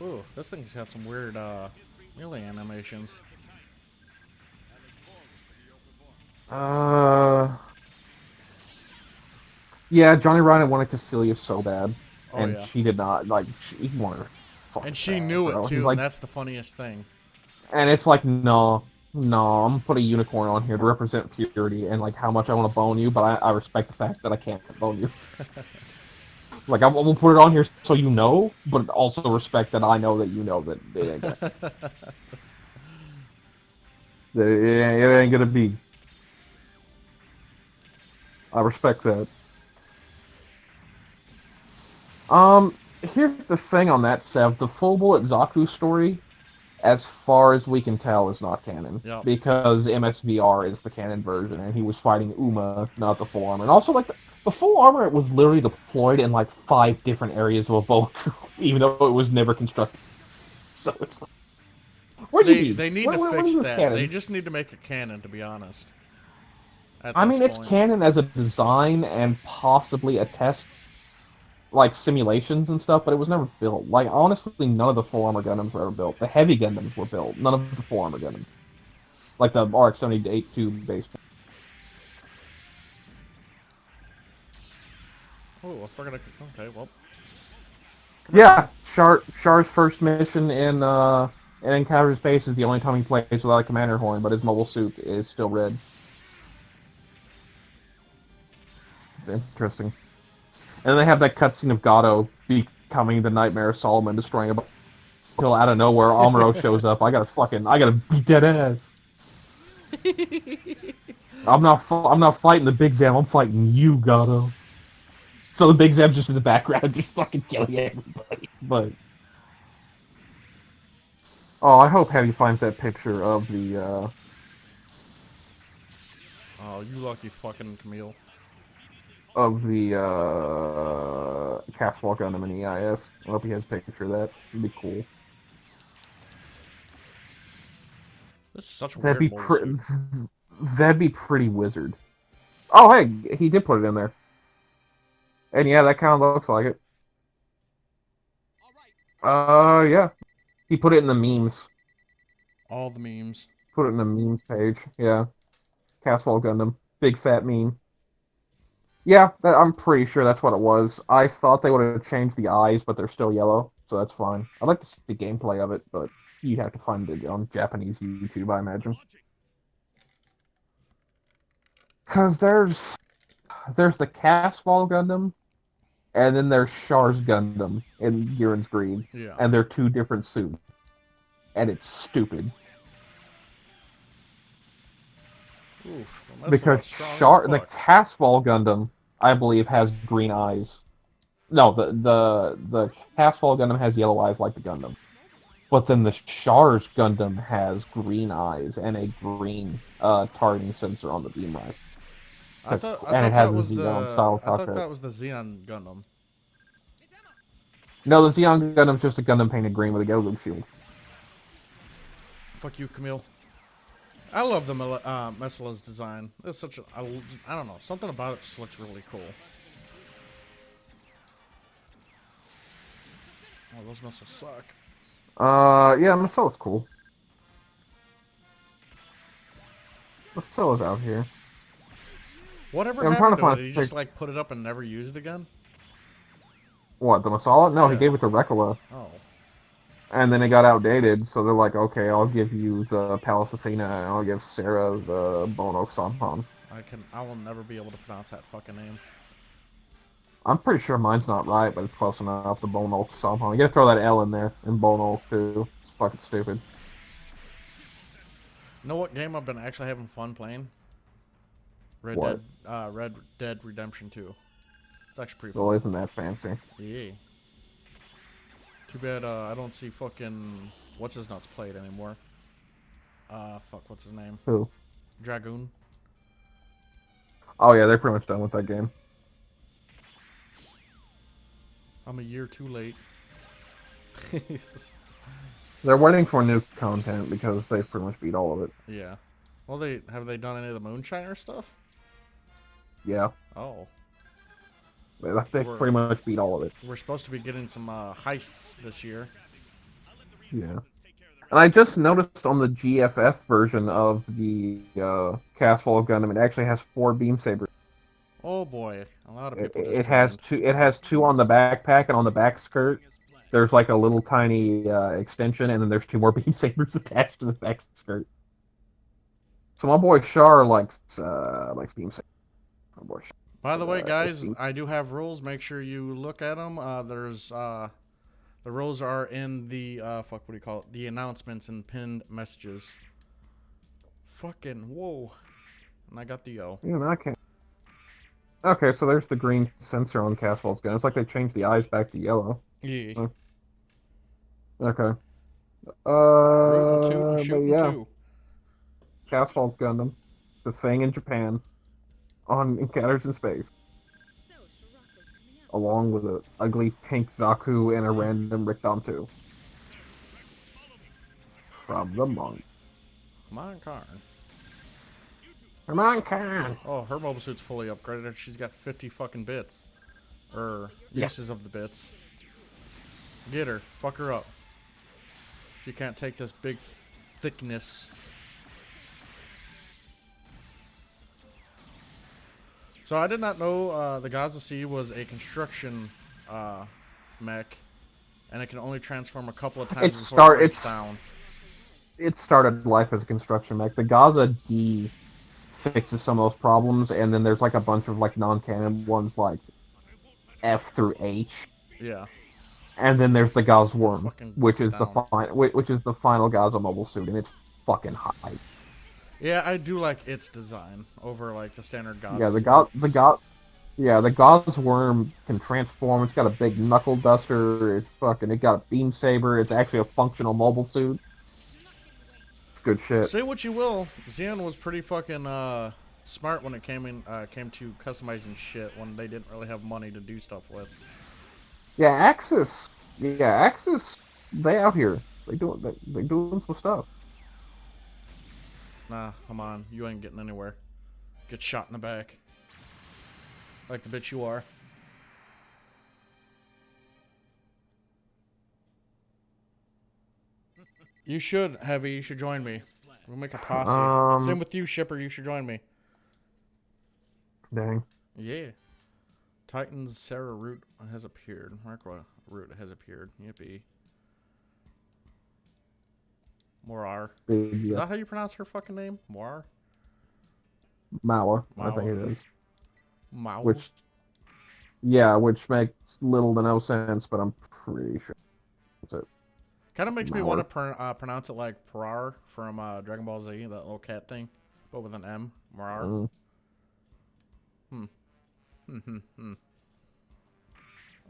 Speaker 1: Ooh, this thing's got some weird, melee animations.
Speaker 4: Yeah, Johnny Ryan wanted Cassilia so bad, and
Speaker 1: yeah.
Speaker 4: she did not. Like, he wanted her.
Speaker 1: And she knew it too,
Speaker 4: like,
Speaker 1: and that's the funniest thing.
Speaker 4: And it's like, no, I'm gonna put a unicorn on here to represent purity and like how much I want to bone you, but I respect the fact that I can't bone you. Like, I will put it on here so you know, but also respect that I know that you know that it ain't gonna, it ain't gonna be. I respect that. Here's the thing on that, Sev. The Full Bullet Zaku story, as far as we can tell, is not canon.
Speaker 1: Yep.
Speaker 4: Because MSVR is the canon version, and he was fighting Uma, not the full armor. And also, like, the full armor was literally deployed in, like, 5 different areas of a boat, even though it was never constructed. So it's like...
Speaker 1: They need to fix that. Canon? They just need to make it canon, to be honest.
Speaker 4: I mean, it's canon as a design and possibly a test, like, simulations and stuff, but it was never built. Like, honestly, none of the full armor Gundams were ever built. The heavy Gundams were built. None of the full armor Gundams. Like the RX-78 based.
Speaker 1: Oh, I forgot. Okay, well.
Speaker 4: Yeah, Char's first mission in Encounter Space is the only time he plays without a commander horn, but his mobile suit is still red. It's interesting. And then they have that cutscene of Gato becoming the Nightmare of Solomon, destroying a until out of nowhere Amuro shows up. I gotta beat that ass. I'm not fighting the Big Zam. I'm fighting you, Gato. So the Big Zam's just in the background, just fucking killing everybody. But oh, I hope Hattie finds that picture of the.
Speaker 1: Oh, you lucky fucking Camille.
Speaker 4: Of the Castle Gundam in EIS. I hope he has a picture of that. It'd be cool.
Speaker 1: This is such a
Speaker 4: That'd
Speaker 1: weird
Speaker 4: be
Speaker 1: mobile suit.
Speaker 4: that'd be pretty wizard. Oh, hey, he did put it in there. And yeah, that kind of looks like it. Yeah. He put it in the memes.
Speaker 1: All the memes.
Speaker 4: Put it in the memes page. Yeah. Castle Gundam. Big fat meme. Yeah, I'm pretty sure that's what it was. I thought they would have changed the eyes, but they're still yellow, so that's fine. I'd like to see the gameplay of it, but you'd have to find it on Japanese YouTube, I imagine. Because there's the Castle Gundam, and then there's Char's Gundam in Giren's Greed,
Speaker 1: Yeah.
Speaker 4: and they're two different suits, and it's stupid.
Speaker 1: Oof, well,
Speaker 4: Because the Castle Gundam, I believe, has green eyes. No, the Castle Gundam has yellow eyes like the Gundam. But then the Char's Gundam has green eyes and a green targeting sensor on the beam rifle.
Speaker 1: I thought
Speaker 4: that was the
Speaker 1: Xeon Gundam.
Speaker 4: No, the Xeon Gundam's just a Gundam painted green with a Gozah shield.
Speaker 1: Fuck you, Camille. I love the Mesila's design. It's such a... I don't know. Something about it just looks really cool. Oh, those missiles suck.
Speaker 4: Yeah, Mesila's cool. Mesila's out here.
Speaker 1: Whatever
Speaker 4: Yeah,
Speaker 1: happened to it? Did he just, like, put it up and never used it again?
Speaker 4: What, the Masala? No,
Speaker 1: Yeah.
Speaker 4: he gave it to Rekala.
Speaker 1: Oh.
Speaker 4: And then it got outdated, so they're like, okay, I'll give you the Palace Athena, and I'll give Sarah the Bono Sampan.
Speaker 1: I will never be able to pronounce that fucking name.
Speaker 4: I'm pretty sure mine's not right, but it's close enough. The Bono Sampan. You gotta throw that L in there, in Bono, too. It's fucking stupid.
Speaker 1: You know what game I've been actually having fun playing? Red Dead Redemption 2. It's actually pretty fun.
Speaker 4: Well, isn't that fancy?
Speaker 1: Yeah. Too bad I don't see fucking what's his nuts played anymore. Fuck, what's his name?
Speaker 4: Who?
Speaker 1: Dragoon.
Speaker 4: Oh yeah, they're pretty much done with that game.
Speaker 1: I'm a year too late.
Speaker 4: They're waiting for new content because they've pretty much beat all of it.
Speaker 1: Yeah. Well, have they done any of the Moonshiner stuff?
Speaker 4: Yeah.
Speaker 1: Oh.
Speaker 4: They pretty much beat all of it.
Speaker 1: We're supposed to be getting some heists this year.
Speaker 4: Yeah. And I just noticed on the GFF version of the Castle Gundam, it actually has 4 beam sabers.
Speaker 1: Oh boy, a lot of people.
Speaker 4: It has two on the backpack, and on the back skirt, there's like a little tiny extension, and then there's 2 more beam sabers attached to the back skirt. So my boy Char likes beam sabers. My boy Char.
Speaker 1: By the way, guys, I do have rules. Make sure you look at them. The rules are in the what do you call it? The announcements and pinned messages. Fucking whoa! And I got the O.
Speaker 4: Yeah, I can't. Okay, so there's the green sensor on Castle's gun. It's like they changed the eyes back to yellow.
Speaker 1: Yeah.
Speaker 4: Okay.
Speaker 1: Rootin'
Speaker 4: But
Speaker 1: shootin'
Speaker 4: yeah.
Speaker 1: too.
Speaker 4: Castle's Gundam, the thing in Japan, on Encounters in Space, along with an ugly pink Zaku and a random Rickdom 2. From the monk.
Speaker 1: Come on, Karn.
Speaker 4: Come on, Karn!
Speaker 1: Oh, her mobile suit's fully upgraded. She's got 50 fucking bits. Uses of the bits. Get her. Fuck her up. She can't take this big thickness. So I did not know the Gozah Sea was a construction mech, and it can only transform a couple of times before it breaks down.
Speaker 4: It started life as a construction mech. The Gozah D fixes some of those problems, and then there's like a bunch of like non-canon ones like F through H.
Speaker 1: Yeah.
Speaker 4: And then there's the Gozah Worm, which is the final Gozah mobile suit, and it's fucking high.
Speaker 1: Yeah, I do like its design over like the standard Gozah.
Speaker 4: Yeah, the Gozah Worm can transform. It's got a big knuckle duster. It got a beam saber. It's actually a functional mobile suit. It's good shit.
Speaker 1: Say what you will, Xeon was pretty fucking smart when it came to customizing shit when they didn't really have money to do stuff with.
Speaker 4: Yeah, Axis. Yeah, Axis. They out here. They doing some stuff.
Speaker 1: Nah, come on, you ain't getting anywhere. Get shot in the back, like the bitch you are. You should, Heavy. You should join me. We'll make a posse. Same with you, Shipper. You should join me.
Speaker 4: Dang.
Speaker 1: Yeah. Titan's Sarah Root has appeared. Marqua Root has appeared. Yippee. Morar. Is that how you pronounce her fucking name? Morar?
Speaker 4: Mawa, I think it is.
Speaker 1: Mao.
Speaker 4: Which makes little to no sense, but I'm pretty sure that's it.
Speaker 1: Kind of makes me want to pronounce it like Parar from Dragon Ball Z, that little cat thing, but with an M. Morar. Oh,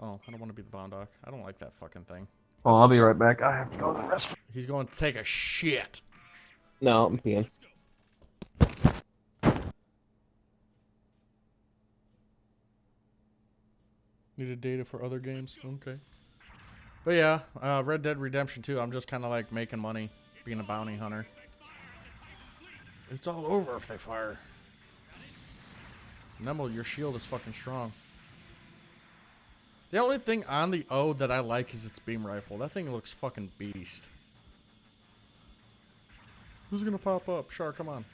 Speaker 1: I don't want to be the Bondoc. I don't like that fucking thing.
Speaker 4: Oh, I'll be right back. I have to go to the restroom.
Speaker 1: He's going to take a shit.
Speaker 2: No, I'm peeing.
Speaker 1: Needed data for other games. Okay. But yeah, Red Dead Redemption 2, I'm just kind of like making money, being a bounty hunter. It's all over if they fire. Nemo, your shield is fucking strong. The only thing on the O that I like is its beam rifle. That thing looks fucking beast. Who's gonna pop up? Shark, come on.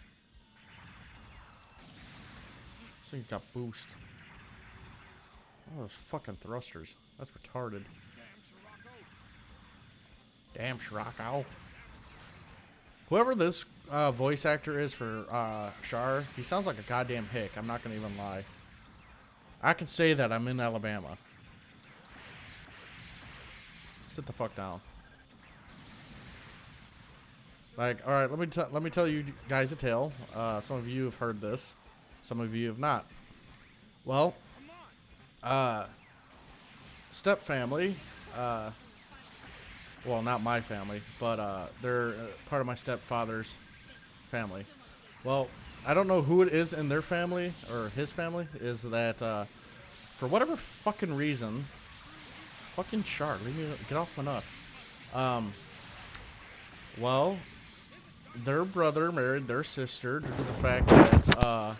Speaker 1: This thing's got boost. Oh, those fucking thrusters. That's retarded. Damn, Shirako. Whoever this voice actor is for Char, he sounds like a goddamn hick. I'm not gonna even lie. I can say that I'm in Alabama. Sit the fuck down. Like, all right, let me tell you guys a tale. Some of you have heard this, some of you have not. Well, step family. Well, not my family, but they're part of my stepfather's family. Well, I don't know who it is in their family or his family. Is that for whatever fucking reason? Fucking Char, leave me, get off my nuts. Well, their brother married their sister due to the fact that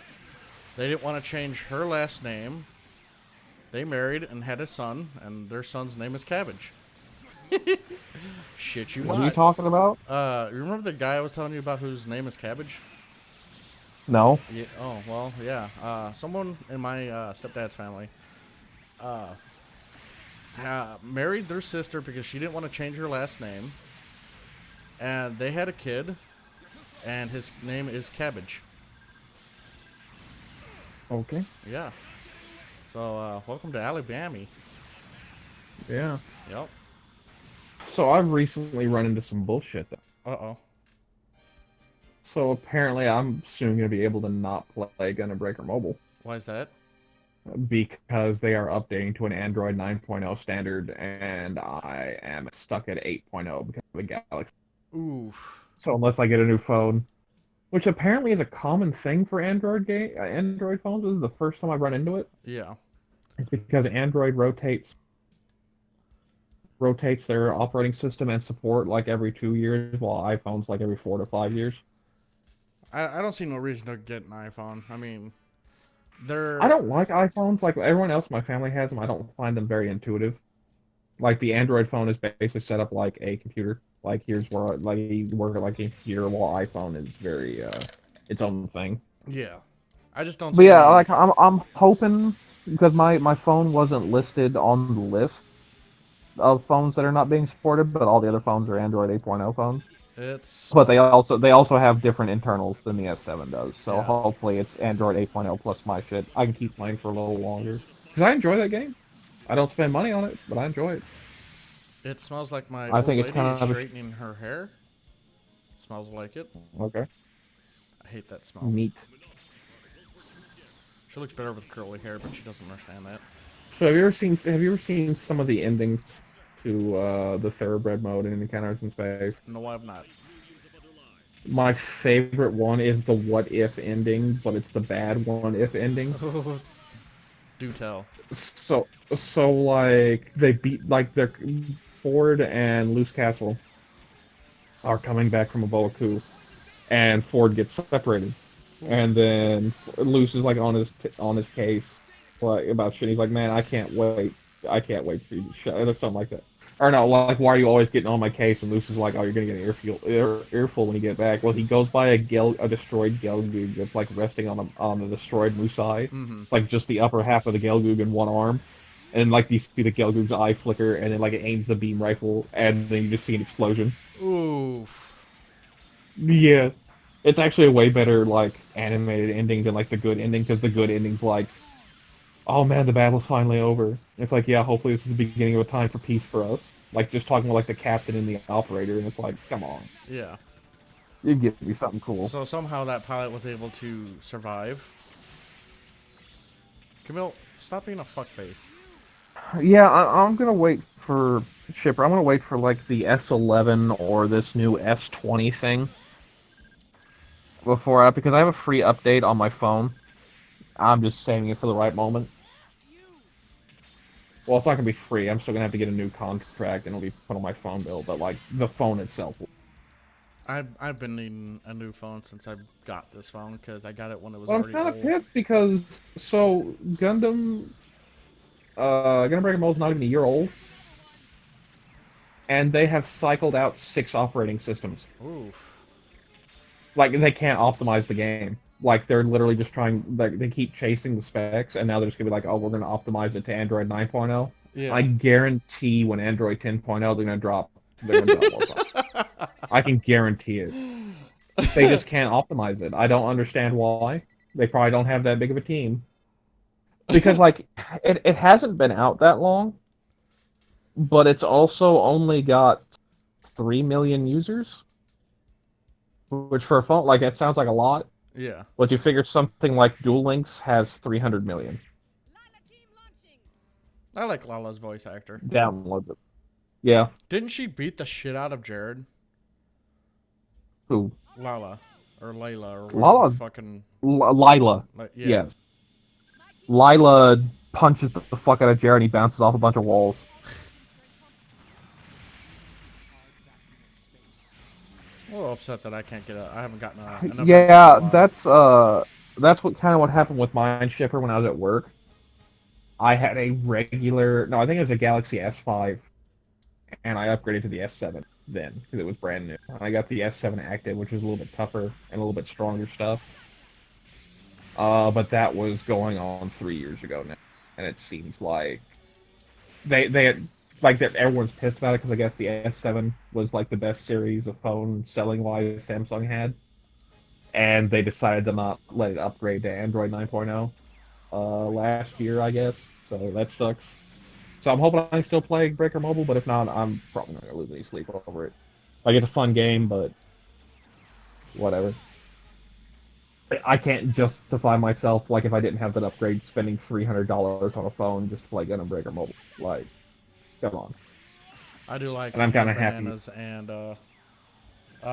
Speaker 1: they didn't want to change her last name. They married and had a son, and their son's name is Cabbage. Shit you not.
Speaker 4: What are you talking about?
Speaker 1: You remember the guy I was telling you about whose name is Cabbage?
Speaker 4: No.
Speaker 1: Yeah. Oh, well, yeah. Someone in my stepdad's family married their sister because she didn't want to change her last name. And they had a kid, and his name is Cabbage.
Speaker 4: Okay.
Speaker 1: Yeah. So, welcome to Alabama.
Speaker 4: Yeah.
Speaker 1: Yep.
Speaker 4: So I've recently run into some bullshit, though.
Speaker 1: Uh-oh.
Speaker 4: So apparently I'm soon going to be able to not play Gundam Breaker Mobile.
Speaker 1: Why is that?
Speaker 4: Because they are updating to an Android 9.0 standard, and I am stuck at 8.0 because of the Galaxy.
Speaker 1: Oof.
Speaker 4: So unless I get a new phone, which apparently is a common thing for Android phones, this is the first time I've run into it.
Speaker 1: Yeah.
Speaker 4: It's because Android rotates their operating system and support like every 2 years, while iPhones like every 4 to 5 years.
Speaker 1: I don't see no reason to get an iPhone. I mean,
Speaker 4: I don't like iPhones. Like everyone else in my family has them. I don't find them very intuitive. Like the Android phone is basically set up like a computer. Like here's where you work like a computer, while iPhone is very its own thing.
Speaker 1: Yeah. I just don't.
Speaker 4: But yeah, like I'm hoping, because my phone wasn't listed on the list of phones that are not being supported, but all the other phones are Android 8.0 phones. But they also have different internals than the S7 does. So
Speaker 1: yeah.
Speaker 4: Hopefully it's Android 8.0 plus my shit. I can keep playing for a little longer. Because I enjoy that game. I don't spend money on it, but I enjoy it.
Speaker 1: It smells like my
Speaker 4: old
Speaker 1: lady
Speaker 4: it's kind
Speaker 1: is
Speaker 4: of
Speaker 1: straightening her hair. Smells like it.
Speaker 4: Okay.
Speaker 1: I hate that smell.
Speaker 4: Neat.
Speaker 1: She looks better with curly hair, but she doesn't understand that.
Speaker 4: So have you ever seen some of the endings to the Thoroughbred mode in Encounters in Space?
Speaker 1: No, I've not.
Speaker 4: My favorite one is the what if ending, but it's the bad one if ending.
Speaker 1: Do tell.
Speaker 4: So like they beat like they're Ford and Luce Castle are coming back from a boa coup, and Ford gets separated, and then Luce is like on his case, like about shit. He's like, man, I can't wait for you to shut, or something like that. Or no, like, why are you always getting on my case? And Luce is like, oh, you're gonna get an earful when you get back. Well, he goes by a destroyed Gelgoog that's like resting on the destroyed Musai, like just the upper half of the Gelgoog in one arm. And like you see the Gelgoog's eye flicker, and then like it aims the beam rifle, and then you just see an explosion.
Speaker 1: Oof.
Speaker 4: Yeah, it's actually a way better like animated ending than like the good ending, because the good ending's like, oh man, the battle's finally over. It's like, yeah, hopefully this is the beginning of a time for peace for us. Like just talking to like the captain and the operator, and it's like, come on,
Speaker 1: Yeah.
Speaker 4: you give me something cool.
Speaker 1: So somehow that pilot was able to survive. Camille, stop being a fuckface.
Speaker 4: Yeah, I'm gonna wait for Shipper. I'm gonna wait for like the S11 or this new S20 thing before because I have a free update on my phone. I'm just saving it for the right moment. Well, it's not gonna be free. I'm still gonna have to get a new contract, and it'll be put on my phone bill. But like the phone itself.
Speaker 1: I've been needing a new phone since I got this phone because I got it when it was
Speaker 4: Well, I'm
Speaker 1: already
Speaker 4: kind of
Speaker 1: old.
Speaker 4: pissed because Gundam Breaker Mold's not even a year old, and they have cycled out 6 operating systems.
Speaker 1: Oof.
Speaker 4: Like they can't optimize the game. Like they're literally just trying. Like they keep chasing the specs, and now they're just gonna be like, oh, we're gonna optimize it to Android 9.0.
Speaker 1: Yeah.
Speaker 4: I guarantee when Android 10.0, they're gonna drop. They're gonna drop more stuff. I can guarantee it. They just can't optimize it. I don't understand why. They probably don't have that big of a team. Because like it hasn't been out that long, but it's also only got 3 million users, which for a phone like that sounds like a lot.
Speaker 1: Yeah.
Speaker 4: But you figure something like Duel Links has 300 million
Speaker 1: I like Lala's voice actor.
Speaker 4: downloads. It. Yeah.
Speaker 1: Didn't she beat the shit out of Jared?
Speaker 4: Who?
Speaker 1: Lala. Or Layla. Or
Speaker 4: Lala.
Speaker 1: Fucking...
Speaker 4: Lila.
Speaker 1: Yeah.
Speaker 4: Yes. Lila punches the fuck out of Jared and he bounces off a bunch of walls.
Speaker 1: I'm a little upset that I can't get I haven't gotten enough.
Speaker 4: Yeah, that's what kind of what happened with mine shipper when I was at work. I had a regular, no, I think it was a Galaxy S5, and I upgraded to the S7 then because it was brand new. I got the S7 Active, which is a little bit tougher and a little bit stronger stuff. But that was going on 3 years ago now, and it seems like they had, like that everyone's pissed about it because I guess the S7 was like the best series of phone selling wise Samsung had, and they decided to not let it upgrade to Android 9.0 last year, I guess. So that sucks. So I'm hoping I can still play Breaker Mobile, but if not, I'm probably not gonna lose any sleep over it. Like it's a fun game, but whatever. I can't justify myself like if I didn't have that upgrade, spending $300 on a phone just to play Gundam Breaker Mobile. Like, come on.
Speaker 1: I do like
Speaker 4: and I'm kind of happy.
Speaker 1: Bananas and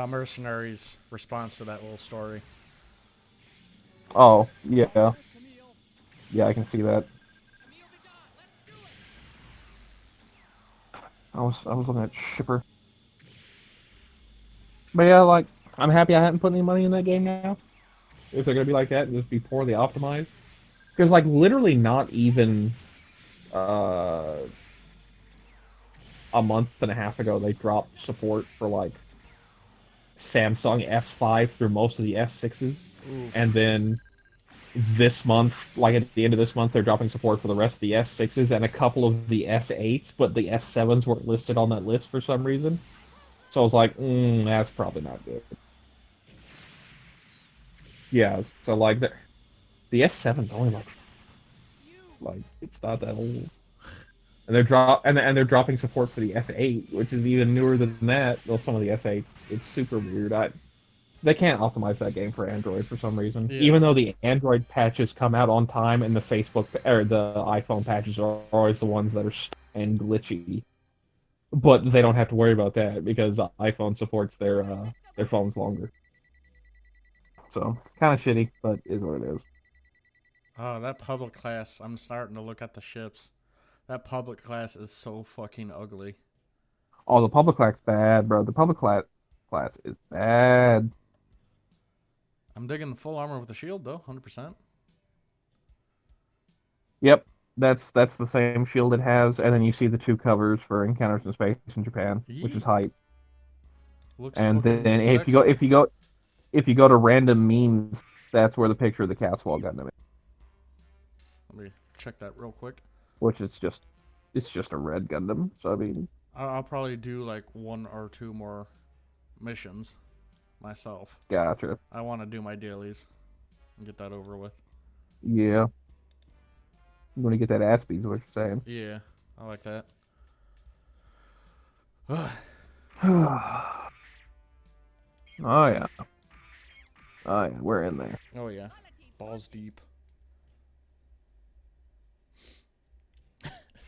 Speaker 1: Mercenaries' response to that little story.
Speaker 4: Oh, yeah. Yeah, I can see that. I was looking at Shipper. But yeah, like, I'm happy I haven't put any money in that game now. If they're gonna be like that and just be poorly optimized. Because, like, literally not even a month and a half ago, they dropped support for, like, Samsung S5 through most of the S6s.
Speaker 1: Oof.
Speaker 4: And then this month, like at the end of this month, they're dropping support for the rest of the S6s and a couple of the S8s, but the S7s weren't listed on that list for some reason. So I was like, that's probably not good. Yeah, so like the S7's only like it's not that old. And they're dropping support for the S8, which is even newer than that. Well, some of the S8s, it's super weird. They can't optimize that game for Android for some reason.
Speaker 1: Yeah.
Speaker 4: Even though the Android patches come out on time and the Facebook or the iPhone patches are always the ones that are and glitchy. But they don't have to worry about that because iPhone supports their phones longer. So kind of shitty, but is what it is.
Speaker 1: Oh, that public class. I'm starting to look at the ships. That public class is so fucking ugly.
Speaker 4: Oh, the public class bad, bro. The public class is bad.
Speaker 1: I'm digging the full armor with the shield though, 100%.
Speaker 4: Yep, that's the same shield it has, and then you see the two covers for Encounters in Space in Japan, which is
Speaker 1: Yeet.
Speaker 4: hype.
Speaker 1: Looks
Speaker 4: And
Speaker 1: fucking
Speaker 4: then
Speaker 1: sexy.
Speaker 4: if you go to random memes, that's where the picture of the Caswell Gundam is,
Speaker 1: Let me check that real quick.
Speaker 4: which is just it's just a red Gundam. So I mean,
Speaker 1: I'll probably do like 1 or 2 more missions myself.
Speaker 4: gotcha.
Speaker 1: I want to do my dailies and get that over with.
Speaker 4: Yeah, you want to get that ass beat, is what you're saying.
Speaker 1: Yeah, I like that.
Speaker 4: Oh yeah. Oh yeah, we're in there.
Speaker 1: Oh yeah, balls deep.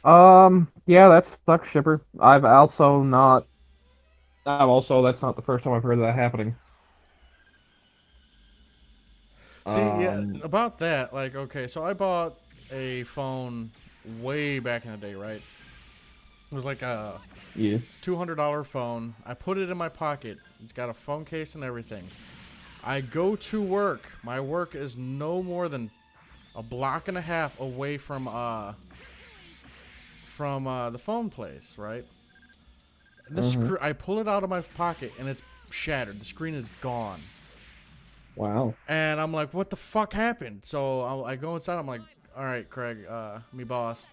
Speaker 4: Yeah, that sucks, Shipper. I've also not. I've also That's not the first time I've heard of that happening.
Speaker 1: See, yeah, about that, like, okay, so I bought a phone way back in the day, right? It was like a
Speaker 4: Yeah.
Speaker 1: $200 phone. I put it in my pocket. It's got a phone case and everything. I go to work. My work is no more than a block and a half away from the phone place, right? And I pull it out of my pocket and it's shattered. The screen is gone.
Speaker 4: Wow.
Speaker 1: And I'm like, what the fuck happened? So I go inside. I'm like, all right, Craig, me boss,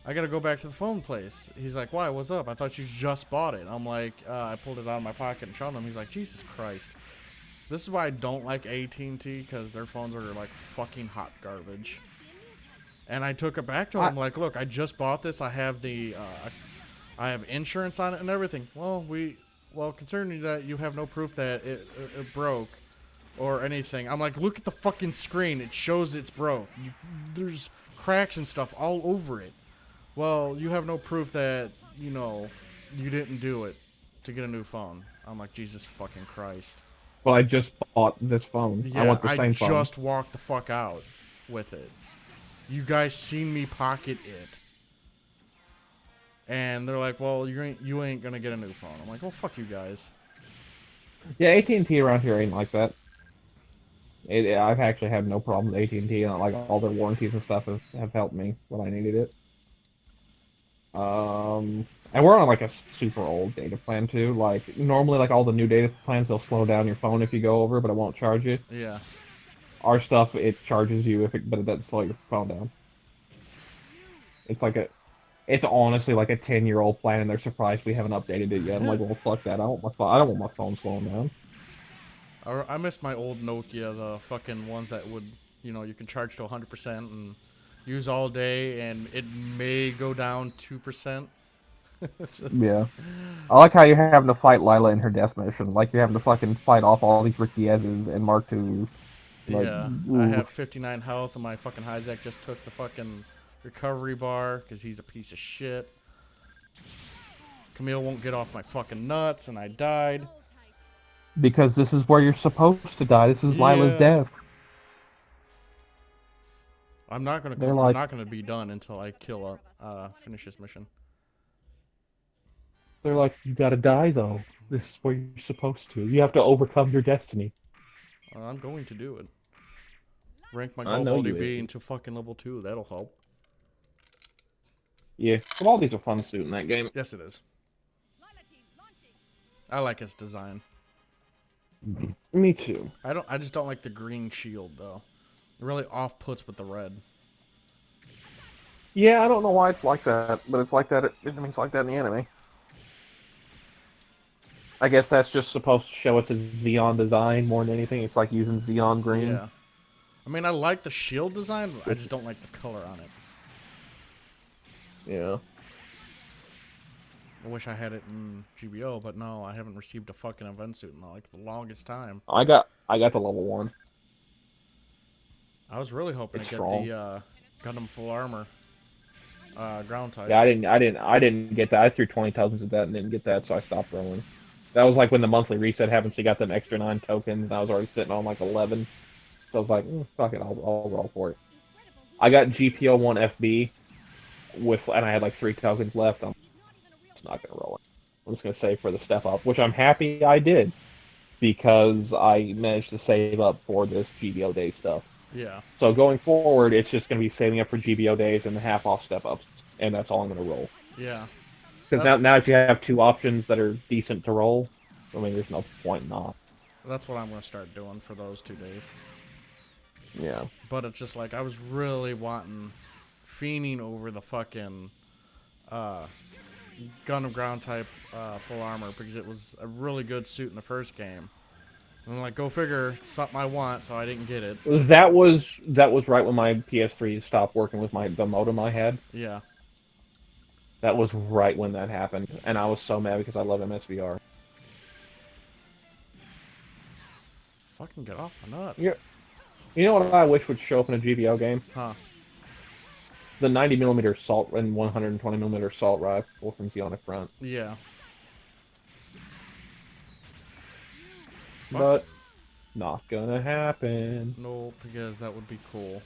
Speaker 1: I got to go back to the phone place. He's like, why? What's up? I thought you just bought it. I'm like, I pulled it out of my pocket and showed him. He's like, Jesus Christ. This is why I don't like AT&T, because their phones are like fucking hot garbage. And I took it back to him. I'm like, look, I just bought this. I have I have insurance on it and everything. Well, concerning that you have no proof that it broke or anything. I'm like, look at the fucking screen. It shows it's broke. There's cracks and stuff all over it. Well, you have no proof that, you didn't do it to get a new phone. I'm like, Jesus fucking Christ.
Speaker 4: Well, I just bought this phone.
Speaker 1: Yeah,
Speaker 4: I want the same phone.
Speaker 1: I just walked the fuck out with it. You guys seen me pocket it. And they're like, well, you ain't gonna get a new phone. I'm like, well, fuck you guys.
Speaker 4: Yeah, AT&T around here ain't like that. I've actually had no problem with AT&T, and like all their warranties and stuff have helped me when I needed it. And we're on like a super old data plan too. Like normally, like all the new data plans, they'll slow down your phone if you go over, but it won't charge you.
Speaker 1: Yeah.
Speaker 4: Our stuff, it charges you but it doesn't slow your phone down. It's honestly like a 10-year-old plan, and they're surprised we haven't updated it yet. I'm like, well, fuck that. I don't want my phone slowing down.
Speaker 1: I miss my old Nokia, the fucking ones that would, you can charge to 100% and use all day, and it may go down 2%.
Speaker 4: Yeah. I like how you're having to fight Lila in her death mission. Like you're having to fucking fight off all these Rikiezes and Mark II. Like,
Speaker 1: yeah.
Speaker 4: ooh.
Speaker 1: I have 59 health, and my fucking Hyzak just took the fucking recovery bar because he's a piece of shit. Camille won't get off my fucking nuts, and I died.
Speaker 4: Because this is where you're supposed to die. This is Lila's death.
Speaker 1: I'm not gonna be done until I finish this mission.
Speaker 4: They're like, you gotta die though. This is where you're supposed to. You have to overcome your destiny.
Speaker 1: I'm going to do it. Rank my
Speaker 4: I know
Speaker 1: gold
Speaker 4: you
Speaker 1: LDB
Speaker 4: is.
Speaker 1: into fucking level 2. That'll help.
Speaker 4: Yeah, but all these are fun suit in that game.
Speaker 1: Yes, it is. I like its design.
Speaker 4: Me too.
Speaker 1: I just don't like the green shield though. It really off-puts with the red.
Speaker 4: Yeah, I don't know why it's like that, but it's like that. It's like that in the anime. I guess that's just supposed to show it's a Xeon design more than anything. It's like using Xeon green.
Speaker 1: Yeah. I mean, I like the shield design, but I just don't like the color on it.
Speaker 4: Yeah.
Speaker 1: I wish I had it in GBO, but no, I haven't received a fucking event suit in like the longest time.
Speaker 4: I got the level 1.
Speaker 1: I was really hoping
Speaker 4: It's
Speaker 1: to get
Speaker 4: strong.
Speaker 1: the Gundam full armor ground type.
Speaker 4: Yeah, I didn't get that. I threw 20,000 at that and didn't get that, so I stopped rolling.
Speaker 2: That was like when the monthly reset happened, so you got them extra 9 tokens, and I was already sitting on like 11. So I was like, fuck it, I'll roll for it. I got GPO1 FB and I had like 3 tokens left. I'm just not gonna roll it. I'm just gonna save for the step up, which I'm happy I did, because I managed to save up for this GBO day stuff.
Speaker 1: Yeah.
Speaker 2: So going forward, it's just gonna be saving up for GBO days and the half off step ups, and that's all I'm gonna roll.
Speaker 1: Yeah.
Speaker 2: Because now if you have 2 options that are decent to roll, I mean, there's no point not.
Speaker 1: That's what I'm going to start doing for those 2 days.
Speaker 2: Yeah.
Speaker 1: But it's just like, I was really fiending over the fucking Gundam ground type full armor, because it was a really good suit in the first game. And I'm like, go figure, it's something I want, so I didn't get it.
Speaker 2: That was right when my PS3 stopped working with the modem I had.
Speaker 1: Yeah.
Speaker 2: That was right when that happened, and I was so mad because I love MSVR.
Speaker 1: Fucking get off my nuts.
Speaker 2: You know what I wish would show up in a GBO game?
Speaker 1: Huh.
Speaker 2: The 90mm assault and 120mm assault rifle from Zionic Front.
Speaker 1: Yeah.
Speaker 2: But not gonna happen.
Speaker 1: No, because that would be cool.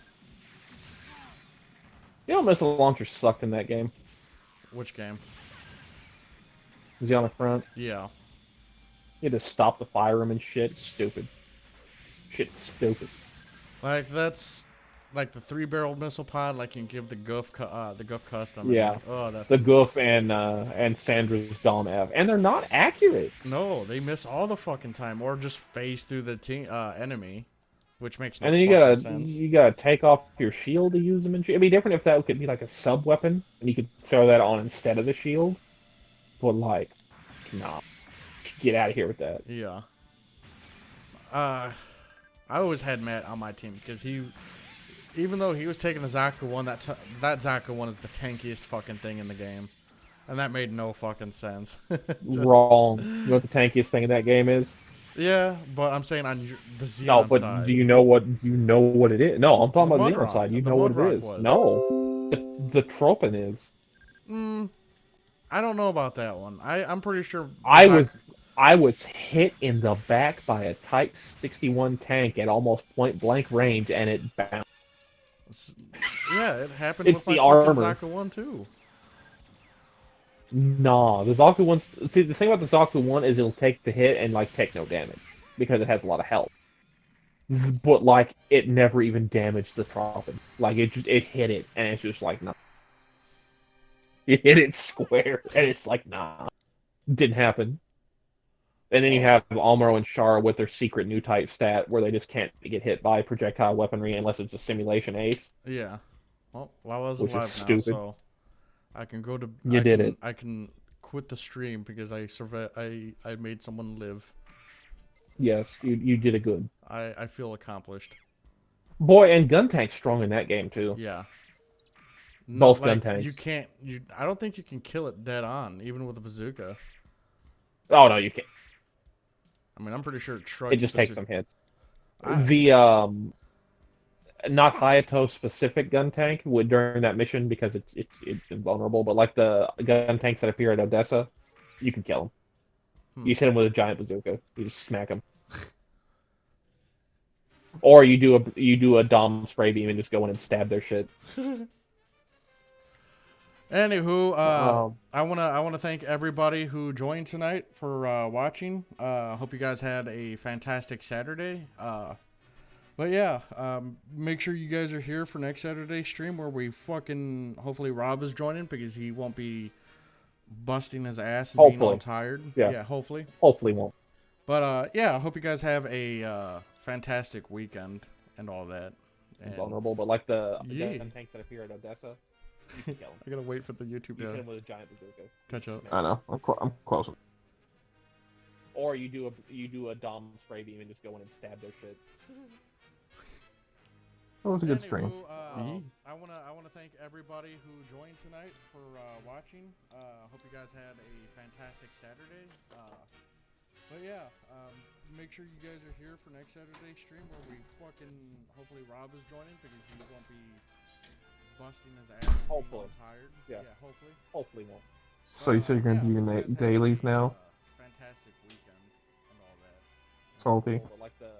Speaker 2: You know, missile launcher sucked in that game.
Speaker 1: Which game?
Speaker 2: Zionic Front.
Speaker 1: Yeah.
Speaker 2: You had to stop the fire room and shit. Stupid. Shit's stupid.
Speaker 1: Like, that's like the 3-barreled missile pod. Like, you can give the Goof custom.
Speaker 2: Yeah.
Speaker 1: And, oh, that
Speaker 2: The Goof and Sandra's Dom F, and they're not accurate.
Speaker 1: No, they miss all the fucking time, or just phase through the enemy, which makes no
Speaker 2: and then
Speaker 1: sense.
Speaker 2: you gotta take off your shield to use them. It'd be different if that could be like a sub weapon, and you could throw that on instead of the shield. But like, nah, get out of here with that.
Speaker 1: Yeah. I always had Matt on my team because even though he was taking the Zaku one, that Zaku one is the tankiest fucking thing in the game, and that made no fucking sense.
Speaker 2: Wrong. You know what the tankiest thing in that game is?
Speaker 1: Yeah, but I'm saying on the Xeon
Speaker 2: No, but
Speaker 1: side.
Speaker 2: do you know what it is? No, I'm talking about the Xeon side. You know what it is?
Speaker 1: Was.
Speaker 2: No, the Tropin is.
Speaker 1: I don't know about that one. I'm pretty sure.
Speaker 2: I was hit in the back by a Type 61 tank at almost point blank range, and it bounced.
Speaker 1: Yeah, it happened
Speaker 2: It's
Speaker 1: with my
Speaker 2: the
Speaker 1: fucking
Speaker 2: armor.
Speaker 1: Zaku one too.
Speaker 2: Nah, the Zaku one. See, the thing about the Zaku one is it'll take the hit and like take no damage because it has a lot of health. But like, it never even damaged the Tropin. Like it hit it, and it's just like, nah. It hit it square, and it's like, nah, didn't happen. And then you have Almaro and Shara with their secret new type stat where they just can't get hit by projectile weaponry unless it's a simulation ace.
Speaker 1: Yeah. Well, I was
Speaker 2: Which is
Speaker 1: alive now,
Speaker 2: stupid.
Speaker 1: so I can go to.
Speaker 2: You did it.
Speaker 1: I can quit the stream because I made someone live.
Speaker 2: Yes, you did it good.
Speaker 1: I feel accomplished.
Speaker 2: Boy, and Guntank's strong in that game too.
Speaker 1: Yeah.
Speaker 2: Both
Speaker 1: like,
Speaker 2: Guntanks.
Speaker 1: You can't. I don't think you can kill it dead on, even with a bazooka.
Speaker 2: Oh no, you can't.
Speaker 1: I mean, I'm pretty sure it shrugs.
Speaker 2: It just takes some hits.
Speaker 1: I-
Speaker 2: The not Hayato specific gun tank would during that mission because it's invulnerable, but like the gun tanks that appear at Odessa, you can kill them. You hit them with a giant bazooka. You just smack them. Or you do a Dom spray beam and just go in and stab their shit.
Speaker 1: Anywho, I wanna thank everybody who joined tonight for watching. Hope you guys had a fantastic Saturday. But yeah, make sure you guys are here for next Saturday's stream where we hopefully Rob is joining because he won't be busting his ass and being all tired. Yeah, hopefully.
Speaker 2: Hopefully won't.
Speaker 1: But yeah, I hope you guys have a fantastic weekend and all that. And
Speaker 2: Vulnerable, but like the gun tanks that appear at Odessa. You can kill him.
Speaker 1: I gotta wait for the YouTube
Speaker 2: You hit
Speaker 1: to
Speaker 2: him with a giant bazooka.
Speaker 1: catch up.
Speaker 4: I know. I'm close.
Speaker 2: Or you do a Dom spray beam and just go in and stab their shit.
Speaker 4: That was a good stream.
Speaker 1: I wanna thank everybody who joined tonight for watching. Hope you guys had a fantastic Saturday. But yeah, make sure you guys are here for next Saturday's stream where we hopefully Rob is joining because he won't be busting his ass.
Speaker 2: Hopefully.
Speaker 1: Tired.
Speaker 2: Yeah.
Speaker 1: Hopefully.
Speaker 2: Hopefully won't.
Speaker 4: So you said you're gonna do your dailies now?
Speaker 1: Fantastic weekend.
Speaker 4: Salty.
Speaker 2: But like the